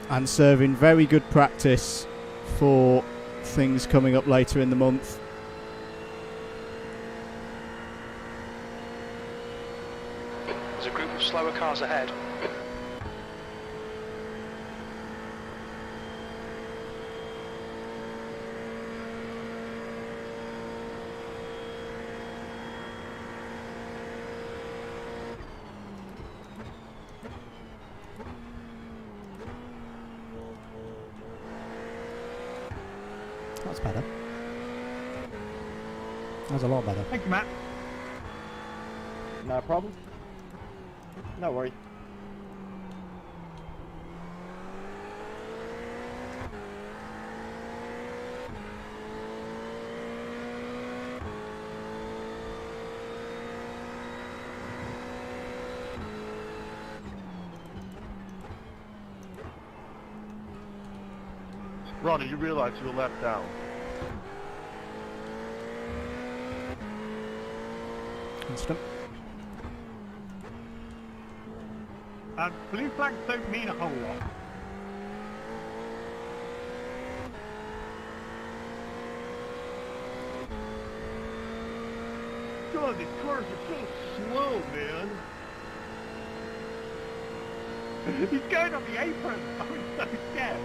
Speaker 1: And serving very good practice for things coming up later in the month.
Speaker 3: There's a group of slower cars ahead.
Speaker 1: That's better. That's a lot better.
Speaker 4: Thank you, Matt.
Speaker 5: No problem. No worries.
Speaker 13: Ronnie, you realize you were left down.
Speaker 1: Instant.
Speaker 4: Blue flags don't mean a whole lot. God, these cars are so slow, man. He's going on the apron. I'm so scared.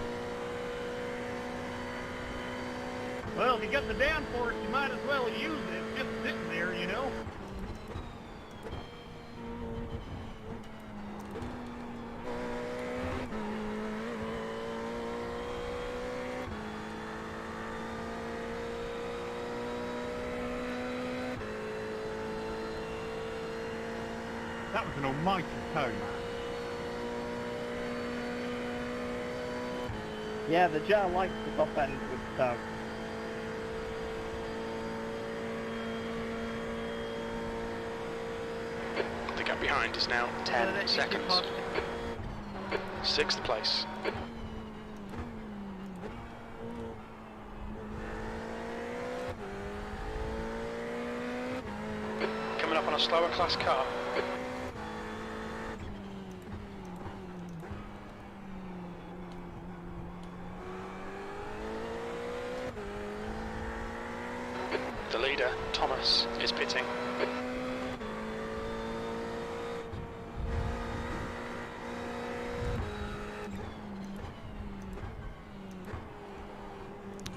Speaker 4: Well, if you got the downforce, you might as well use it. It's just sitting there, you know. That was an almighty toe, man.
Speaker 5: Yeah, the jet likes the top end with toe.
Speaker 3: The gap behind is now 10 seconds. 6th place. Coming up on a slower class car. The leader, Thomas, is pitting.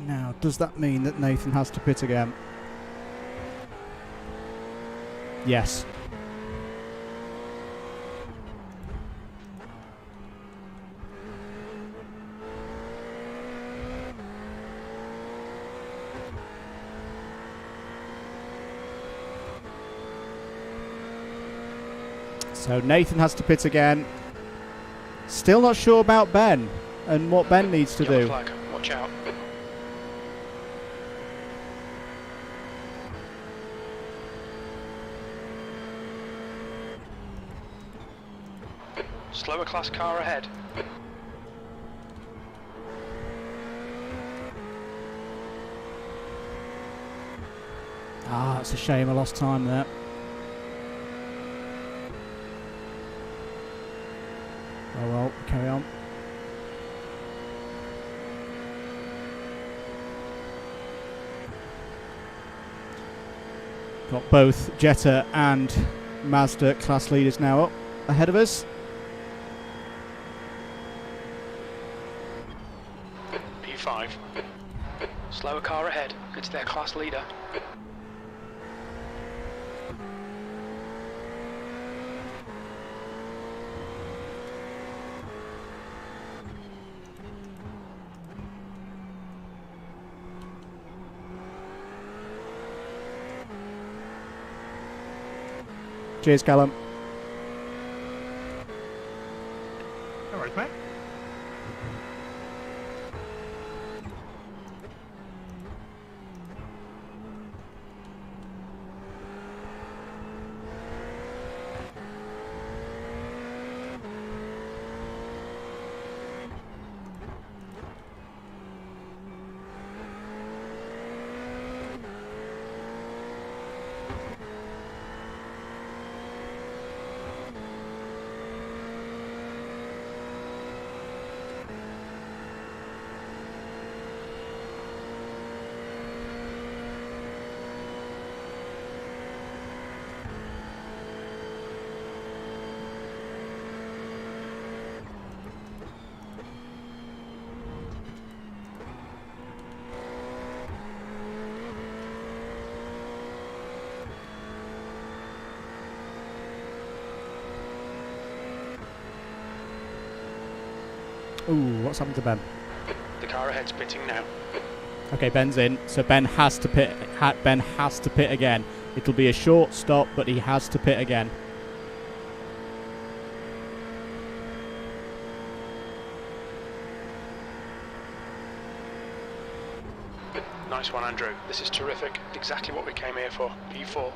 Speaker 1: Now, does that mean that Nathan has to pit again? Yes. So Nathan has to pit again. Still not sure about Ben and what Ben needs to do.
Speaker 3: Flag. Watch out. Slower class car ahead.
Speaker 1: Ah, it's a shame I lost time there. Oh well, carry on. Got both Jetta and Mazda class leaders now up ahead of us.
Speaker 3: P5. Slower car ahead. It's their class leader.
Speaker 1: Cheers, Callum.
Speaker 4: No worries, mate.
Speaker 1: Ooh, what's happened to Ben?
Speaker 3: The car ahead's pitting now.
Speaker 1: Okay, Ben's in, so Ben has to pit. Ben has to pit again. It'll be a short stop, but he has to pit again.
Speaker 3: Nice one, Andrew. This is terrific. Exactly what we came here for. P4.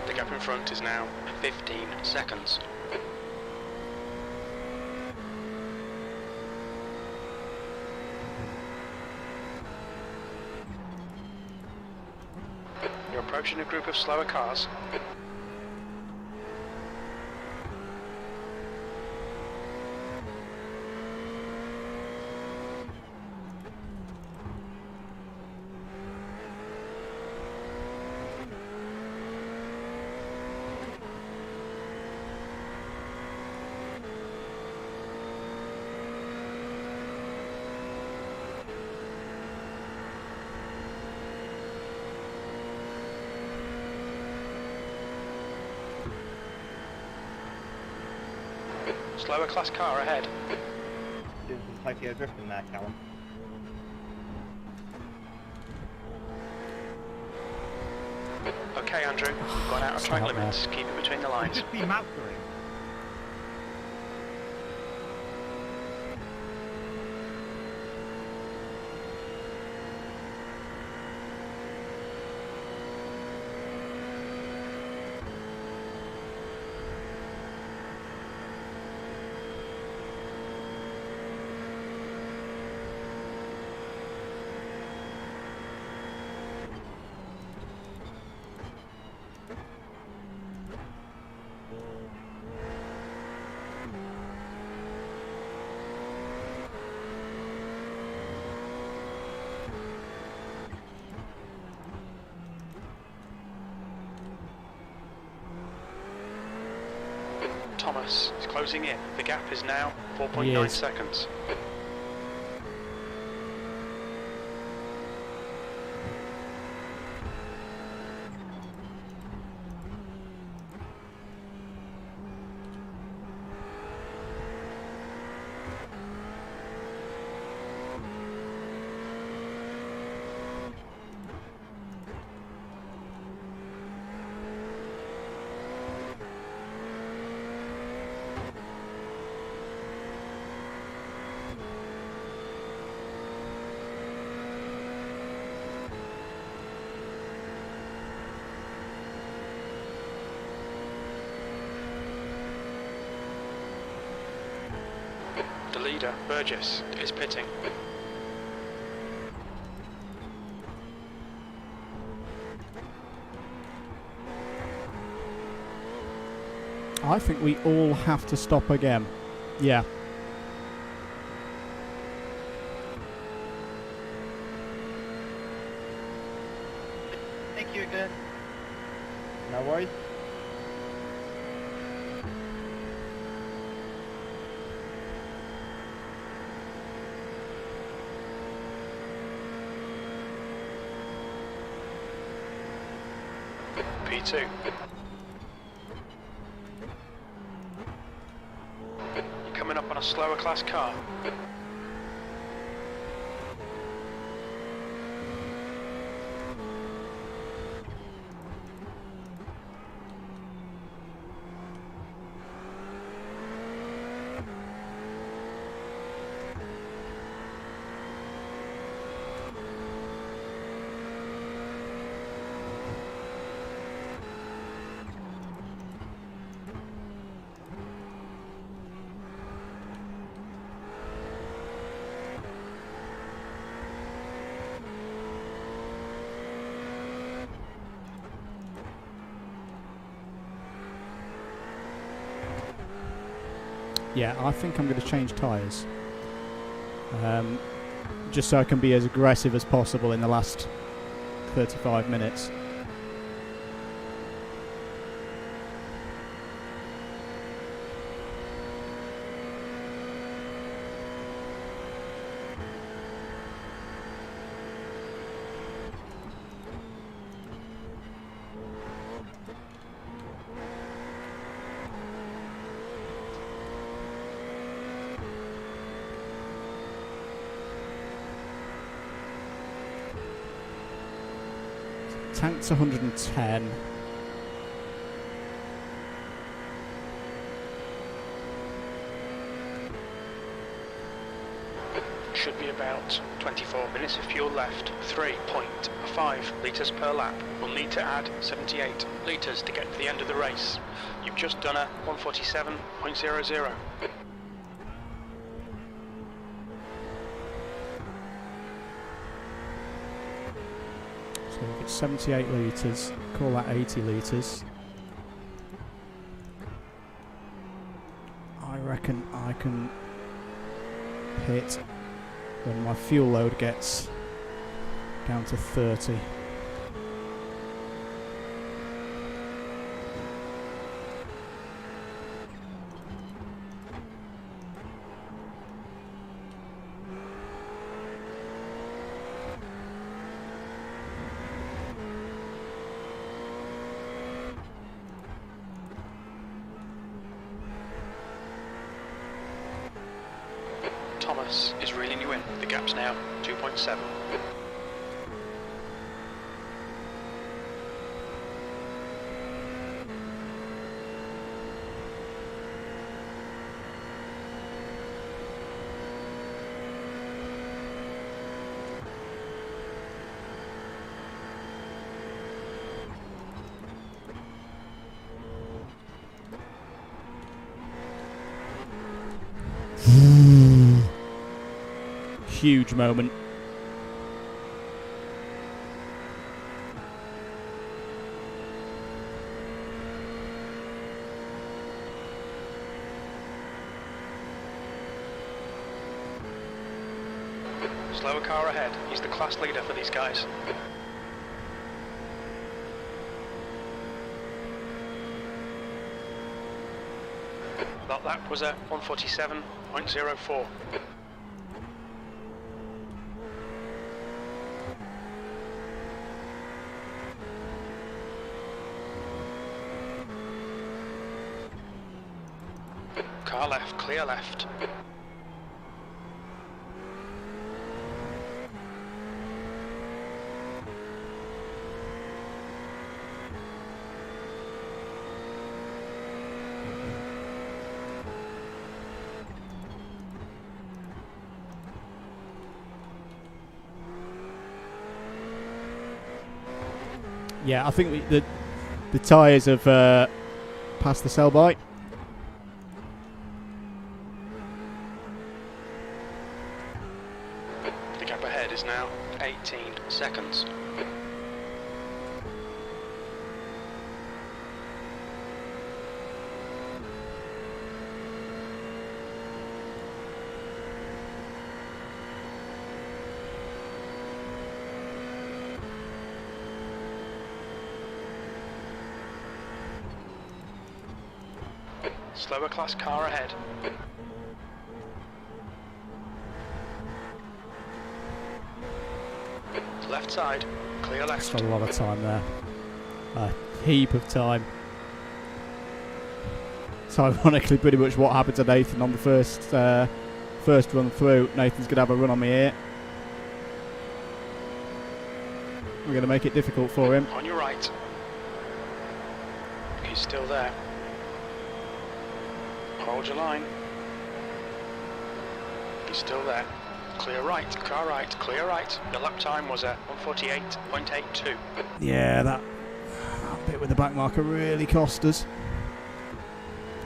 Speaker 3: The gap in front is now 15 seconds. You're approaching a group of slower cars. Slower class car ahead.
Speaker 5: Doing some Tokyo drifting there, Callum.
Speaker 3: Okay, Andrew, you've gone out of track limits. Keep it between the lines.
Speaker 4: Just be mastering.
Speaker 3: Thomas is closing in. The gap is now 4.9 seconds. The leader, Burgess, is pitting.
Speaker 1: I think we all have to stop again. Yeah.
Speaker 12: Thank you again.
Speaker 5: No worries.
Speaker 3: P2. You're coming up on a slower class car.
Speaker 1: Yeah, I think I'm going to change tyres. Just so I can be as aggressive as possible in the last 35 minutes. tank's 110.
Speaker 3: Should be about 24 minutes of fuel left. 3.5 litres per lap. We'll need to add 78 litres to get to the end of the race. You've just done a 147.00.
Speaker 1: So if it's 78 litres, call that 80 litres. I reckon I can hit when my fuel load gets down to 30.
Speaker 3: Thomas is reeling you in. The gap's now 2.7.
Speaker 1: Huge moment.
Speaker 3: Slower car ahead. He's the class leader for these guys. That lap was at 147.04. Car left, clear left.
Speaker 1: Yeah, I think the tyres have passed the sell-by.
Speaker 3: The gap ahead is now 18 seconds. Slower class car ahead. Left side, clear left.
Speaker 1: That's a lot of time there. A heap of time. So ironically, pretty much what happened to Nathan on the first run through. Nathan's going to have a run on me here. We're going to make it difficult for him.
Speaker 3: On your right. He's still there. Hold your line. He's still there. Clear right, car right, clear right. Your lap time was at 148.82.
Speaker 1: Yeah, that bit with the back marker really cost us.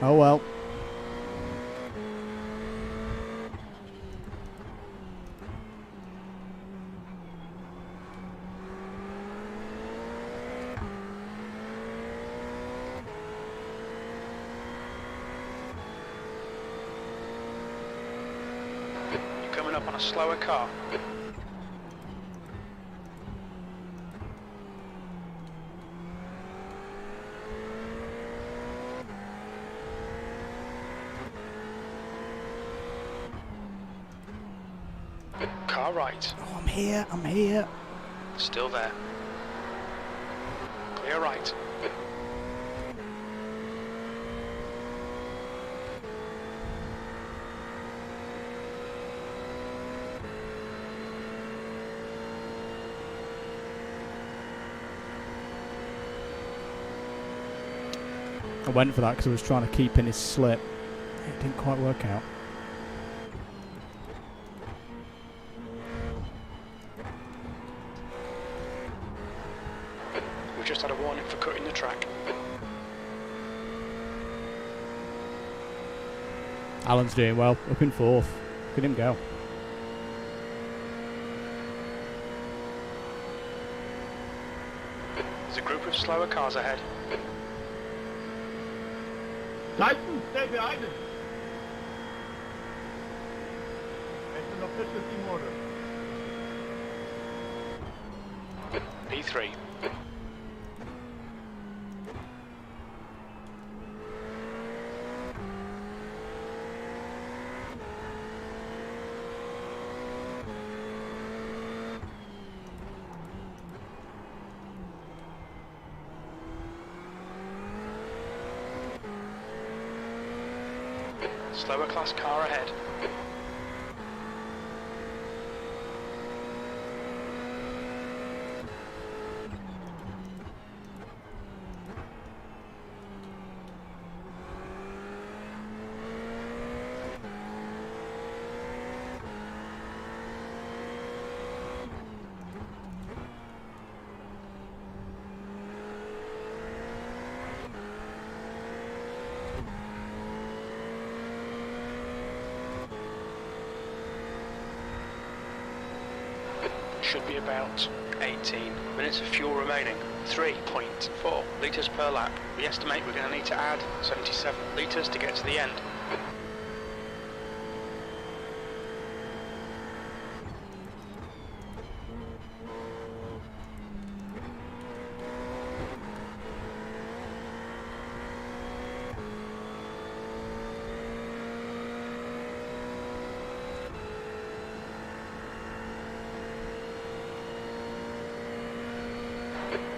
Speaker 1: Oh well.
Speaker 3: Coming up on a slower car. Car right.
Speaker 1: Oh, I'm here, I'm here.
Speaker 3: Still there. Clear right.
Speaker 1: I went for that because I was trying to keep in his slip. It didn't quite work out.
Speaker 3: We've just had a warning for cutting the track.
Speaker 1: Alan's doing well, up in 4th. Look at him go.
Speaker 3: There's a group of slower cars ahead.
Speaker 6: Tyson, stay behind us. It's an official team order.
Speaker 3: P3. Slower class car ahead. Should be about 18 minutes of fuel remaining. 3.4 litres per lap. We estimate we're going to need to add 77 litres to get to the end.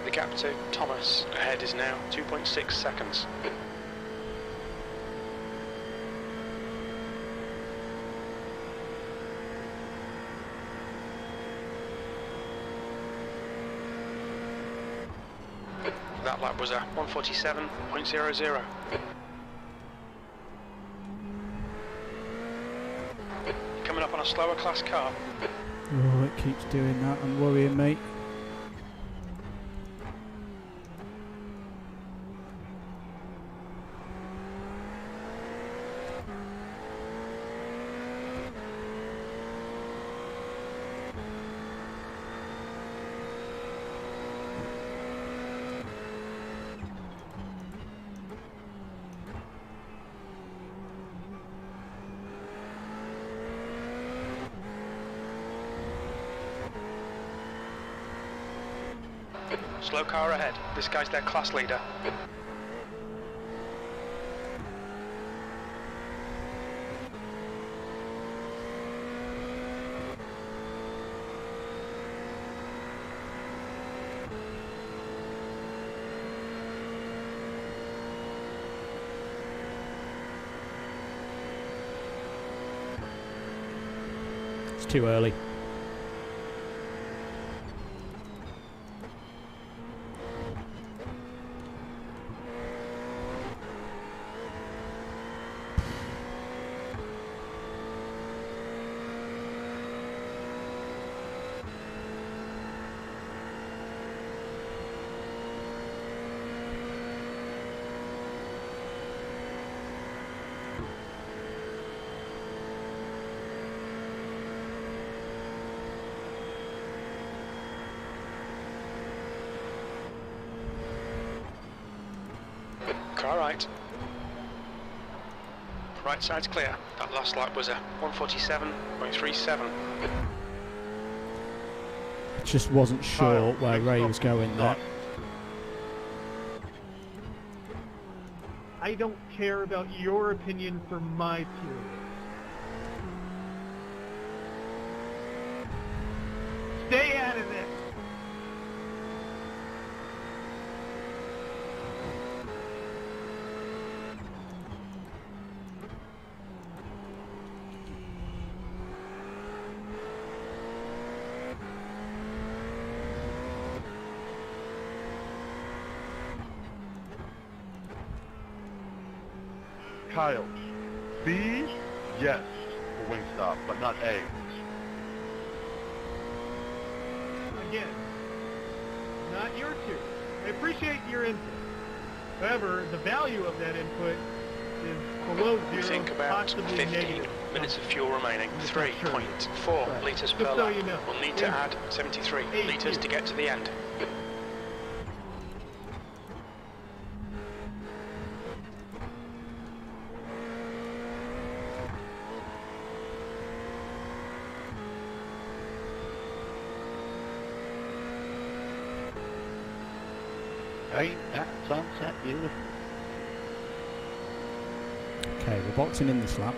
Speaker 3: The gap to Thomas ahead is now 2.6 seconds. That lap was a 1:47.00. Coming up on a slower class car.
Speaker 1: Oh, it keeps doing that and worrying me.
Speaker 3: Slow car ahead. This guy's their class leader.
Speaker 1: It's too early.
Speaker 3: Car right. Right side's clear. That last lap was a 1:47.37.
Speaker 1: Just wasn't sure where Ray was going there.
Speaker 6: I don't care about your opinion for my period. Stay out of this.
Speaker 13: Kyle. B, yes, for Wingstop, but not A.
Speaker 6: Again, not your two. I appreciate your input. However, the value of that input is below zero,
Speaker 3: We think about
Speaker 6: possibly
Speaker 3: 15
Speaker 6: negative.
Speaker 3: minutes of fuel remaining. 3.4 litres per
Speaker 6: Just so
Speaker 3: lap.
Speaker 6: you know.
Speaker 3: We'll need to add 73 litres to get to the end.
Speaker 7: Ain't that sunset beautiful?
Speaker 1: Okay, we're boxing in this lap.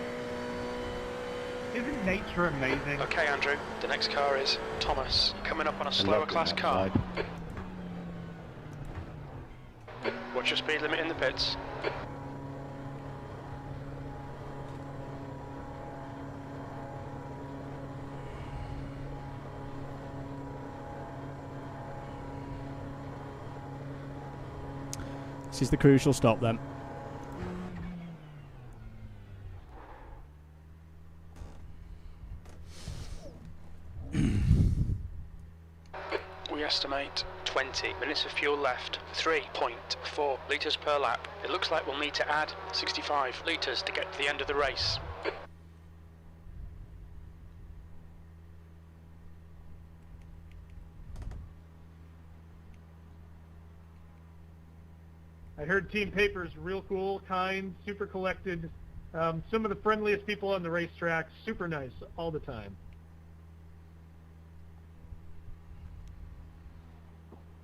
Speaker 4: Isn't nature amazing?
Speaker 3: Okay, Andrew, the next car is Thomas, coming up on a slower class car. What's your speed limit in the pits?
Speaker 1: This is the crucial stop then.
Speaker 3: We estimate 20 minutes of fuel left, 3.4 litres per lap. It looks like we'll need to add 65 litres to get to the end of the race.
Speaker 6: I heard Team Paper's real cool, kind, super collected. Some of the friendliest people on the racetrack, super nice all the time.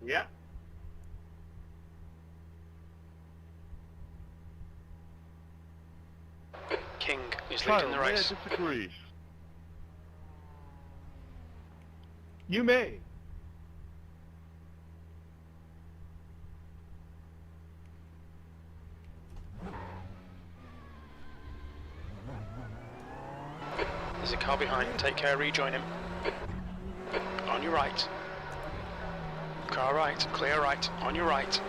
Speaker 2: Yeah.
Speaker 3: King is
Speaker 13: Kyle,
Speaker 3: leading the
Speaker 13: may I
Speaker 3: race.
Speaker 13: disagree?
Speaker 6: You may.
Speaker 3: There's a car behind. Take care, rejoin him. On your right. Car right, clear right, on your right.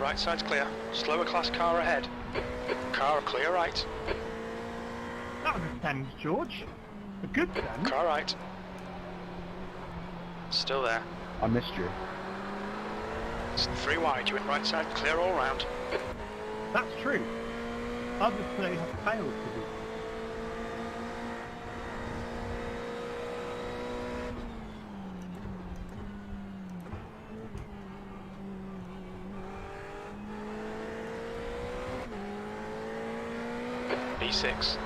Speaker 3: Right side's clear. Slower class car ahead. Car clear right.
Speaker 4: That was a stand, George. A good stand.
Speaker 3: Car right. Still there.
Speaker 11: I missed you.
Speaker 3: It's 3 wide, you went right side, clear all round.
Speaker 4: That's true. Others today have failed to do.
Speaker 3: B6.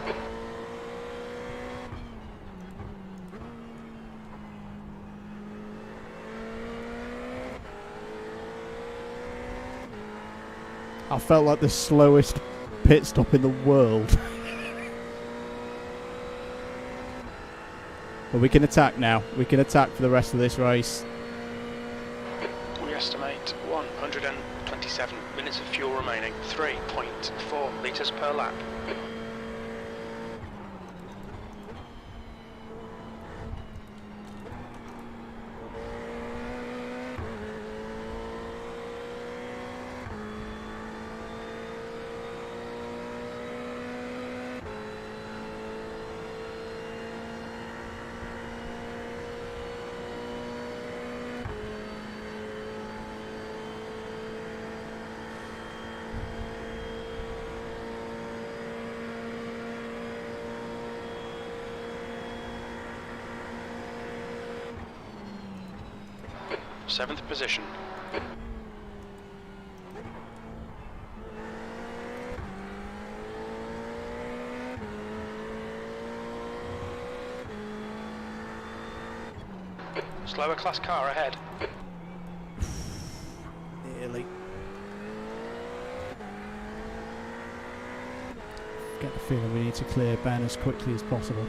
Speaker 1: I felt like the slowest pit stop in the world. But we can attack now. We can attack for the rest of this race.
Speaker 3: We estimate 127 minutes of fuel remaining. 3.4 litres per lap. Seventh position. Slower class car ahead.
Speaker 1: Nearly. Get the feeling we need to clear Ben as quickly as possible.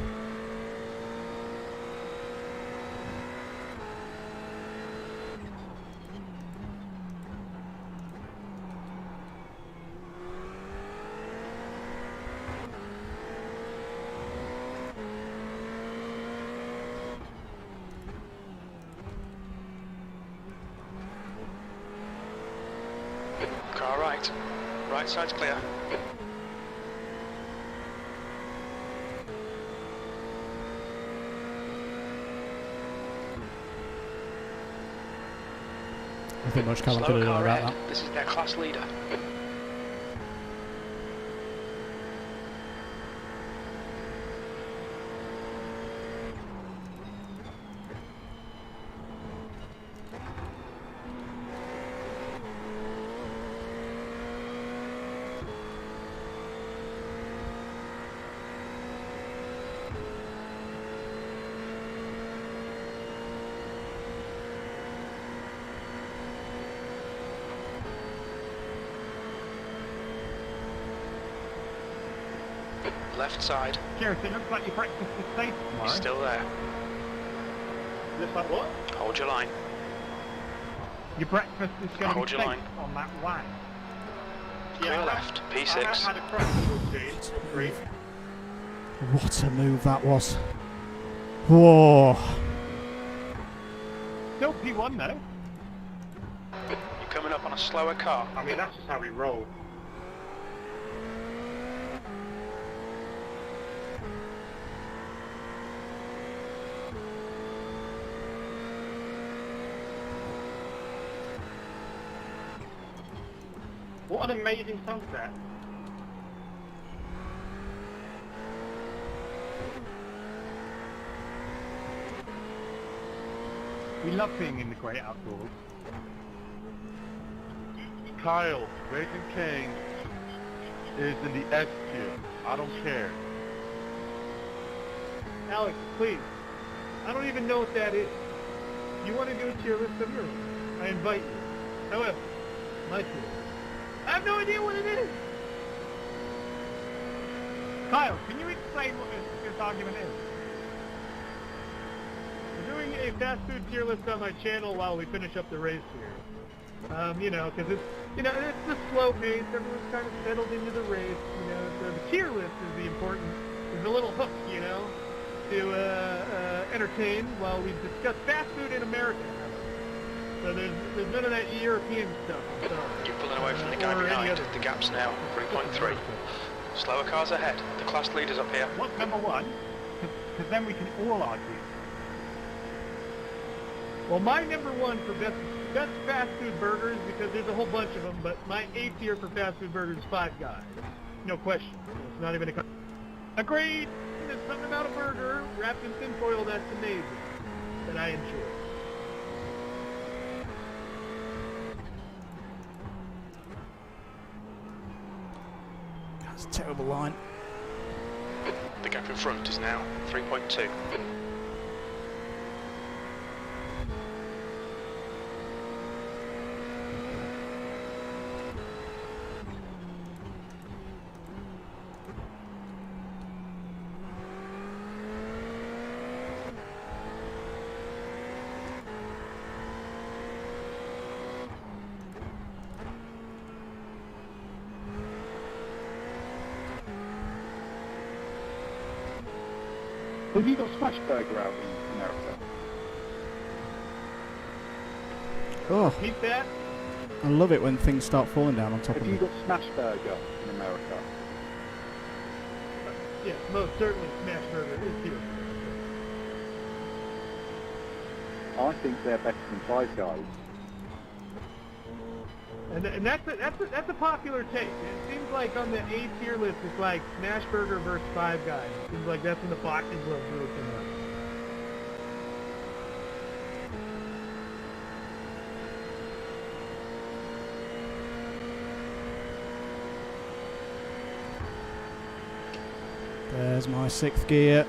Speaker 3: Car right. Right side's clear.
Speaker 1: Nothing much Callum could
Speaker 3: Slow
Speaker 1: do
Speaker 3: car
Speaker 1: about
Speaker 3: ahead.
Speaker 1: that.
Speaker 3: This is their class leader. Left side.
Speaker 4: Kireth, it looks like your breakfast is safe tomorrow.
Speaker 3: He's still there.
Speaker 2: Looks like what?
Speaker 3: Hold your line.
Speaker 4: Your breakfast is going to
Speaker 3: Hold
Speaker 4: be
Speaker 3: your
Speaker 4: safe
Speaker 3: line.
Speaker 4: on that line.
Speaker 3: Clear left. P6.
Speaker 2: I had a crash with G, or 3.
Speaker 1: What a move that was. Whoa.
Speaker 4: Still P1 though.
Speaker 3: You're coming up on a slower car.
Speaker 2: I mean, that's just how we roll. What an amazing sunset.
Speaker 4: We love being in the great outdoors.
Speaker 13: Kyle, Raising Cane is in the S tier. I don't care.
Speaker 6: Alex, please. I don't even know what that is. You want to do a tier list of your own? I invite you. However, my tier list, I have no idea what it is.
Speaker 4: Kyle, can you explain what this argument is?
Speaker 6: We're doing a fast food tier list on my channel while we finish up the race here. You know, because it's the slow pace. Everyone's kind of settled into the race. You know, so the tier list is the important, is the little hook, you know, to entertain while we discuss fast food in America. So there's none of that European stuff. I'm sorry.
Speaker 3: You're pulling away from the guy behind. The gap's now 3.3. Slower cars ahead. The class leader's up here.
Speaker 4: What's number one? Because then we can all argue.
Speaker 6: Well, my number one for best fast food burgers, because there's a whole bunch of them, but my A tier for fast food burgers is Five Guys. No question. It's not even a... Agreed! There's something about a burger wrapped in tinfoil that's amazing, that I enjoy.
Speaker 1: That's a terrible line.
Speaker 3: The gap in front is now 3.2.
Speaker 8: Have you got Smash Burger out in America?
Speaker 1: Oh,
Speaker 6: Keep that.
Speaker 1: I love it when things start falling down on top
Speaker 8: Have
Speaker 1: of
Speaker 8: you
Speaker 1: me.
Speaker 8: got Smash Burger in America?
Speaker 6: Yes, most certainly Smash Burger is here.
Speaker 8: I think they're better than Five Guys.
Speaker 6: And that's a popular take. It seems like on the A tier list, it's like Smash Burger versus Five Guys. It seems like that's when the boxing gloves really come up.
Speaker 1: There's my 6th gear.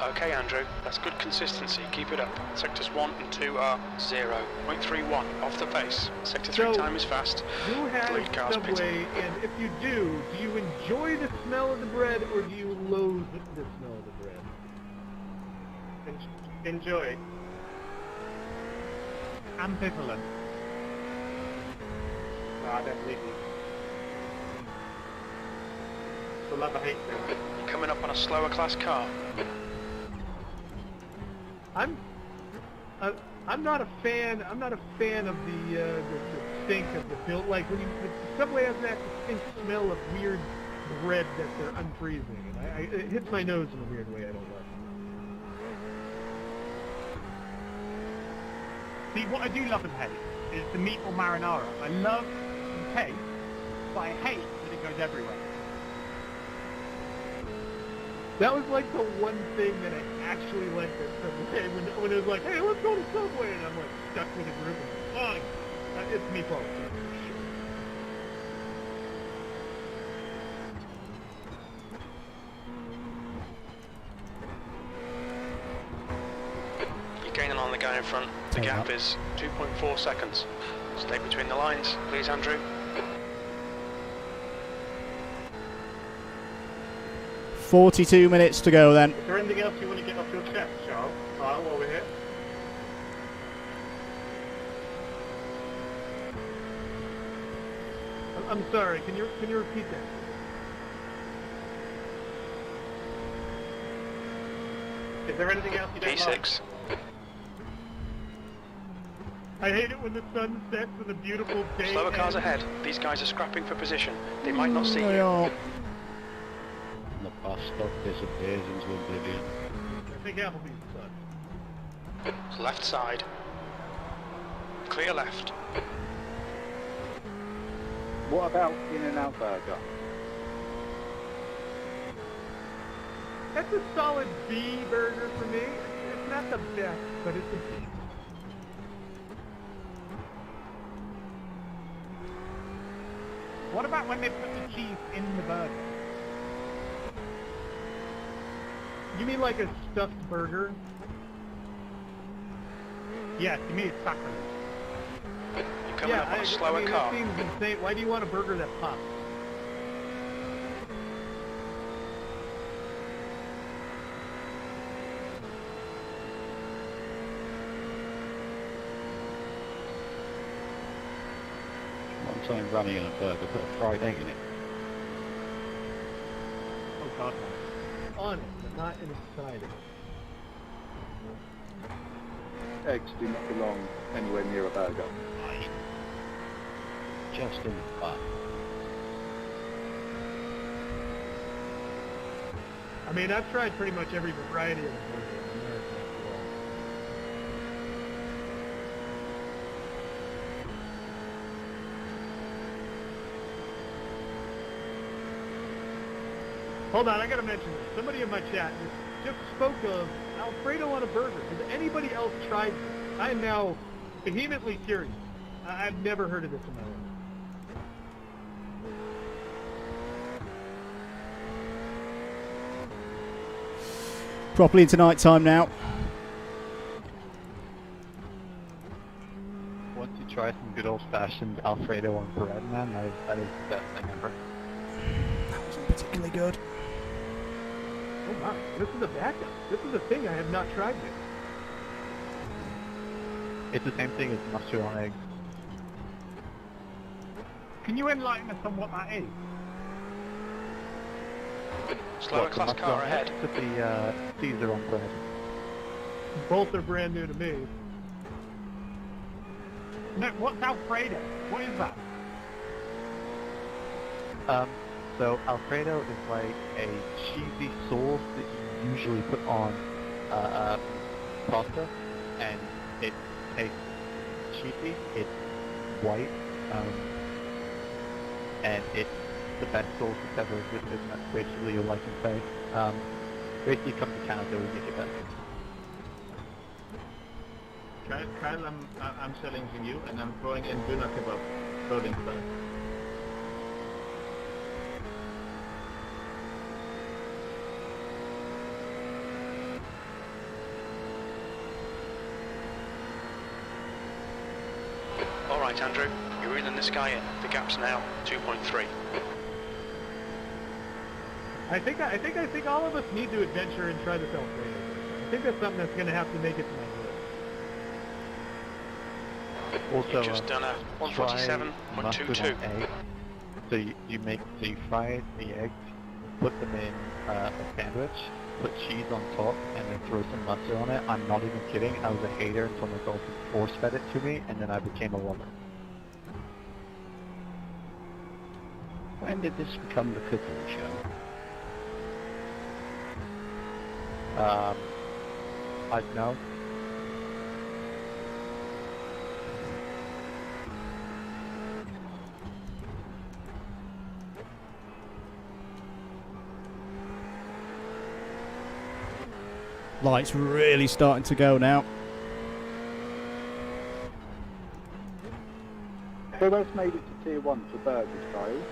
Speaker 3: Okay, Andrew, that's good consistency. Keep it up. Sectors 1 and 2 are 0.31 off the pace. Sector 3 time is fast.
Speaker 6: Who has
Speaker 3: Lead cars
Speaker 6: Subway,
Speaker 3: pitting.
Speaker 6: and if you do you enjoy the smell of the bread, or do you loathe the smell of the bread?
Speaker 2: Enjoy.
Speaker 4: Ambivalent.
Speaker 2: No, I don't believe you. It's a love-hate thing.
Speaker 3: You're coming up on a slower class car.
Speaker 6: I'm not a fan. I'm not a fan of the stink of the build. Like when the Subway has that distinct smell of weird bread that they're unfreezing, and it hits my nose in a weird way I don't like.
Speaker 4: See, what I do love and hate is the meatball marinara. I love the taste, but I hate that it goes everywhere.
Speaker 6: That was like the one thing that I actually liked at Subway when it was like, hey, let's go to Subway, and I'm like stuck with a group and fine. It's meatballs.
Speaker 3: You're gaining on the guy in front. The gap is 2.4 seconds. Stay between the lines, please, Andrew.
Speaker 1: 42 minutes to go then.
Speaker 2: Is there anything else you want to get off your chest, Charles? While we're here.
Speaker 6: I'm sorry. Can you repeat that?
Speaker 2: Is there anything else you don't like?
Speaker 3: P6.
Speaker 6: I hate it when the sun sets with a beautiful day.
Speaker 3: Slower cars ahead. These guys are scrapping for position. They might not see
Speaker 1: They
Speaker 3: you.
Speaker 1: are.
Speaker 7: The bus stop disappears into oblivion.
Speaker 6: I think Applebee's sucks.
Speaker 3: Left side. Clear left.
Speaker 8: What about In-N-Out Burger?
Speaker 6: That's a solid B burger for me. It's not the best, but it's a B.
Speaker 4: What about when they put the cheese in the burger?
Speaker 6: You mean like a stuffed burger?
Speaker 4: Yeah, to me it's sacrilege.
Speaker 3: You're coming up on a slower car.
Speaker 6: That seems insane. Why do you want a burger that pops?
Speaker 7: One time running in a burger, put a fried egg in it.
Speaker 6: Oh god, no. On it, but not inside it.
Speaker 8: Eggs do not belong anywhere near a burger.
Speaker 7: Just in the butt.
Speaker 6: I mean, I've tried pretty much every variety of burger in America. Hold on, I gotta mention this. Somebody in my chat just spoke of Alfredo on a burger. Has anybody else tried this? I am now vehemently curious. I've never heard of this in my life.
Speaker 1: Properly into night time now.
Speaker 7: Once you try some good old-fashioned Alfredo on bread, man, that is the best thing ever.
Speaker 1: That wasn't particularly good.
Speaker 6: Oh my, this is a backup. This is a thing I have not tried yet.
Speaker 7: It's the same thing as mustard on eggs.
Speaker 4: Can you enlighten us on what that is?
Speaker 3: Slower
Speaker 7: What, the
Speaker 3: class
Speaker 7: mustard
Speaker 3: car
Speaker 7: on
Speaker 3: ahead.
Speaker 7: eggs? Put the Caesar on bread.
Speaker 6: Both are brand new to me.
Speaker 4: No, what's Alfredo? What is that?
Speaker 7: So Alfredo is like a cheesy sauce that you usually put on pasta, and it tastes cheesy. It's white, and it's the best sauce that's ever existed, and that's basically all I can say. Basically, come to Canada, we make it better.
Speaker 11: Kyle, I'm challenging you, and I'm throwing in Döner kebab, rolling style.
Speaker 3: All right, Andrew. You're reeling this guy in. The gap's now 2.3.
Speaker 6: I think all of us need to adventure and try this Alfredo. I think that's something that's going to have to make it to my list.
Speaker 7: Also,
Speaker 3: You've just done a
Speaker 7: try
Speaker 3: 147.22.
Speaker 7: mustard on egg. So you fry the eggs, put them in a sandwich, put cheese on top, and then throw some mustard on it. I'm not even kidding. I was a hater until my girlfriend force-fed it to me, and then I became a lover. When did this become the cooking show? I don't know.
Speaker 1: Light's really starting to go now.
Speaker 8: Who else made it to tier 1 for burgers, Kyle?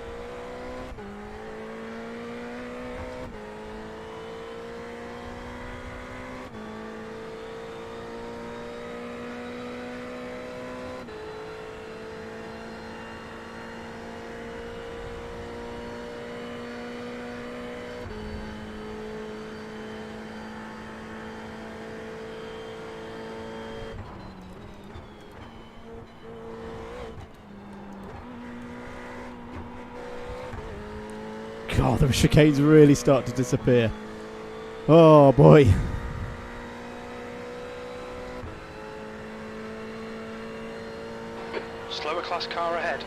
Speaker 1: God, the chicanes really start to disappear. Oh boy.
Speaker 3: Slower class car ahead.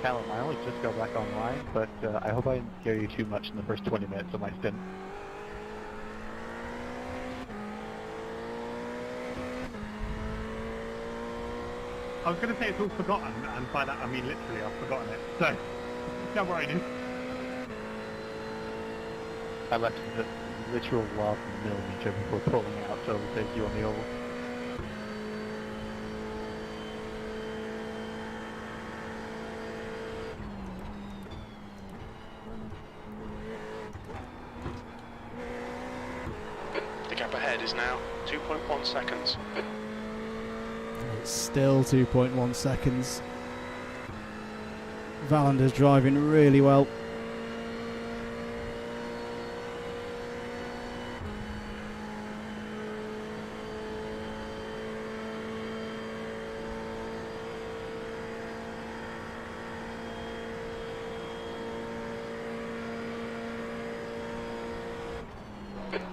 Speaker 7: Callum, I only just got back online, but I hope I didn't scare you too much in the first 20 minutes of my stint.
Speaker 4: I was going to say it's all forgotten, and by that I mean literally I've forgotten it. So, don't worry, dude.
Speaker 7: I left the literal love millimeter before pulling out to overtake you on the oval.
Speaker 3: The gap ahead is now 2.1 seconds.
Speaker 1: It's still 2.1 seconds. Valander's driving really well.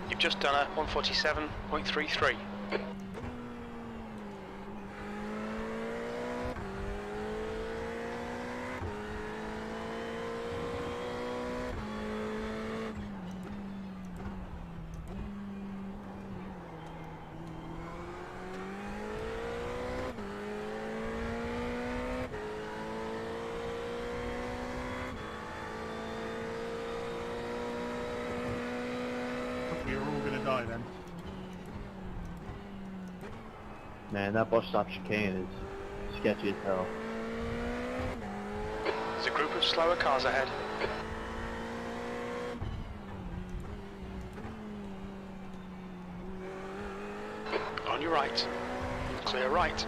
Speaker 3: You've just done a 147.33.
Speaker 4: We're all going to die then.
Speaker 11: Man, that bus stop chicane is sketchy as hell.
Speaker 3: There's a group of slower cars ahead. On your right. Clear right.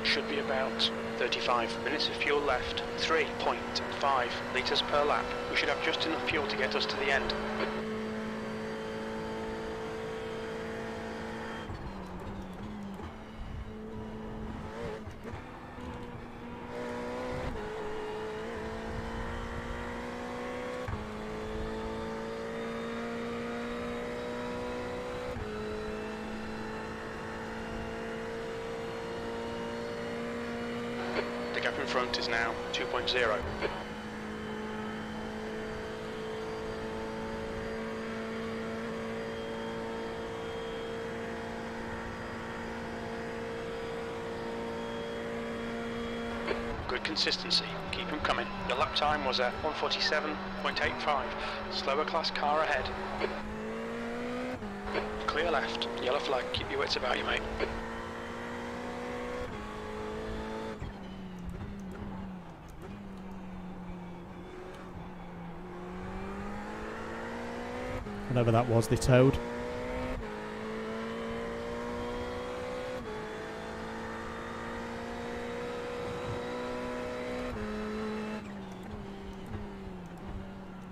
Speaker 3: Should be about 35 minutes of fuel left. 3.5 litres per lap. We should have just enough fuel to get us to the end. The gap in front is now 2.0. Good consistency. Keep them coming. Your lap time was at 1:47.85. Slower class car ahead. Clear left. Yellow flag. Keep your wits about you, mate.
Speaker 1: Whatever that was, they towed.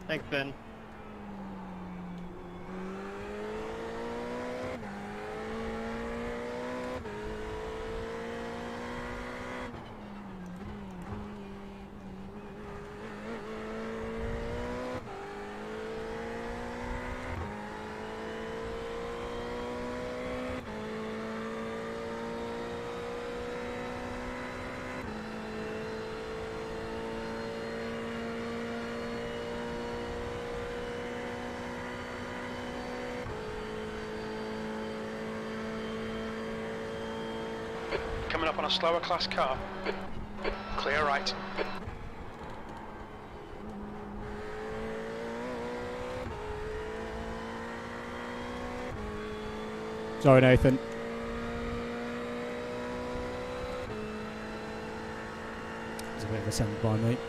Speaker 5: Thanks, Ben.
Speaker 3: Coming up on a slower class car. Clear right.
Speaker 1: Sorry, Nathan. There's a bit of a send by, mate.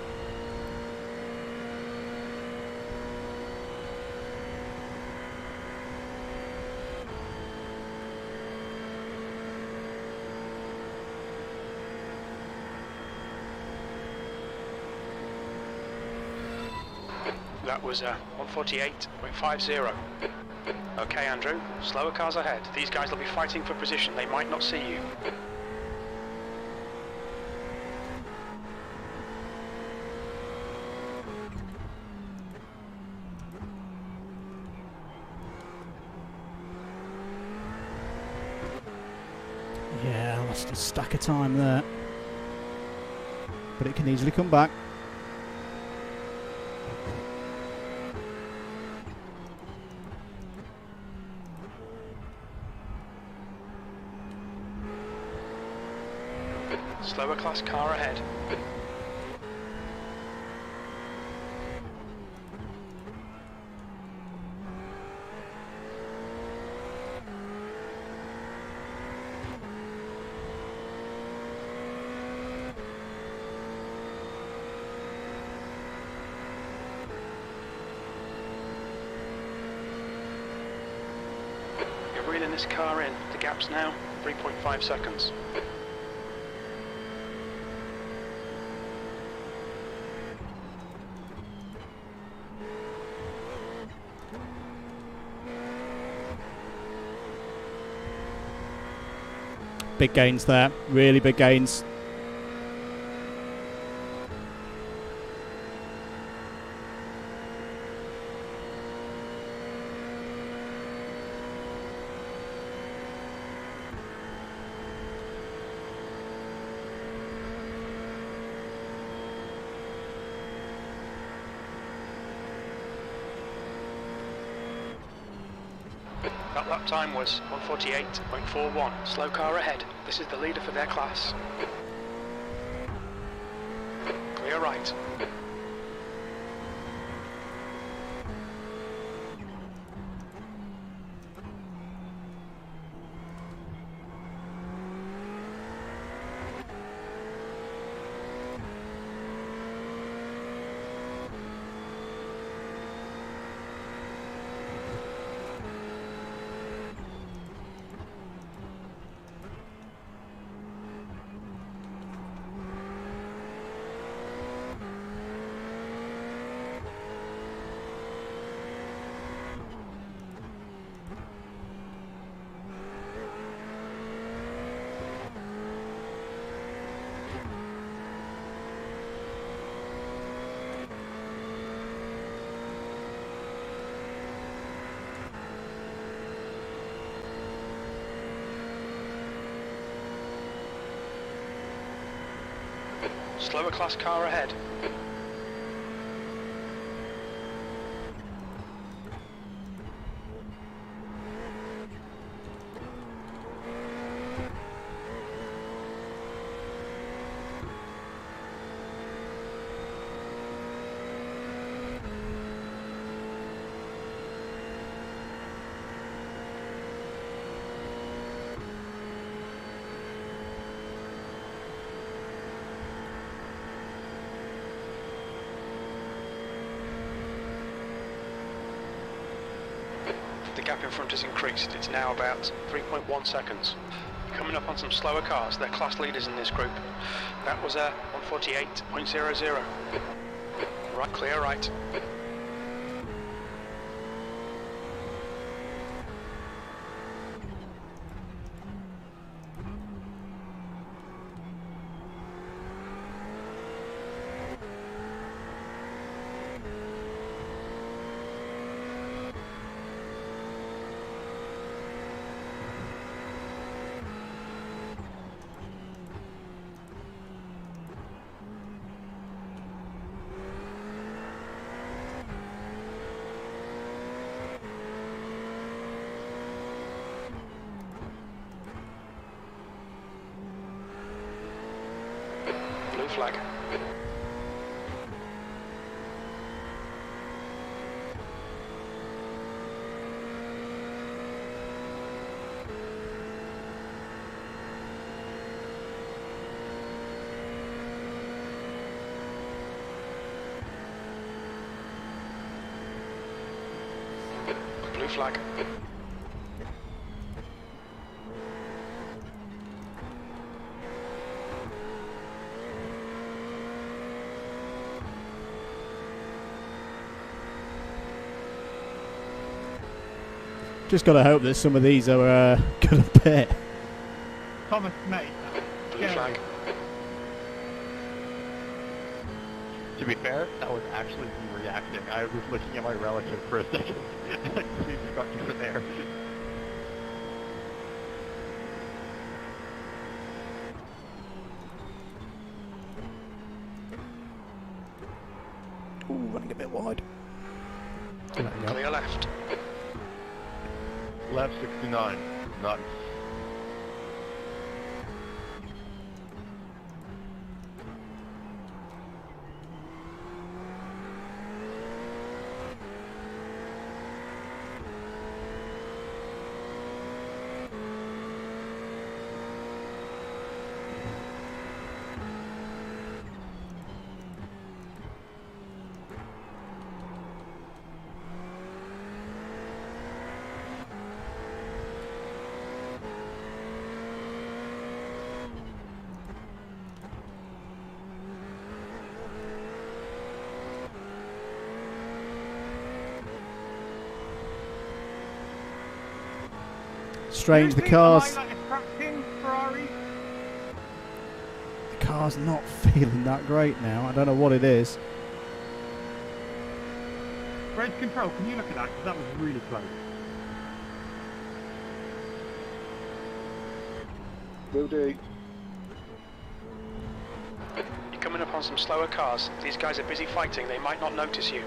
Speaker 3: That was 1:48.50. Okay, Andrew. Slower cars ahead. These guys will be fighting for position. They might not see you.
Speaker 1: Yeah, lost a stack of time there. But it can easily come back.
Speaker 3: Slower class car ahead. You're reeling this car in. The gap's now 3.5 seconds.
Speaker 1: Big gains there, really big gains.
Speaker 3: That lap time was 1:48.41. Slow car ahead. This is the leader for their class. Clear right. Slower class car ahead. The gap in front has increased. It's now about 3.1 seconds. Coming up on some slower cars. They're class leaders in this group. That was a 148.00. Right, clear right. Blue flag. Blue flag.
Speaker 1: Just gotta hope that some of these are gonna pit.
Speaker 4: Thomas, mate.
Speaker 3: Blue flag.
Speaker 7: To be fair, that was actually me reacting. I was looking at my relative for a second. I completely got you from there.
Speaker 1: Ooh, running a bit wide.
Speaker 3: Clear left.
Speaker 13: Lap 69. Nice.
Speaker 1: Strange, the
Speaker 4: Do you
Speaker 1: car's
Speaker 4: think I like a cracking Ferrari?
Speaker 1: the car's not feeling that great now. I don't know what it is.
Speaker 4: Race control, can you look at that? Because that was really close.
Speaker 8: Will do.
Speaker 3: You're coming up on some slower cars. These guys are busy fighting. They might not notice you.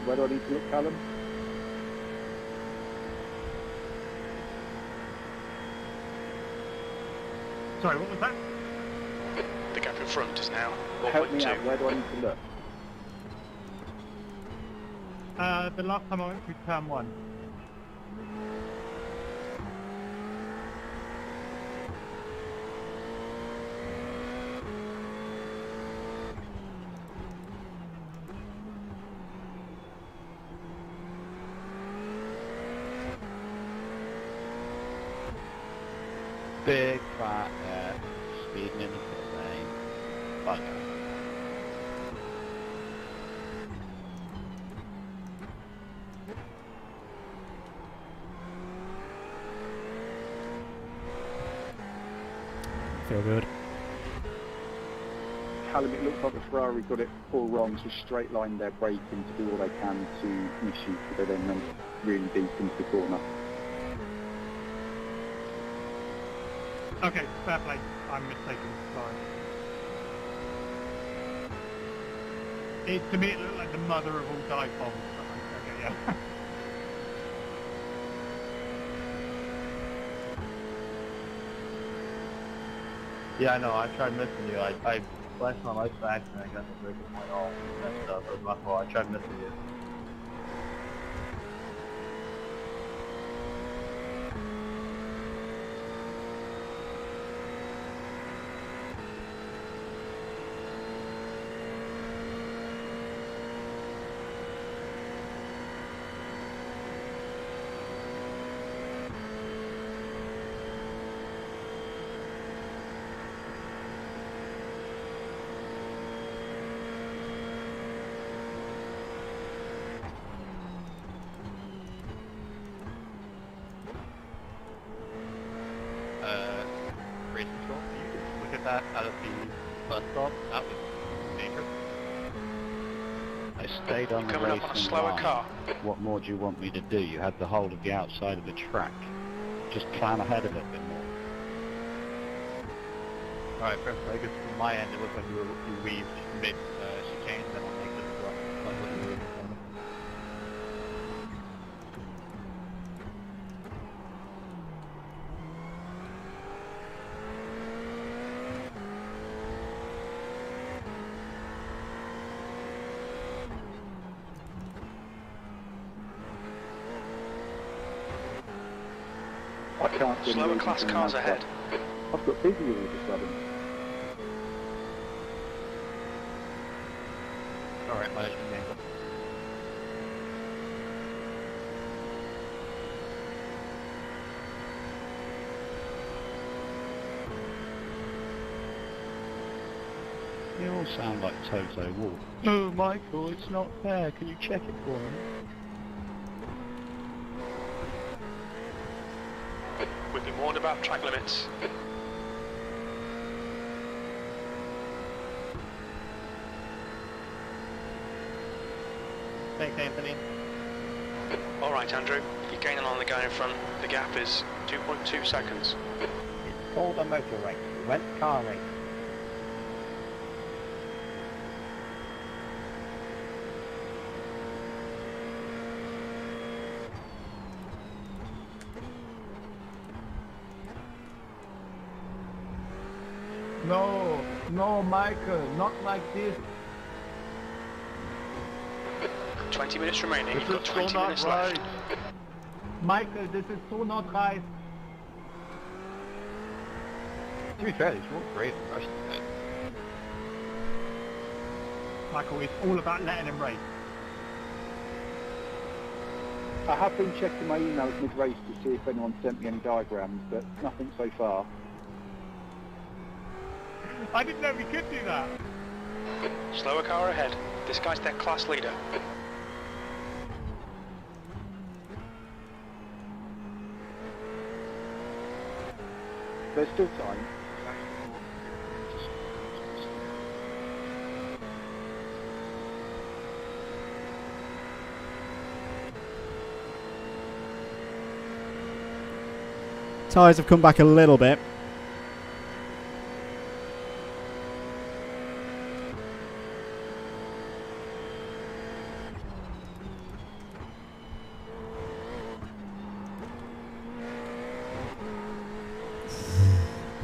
Speaker 8: Where do I need to look, Callum?
Speaker 4: Sorry, what was that?
Speaker 3: The gap in front is now
Speaker 8: Help me
Speaker 3: 1.2.
Speaker 8: out. Where do I need to look?
Speaker 4: The last time I went through turn 1.
Speaker 7: Big fat speeding in the pit lane. Bugger.
Speaker 1: Feel good.
Speaker 8: Callum, it looks like the Ferrari got it all wrong, so straight line their braking to do all they can to miss you, so they then went really deep into the corner.
Speaker 4: Okay, fair play. I'm mistaken. Sorry. To me, it looked like the mother of all dive bombs. Okay, yeah.
Speaker 11: Yeah, I know. I tried missing you. I flashed my lights back and I got the breaker point all messed up. It was my fault. I tried missing you.
Speaker 7: that out of the bus stop. That was dangerous.
Speaker 14: I stayed on the
Speaker 3: Coming up on a
Speaker 14: racing
Speaker 3: slower
Speaker 14: line.
Speaker 3: car.
Speaker 14: What more do you want me to do? You had the whole of the outside of the track. Just plan ahead of it a bit more.
Speaker 7: Alright, first I guess from my end it looks like you weaved mid chicane, then I'll make this drop. Like what you were doing.
Speaker 8: I can't see
Speaker 3: Slower
Speaker 8: any
Speaker 3: class
Speaker 8: reason
Speaker 3: cars
Speaker 8: to
Speaker 3: ahead.
Speaker 8: I've got busy all of a sudden.
Speaker 7: Alright, my game.
Speaker 14: You all sound like Toto Wolff. Oh, Michael, it's not fair. Can you check it for me?
Speaker 3: We've been warned about track limits.
Speaker 5: Thanks, Anthony.
Speaker 3: All right, Andrew. You're gaining on the guy in front. The gap is 2.2 seconds.
Speaker 5: It's called a motor race. We went car race.
Speaker 9: No, no, Michael, not like this.
Speaker 3: 20 minutes remaining.
Speaker 13: This
Speaker 3: You've got
Speaker 13: is
Speaker 3: 20
Speaker 13: so not
Speaker 3: minutes
Speaker 13: right.
Speaker 3: left.
Speaker 9: Michael, this is so not right.
Speaker 7: To be fair, these were all great in Russian.
Speaker 4: Michael, it's all about letting him race.
Speaker 8: I have been checking my emails mid-race to see if anyone sent me any diagrams, but nothing so far.
Speaker 4: I didn't know we could do that.
Speaker 3: Slower car ahead. This guy's their class leader.
Speaker 8: There's still time.
Speaker 1: Tyres have come back a little bit.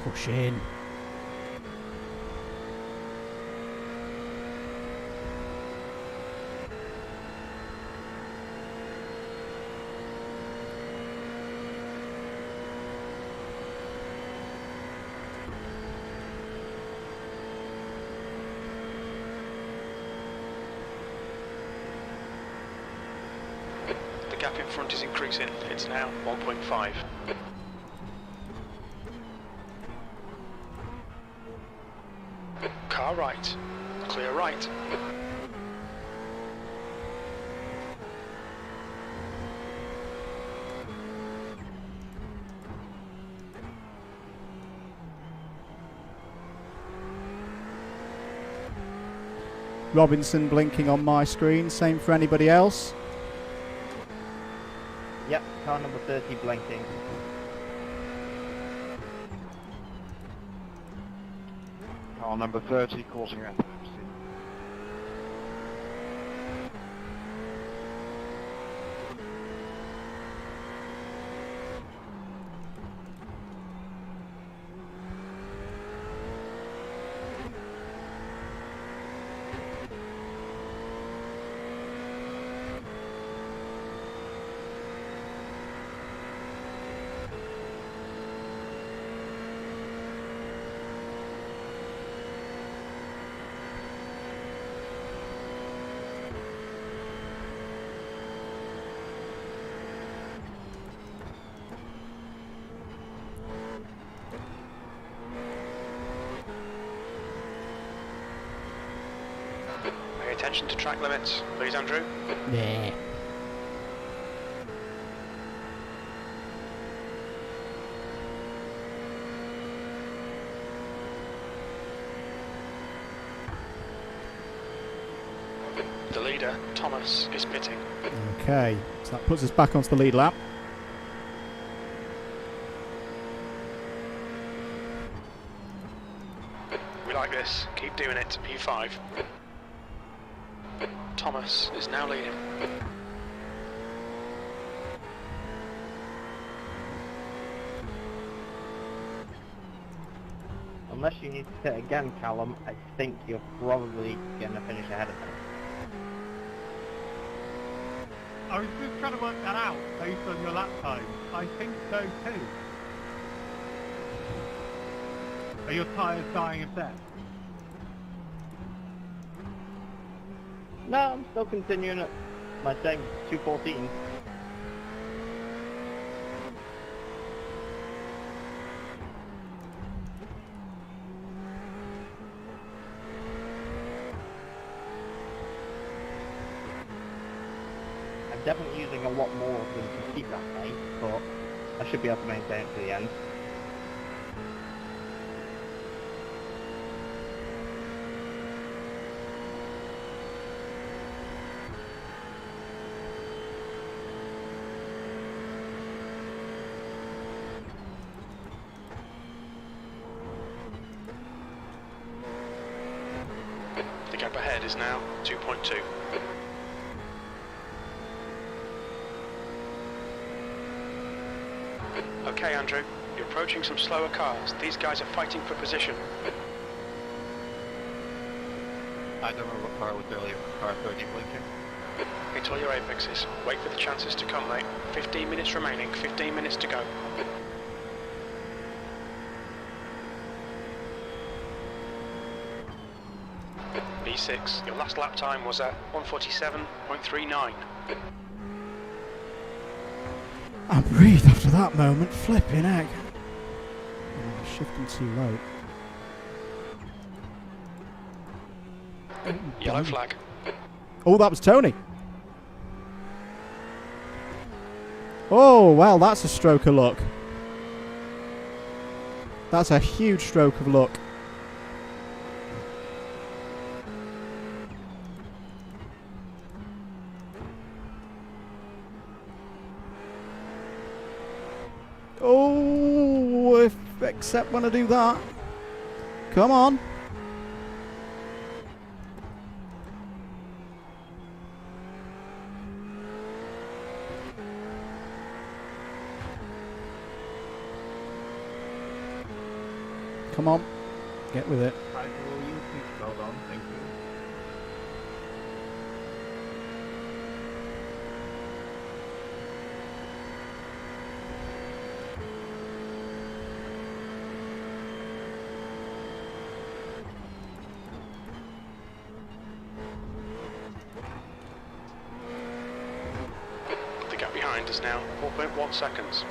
Speaker 1: Push in.
Speaker 3: The gap in front is increasing. It's now 1.5. Car right. Clear right.
Speaker 1: Robinson blinking on my screen. Same for anybody else.
Speaker 5: Yep, car number 30 blinking.
Speaker 14: Car number 30 causing epilepsy.
Speaker 3: Pay attention to track limits, please, Andrew.
Speaker 1: Yeah.
Speaker 3: The leader, Thomas, is pitting.
Speaker 1: Okay, so that puts us back onto the lead lap.
Speaker 3: We like this. Keep doing it. P5. Thomas is now leading.
Speaker 5: Unless you need to pit again, Callum, I think you're probably going to finish ahead of them.
Speaker 4: I was just trying to work that out based on your lap time. I think so too. Are your tyres dying of death?
Speaker 5: No, I'm still continuing at my same 214. I'm definitely using a lot more of them to keep that pace, but I should be able to maintain it to the end.
Speaker 3: The gap ahead is now 2.2. Okay, Andrew, you're approaching some slower cars. These guys are fighting for position.
Speaker 7: I don't remember what car was earlier. Car 30 blinking.
Speaker 3: Hit all your apexes. Wait for the chances to come, mate. 15 minutes remaining. 15 minutes to go. B6, your last lap time was at 1:47.39.
Speaker 1: I breathed after that moment. Flipping heck. Oh, shifting too late.
Speaker 3: Yellow flag.
Speaker 1: Oh, that was Tony. Oh, well, that's a stroke of luck. That's a huge stroke of luck. Oh, except when I do that. Come on. Come on. Get with it.
Speaker 11: Hi, will you please hold on? Thank you.
Speaker 3: The gap behind is now 4.1 seconds.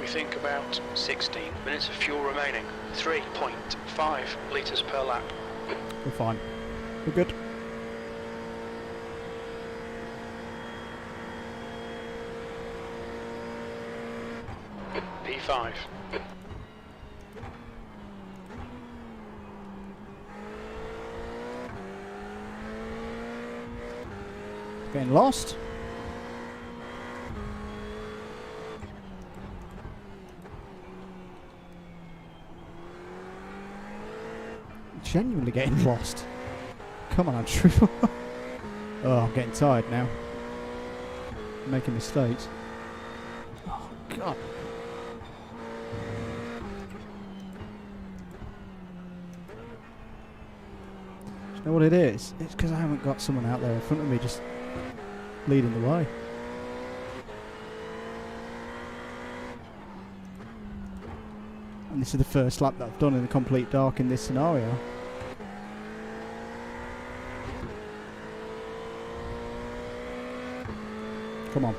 Speaker 3: We think about 16 minutes of fuel remaining. 3.5 litres per lap.
Speaker 1: We're fine. We're good.
Speaker 3: P5.
Speaker 1: Getting lost. Genuinely getting lost. Come on, Andrew. Oh, I'm getting tired now. I'm making mistakes. Oh, God. Do you know what it is? It's because I haven't got someone out there in front of me just leading the way. And this is the first lap that I've done in the complete dark in this scenario. Come on.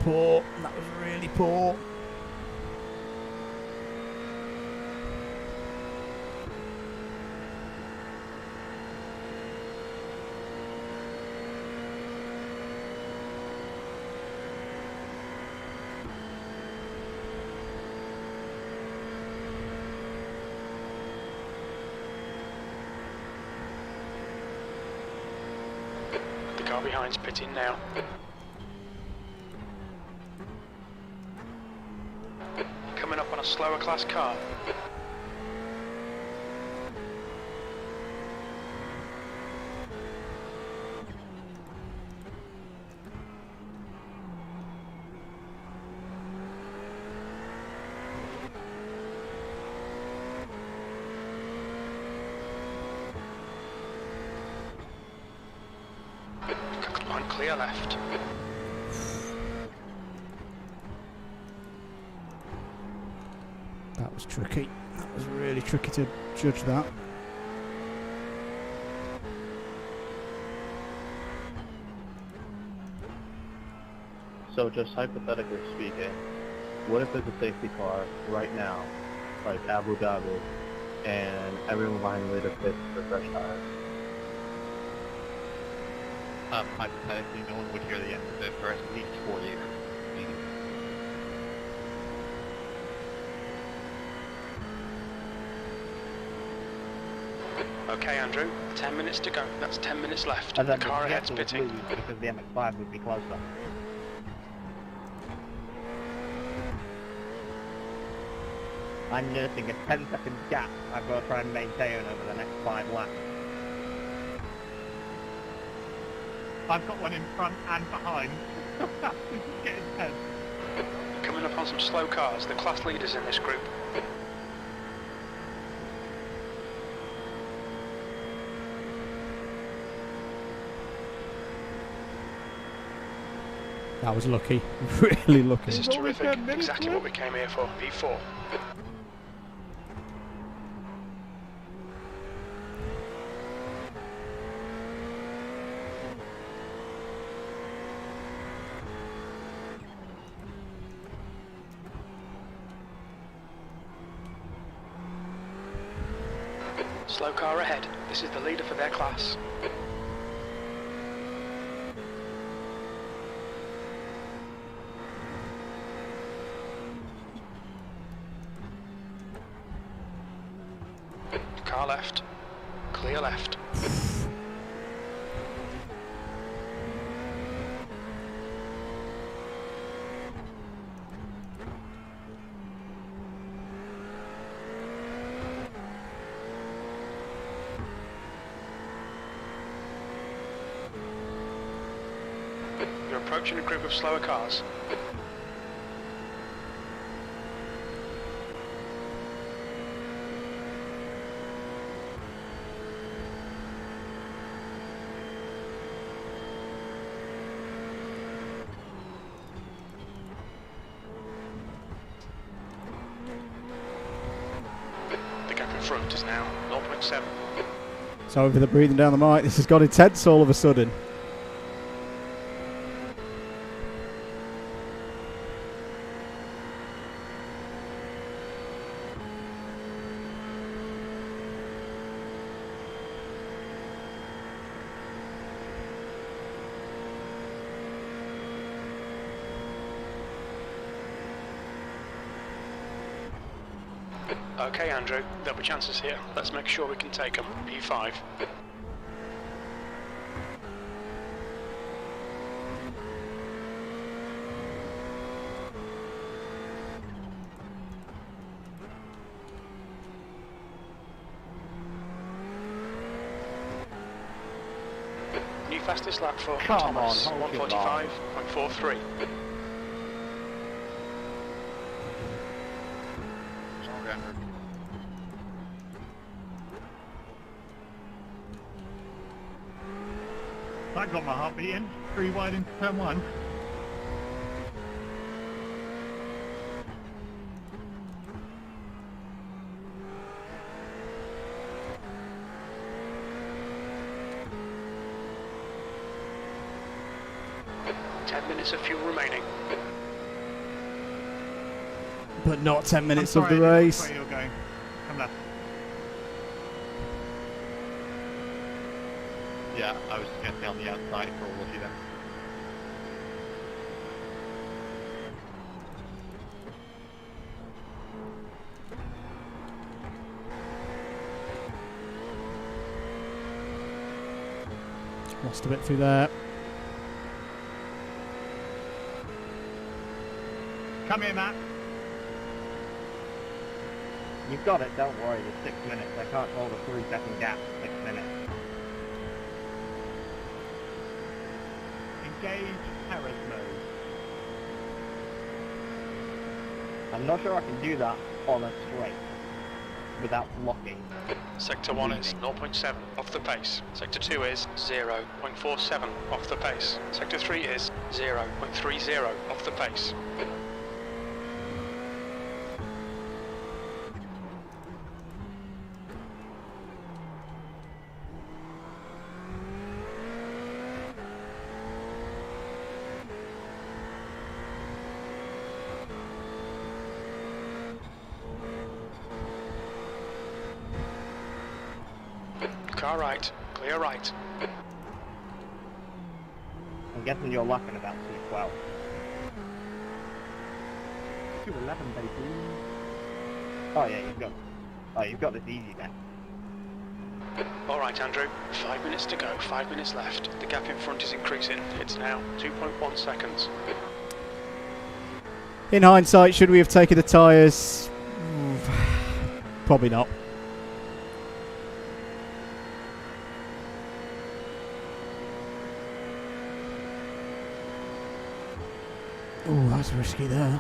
Speaker 1: poor. That was really poor.
Speaker 3: The car behind's pitting now. Coming up on a slower class car. Come on, clear left.
Speaker 1: That was tricky. That was really tricky to judge that.
Speaker 11: So just hypothetically speaking, what if there's a safety car right now, like Abu Dhabi, and everyone behind the leader pits for fresh tires?
Speaker 7: Hypothetically, no one would hear the end of it for at least 4 years.
Speaker 3: Okay, Andrew, 10 minutes to go. That's 10 minutes left.
Speaker 5: And
Speaker 3: The
Speaker 5: then
Speaker 3: car ahead's
Speaker 5: would
Speaker 3: pitting.
Speaker 5: lose because the MX-5 would be closer. I'm nursing a 10-second gap I've got to try and maintain over the next 5 laps.
Speaker 4: I've got one in front and behind. It's getting tense.
Speaker 3: Coming up on some slow cars, the class leaders in this group.
Speaker 1: That was lucky. Really lucky.
Speaker 3: This is terrific. Exactly what we came here for. P4. Slow car ahead. This is the leader for their class. Car left. Clear left. You're approaching a group of slower cars. The gap in front is now 0.7.
Speaker 1: Sorry for the breathing down the mic. This has got intense all of a sudden.
Speaker 3: Okay, Andrew, there'll be chances here. Let's make sure we can take them. P5. New fastest lap for
Speaker 5: Come
Speaker 3: Thomas,
Speaker 5: on, hold your line.
Speaker 3: 145.43.
Speaker 4: That got my heart beating. 3 wide into turn 1.
Speaker 3: Ten minutes of fuel remaining.
Speaker 1: but not 10 minutes
Speaker 4: I'm
Speaker 1: of the
Speaker 4: sorry, I didn't
Speaker 1: race.
Speaker 4: know where you're going. Come left.
Speaker 7: Yeah, I was just going to stay on the outside for all of you then.
Speaker 1: Lost a bit through there.
Speaker 4: Come here, Matt.
Speaker 5: You've got it, don't worry, there's 6 minutes. I can't hold a 3-second gap for 6 minutes.
Speaker 4: Engage Harris mode.
Speaker 5: I'm not sure I can do that on a straight without blocking.
Speaker 3: Sector 1 is 0.7 off the pace. Sector 2 is 0.47 off the pace. Sector 3 is 0.30 off the pace. Car right, clear right.
Speaker 5: I'm guessing you're lacking about 212.
Speaker 10: 211, baby.
Speaker 5: Oh yeah, you've got this easy then.
Speaker 3: Alright Andrew, 5 minutes to go, 5 minutes left. The gap in front is increasing. It's now 2.1 seconds.
Speaker 1: In hindsight, should we have taken the tyres? Probably not. Oh, that's risky there.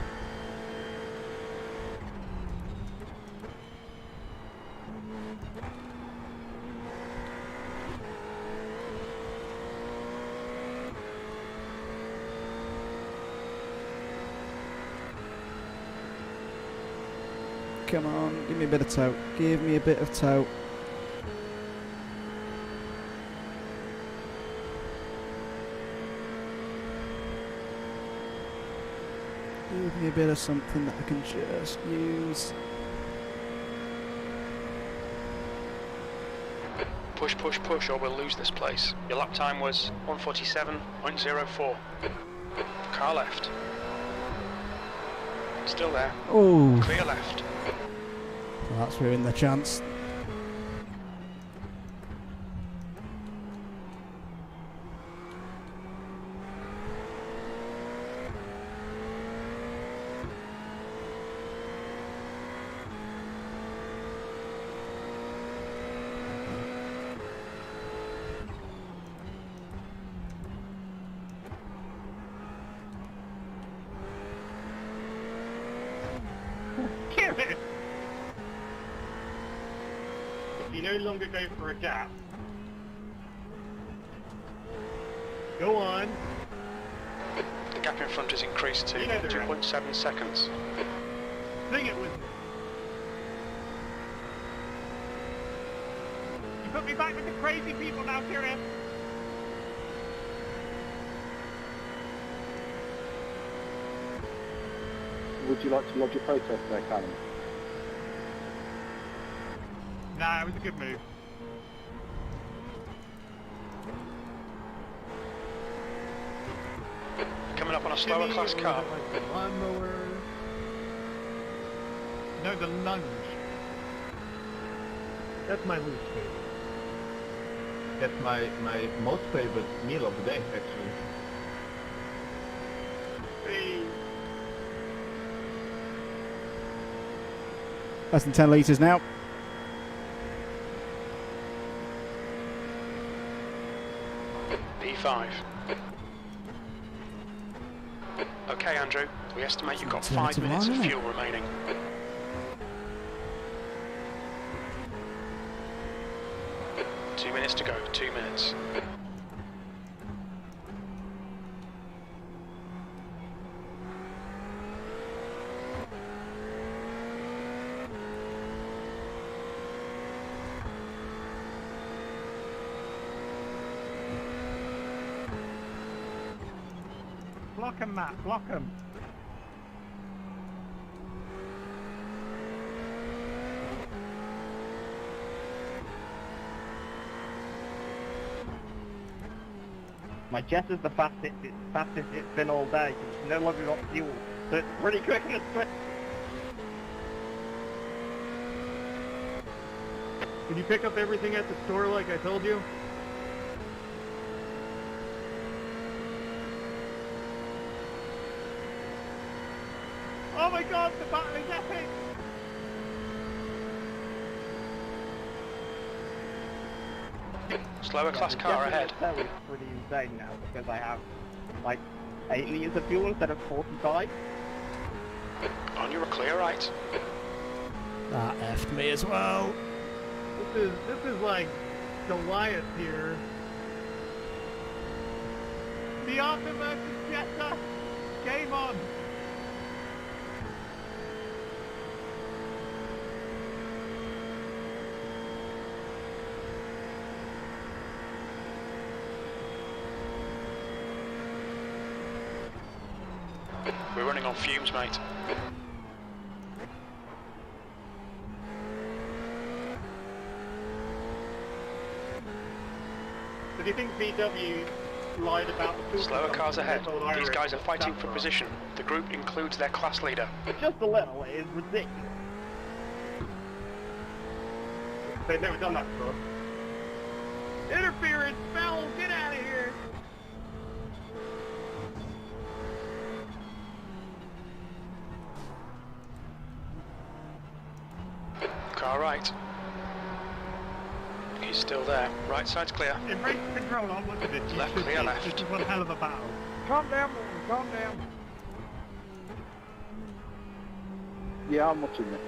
Speaker 1: Come on, give me a bit of tow. Give me a bit of tow. Give me a bit of something that I can just use.
Speaker 3: Push, push, push, or we'll lose this place. Your lap time was 147.04. Car left. Still there.
Speaker 1: Oh.
Speaker 3: Clear left.
Speaker 1: Well, that's ruined the chance.
Speaker 2: Kireth! If you no longer go for a gap, go on.
Speaker 3: The gap in front has increased to 2.7 seconds.
Speaker 2: Sing it with me. You put me back with the crazy people now, Kireth.
Speaker 8: Would you like to lodge a protest there, Callum?
Speaker 4: Nah, it was a good move.
Speaker 3: Coming up on a slower class car.
Speaker 4: Lawnmower. No, the lunge.
Speaker 6: That's my least favorite.
Speaker 11: That's my most favorite meal of the day, actually.
Speaker 1: Less than 10 litres now.
Speaker 3: P5. Okay, Andrew. We estimate you've got 5 minutes of fuel remaining. Two minutes to go. 2 minutes.
Speaker 4: Block him, Matt. Block him.
Speaker 5: My jet is the fastest it's been all day. It's no longer got fuel, so it's pretty quick and swift.
Speaker 6: Did you pick up everything at the store like I told you? Oh my god, the battery's epic!
Speaker 3: Slower class car ahead.
Speaker 5: That was pretty insane now because I have like 8 liters of fuel instead of 45.
Speaker 3: On your clear right.
Speaker 1: That effed me as well.
Speaker 6: This is like Goliath here. The Optimus is Jetta! Game on!
Speaker 3: We're running on fumes, mate.
Speaker 2: So do you think VW lied about the fuel
Speaker 3: Slower
Speaker 2: consumption
Speaker 3: cars ahead.
Speaker 2: when they told
Speaker 3: These
Speaker 2: iRacing
Speaker 3: guys are
Speaker 2: to
Speaker 3: fighting
Speaker 2: stop
Speaker 3: for
Speaker 2: for us?
Speaker 3: position. The group includes their class leader.
Speaker 5: Just a little, it is ridiculous.
Speaker 2: They've never done that before.
Speaker 6: Interference! Foul! Get out of here!
Speaker 3: Car right. He's still there. Right side's clear.
Speaker 4: In race control, I'm looking at you.
Speaker 3: Left clear, left.
Speaker 4: This is one hell of a battle.
Speaker 9: Calm down, calm down.
Speaker 8: Yeah, I'm watching this.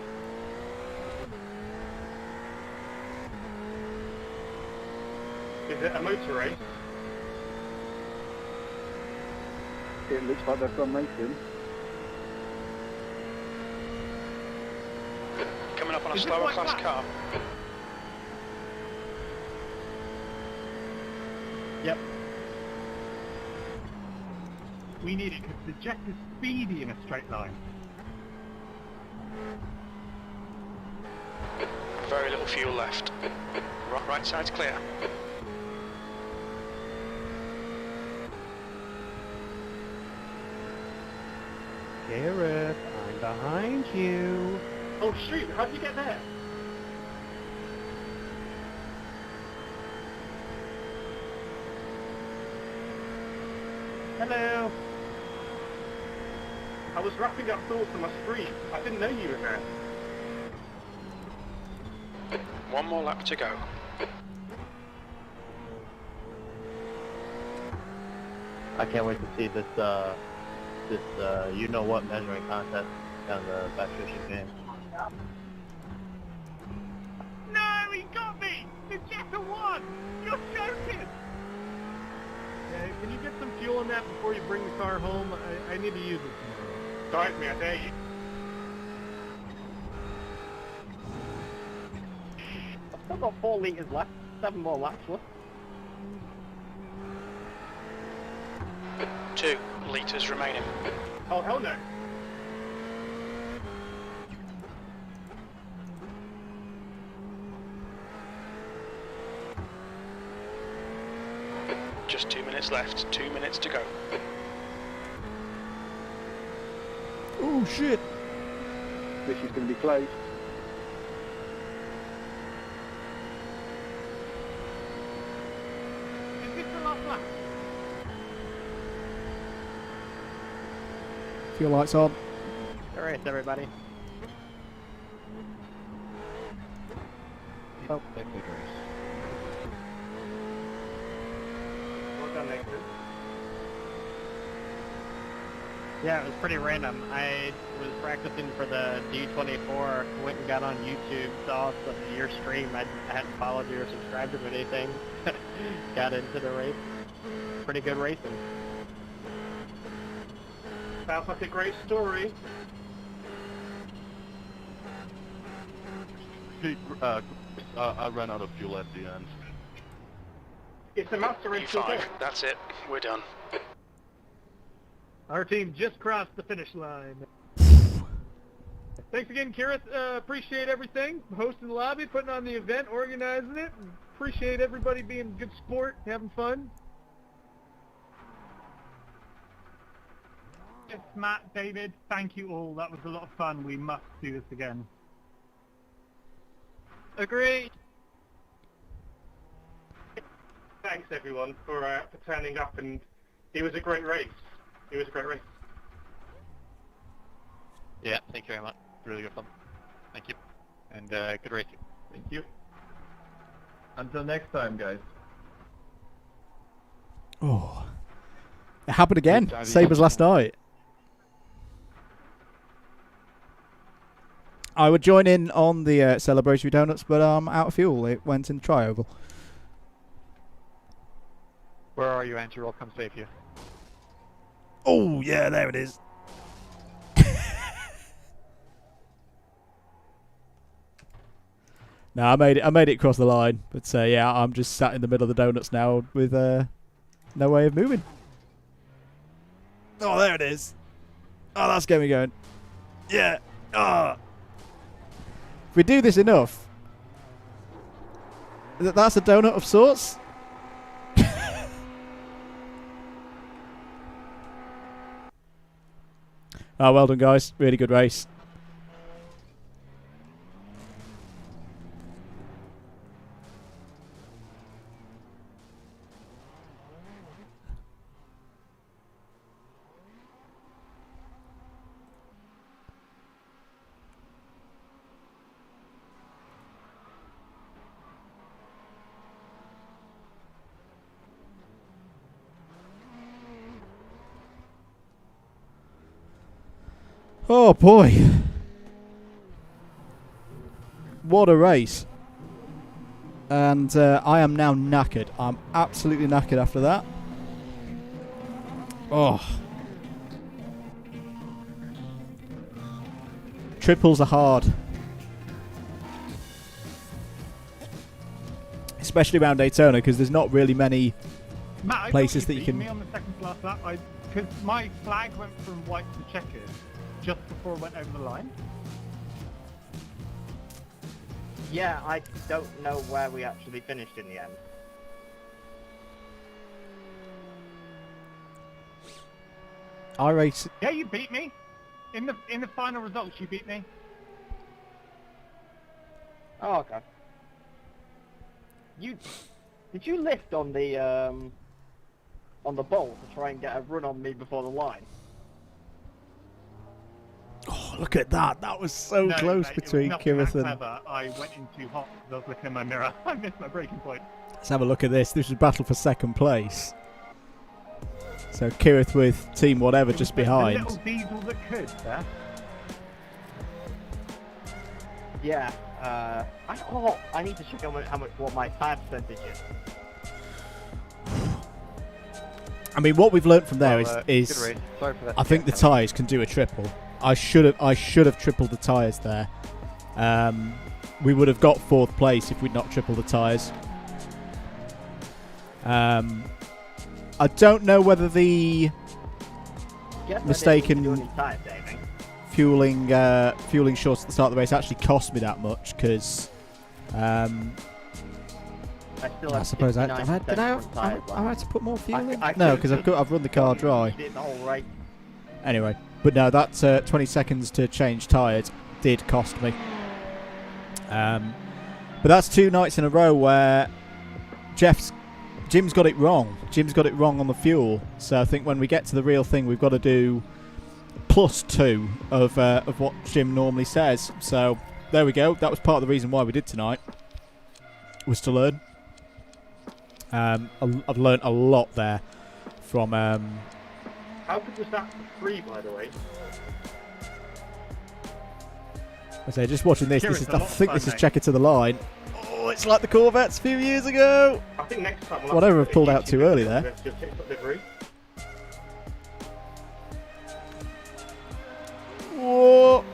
Speaker 2: Is it a motor race?
Speaker 8: It looks like they've done racing.
Speaker 3: Coming up on a
Speaker 6: Is it
Speaker 3: slower
Speaker 6: quite
Speaker 3: class
Speaker 6: flat?
Speaker 3: car.
Speaker 4: Yep. We need it because the jet is speedy in a straight line.
Speaker 3: Very little fuel left. Right side's clear.
Speaker 10: Kireth, I'm behind you.
Speaker 2: Oh shoot, how did you get there?
Speaker 6: Hello!
Speaker 2: I was wrapping up thoughts on my screen. I didn't know you were there.
Speaker 3: One more lap to go.
Speaker 11: I can't wait to see this you know what measuring contest down the Backstreet game.
Speaker 6: No, he got me! The Jetta won! You're joking! Yeah, can you get some fuel in that before you bring the car home? I need to use it tomorrow.
Speaker 2: Drive me, I dare you.
Speaker 5: I've still got 4 liters left, 7 more laps left.
Speaker 3: 2 litres remaining.
Speaker 2: Oh hell no.
Speaker 3: Just 2 minutes left. 2 minutes to go.
Speaker 1: Oh shit!
Speaker 8: This is going to be close.
Speaker 6: Is this the last lap?
Speaker 1: Fuel lights on.
Speaker 5: Alright, everybody.
Speaker 14: Oh, that good race.
Speaker 2: Well done, Nathan.
Speaker 5: Yeah, it was pretty random. I was practicing for the D24, went and got on YouTube, saw your stream. I hadn't followed you or subscribed to anything. Got into the race. Pretty good racing.
Speaker 2: Sounds like a great story.
Speaker 13: Hey, I ran out of fuel at the end.
Speaker 2: It's a master race.
Speaker 3: E5. That's it. We're done.
Speaker 6: Our team just crossed the finish line. Thanks again, Kireth. Appreciate everything. Hosting the lobby, putting on the event, organizing it. Appreciate everybody being good sport, having fun.
Speaker 4: Chris, Matt, David, thank you all. That was a lot of fun. We must do this again.
Speaker 12: Agreed.
Speaker 2: Thanks everyone for turning up, and it was a great race. It was a great race.
Speaker 7: Yeah, thank you very much. Really good fun. Thank you. And good racing.
Speaker 2: Thank you.
Speaker 13: Until next time, guys.
Speaker 1: Oh, it happened again. Same as last night. I would join in on the celebratory donuts, but I'm out of fuel. It went in the tri-oval.
Speaker 7: Where are you, Andrew? I'll come save you.
Speaker 1: Oh yeah, there it is. No, I made it across the line, but yeah, I'm just sat in the middle of the donuts now with no way of moving. Oh, there it is. Oh, that's getting me going. Yeah. Ah. If we do this enough, that's a donut of sorts. Oh, well done, guys. Really good race. Oh boy, what a race. And I am now knackered. I'm absolutely knackered after that. Oh, triples are hard, especially around Daytona, because there's not really many
Speaker 4: Matt,
Speaker 1: places that you can.
Speaker 4: Me on the second class lap, because my flag went from white to checkered just before it went over the line.
Speaker 5: Yeah, I don't know where we actually finished in the end.
Speaker 1: iRacing.
Speaker 4: Yeah, you beat me. In the final results, you beat me.
Speaker 5: Oh, okay. Did you lift on the bolt to try and get a run on me before the line?
Speaker 1: Oh, look at that. That was so close between Kireth and...
Speaker 4: I went in too hot because I was looking in my mirror. I missed my braking point.
Speaker 1: Let's have a look at this. This was battle for second place. So Kireth with team whatever just behind.
Speaker 4: The little diesel that could, Seth.
Speaker 5: Yeah. I need to check on what my tire percentage is.
Speaker 1: I mean, what we've learnt from there is
Speaker 7: Sorry for that.
Speaker 1: I think the tyres can do a triple. I should have tripled the tyres there. We would have got fourth place if we'd not tripled the tyres. I don't know whether the mistaken fueling shorts at the start of the race actually cost me that much, because I suppose I had to put more fuel in. No, because I've run the car dry. Anyway, but no, that 20 seconds to change tyres did cost me. But that's 2 nights in a row where Jim's got it wrong. Jim's got it wrong on the fuel. So I think when we get to the real thing, we've got to do +2 of what Jim normally says. So there we go. That was part of the reason why we did tonight, was to learn. I've learned a lot there from...
Speaker 2: How good was that free, by the way?
Speaker 1: I say, just watching this, I think this is checker to the line. Oh, it's like the Corvettes a few years ago.
Speaker 2: I think next time
Speaker 1: whatever I've pulled out too early there. Whoa!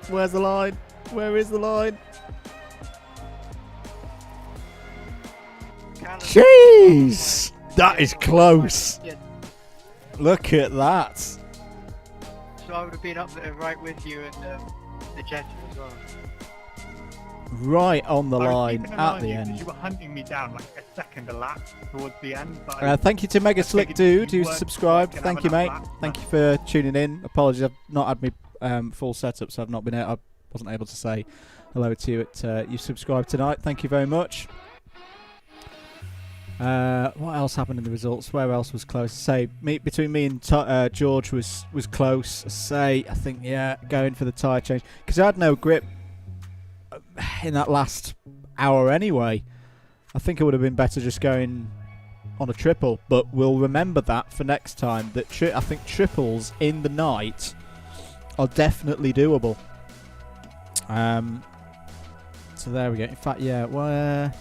Speaker 1: Where's the line? Where is the line? Jeez! That is close. Look at that.
Speaker 12: So I would have been up there right with you and the Jets as well.
Speaker 1: right on the
Speaker 4: I was
Speaker 1: line
Speaker 4: keeping an eye
Speaker 1: at
Speaker 4: on
Speaker 1: the
Speaker 4: you 'cause
Speaker 1: end.
Speaker 4: You were hunting me down like a second a lap towards the end. But
Speaker 1: Thank you to Mega Slick
Speaker 4: figured
Speaker 1: Dude
Speaker 4: you
Speaker 1: who's
Speaker 4: weren't
Speaker 1: subscribed.
Speaker 4: gonna
Speaker 1: Thank
Speaker 4: have
Speaker 1: you, mate.
Speaker 4: enough laps,
Speaker 1: Thank you for tuning in. Apologies, I've not had my full setup, so I've not been. I wasn't able to say hello to you at you subscribed tonight. Thank you very much. What else happened in the results? Where else was close? Say between me and George was close. I think going for the tyre change because I had no grip in that last hour anyway. I think it would have been better just going on a triple, but we'll remember that for next time. That I think triples in the night are definitely doable. So there we go. In fact, I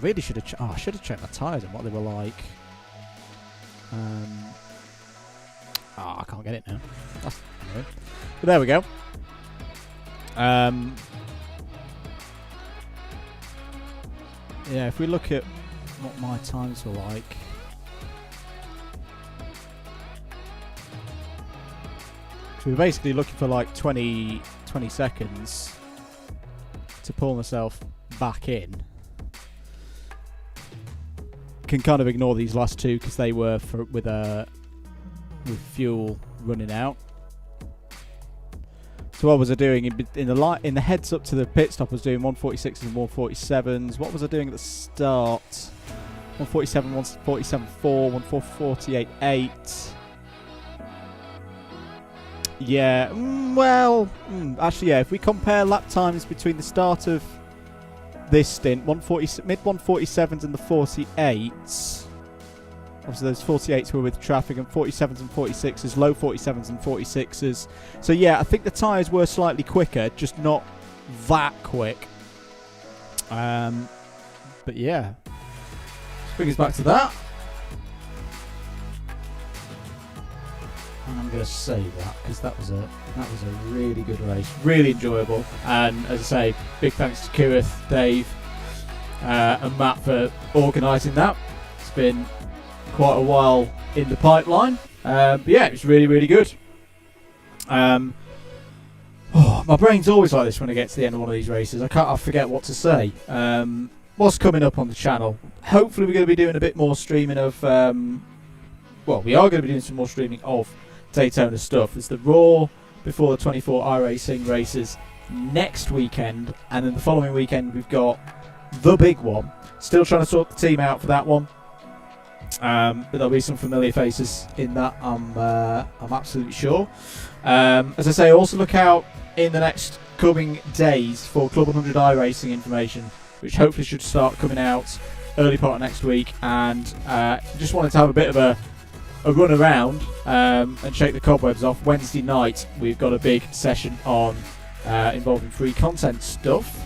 Speaker 1: really should have. I should have checked my tyres and what they were like. I can't get it now. That's annoying. But there we go. Yeah, if we look at what my times were like. So we're basically looking for like 20 seconds to pull myself back in. Can kind of ignore these last two because they were with fuel running out. So what was I doing in the heads up to the pit stop? I was doing 146s and 147s. What was I doing at the start? 147, 147.4, 148.8. Yeah, actually, yeah. If we compare lap times between the start of this stint, mid 147s and the 48s. Obviously, those 48s were with traffic, and 47s and 46s, low 47s and 46s. So yeah, I think the tyres were slightly quicker, just not that quick. But yeah, let's bring us back to that. And I'm going to save that because that was a really good race, really enjoyable. And as I say, big thanks to Kireth, Dave, and Matt for organising that. It's been quite a while in the pipeline, but yeah, it was really, really good. My brain's always like this when I get to the end of one of these races. I forget what to say. What's coming up on the channel? Hopefully, we're going to be doing a bit more streaming of. We are going to be doing some more streaming of Daytona stuff. There's the Raw before the 24 iRacing races next weekend, and then the following weekend we've got the big one. Still trying to sort the team out for that one, but there'll be some familiar faces in that. I'm absolutely sure. As I say, also look out in the next coming days for Club 100 iRacing information, which hopefully should start coming out early part of next week. And just wanted to have a bit of a run around and shake the cobwebs off. Wednesday night we've got a big session on involving free content stuff.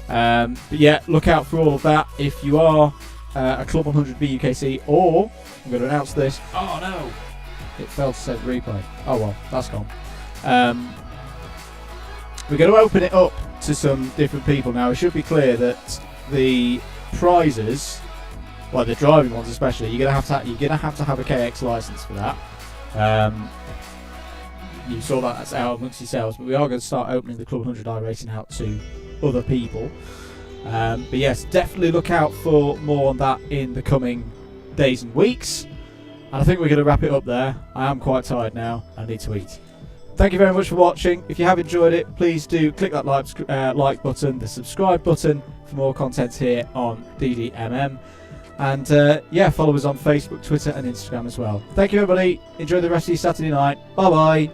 Speaker 1: But yeah, look out for all of that. If you are a Club 100 BUKC, or I'm going to announce this. Oh no, it failed to save replay. Oh well, that's gone. We're going to open it up to some different people now. It should be clear that the prizes, well, the driving ones especially, you're gonna have to have a KX license for that. You saw that that's out amongst yourselves, but we are going to start opening the Club 100 iRacing out to other people. But yes, definitely look out for more on that in the coming days and weeks. And I think we're going to wrap it up there. I am quite tired now. I need to eat. Thank you very much for watching. If you have enjoyed it, please do click that like button, the subscribe button for more content here on DDMM. And yeah, follow us on Facebook, Twitter and Instagram as well. Thank you everybody. Enjoy the rest of your Saturday night. Bye bye.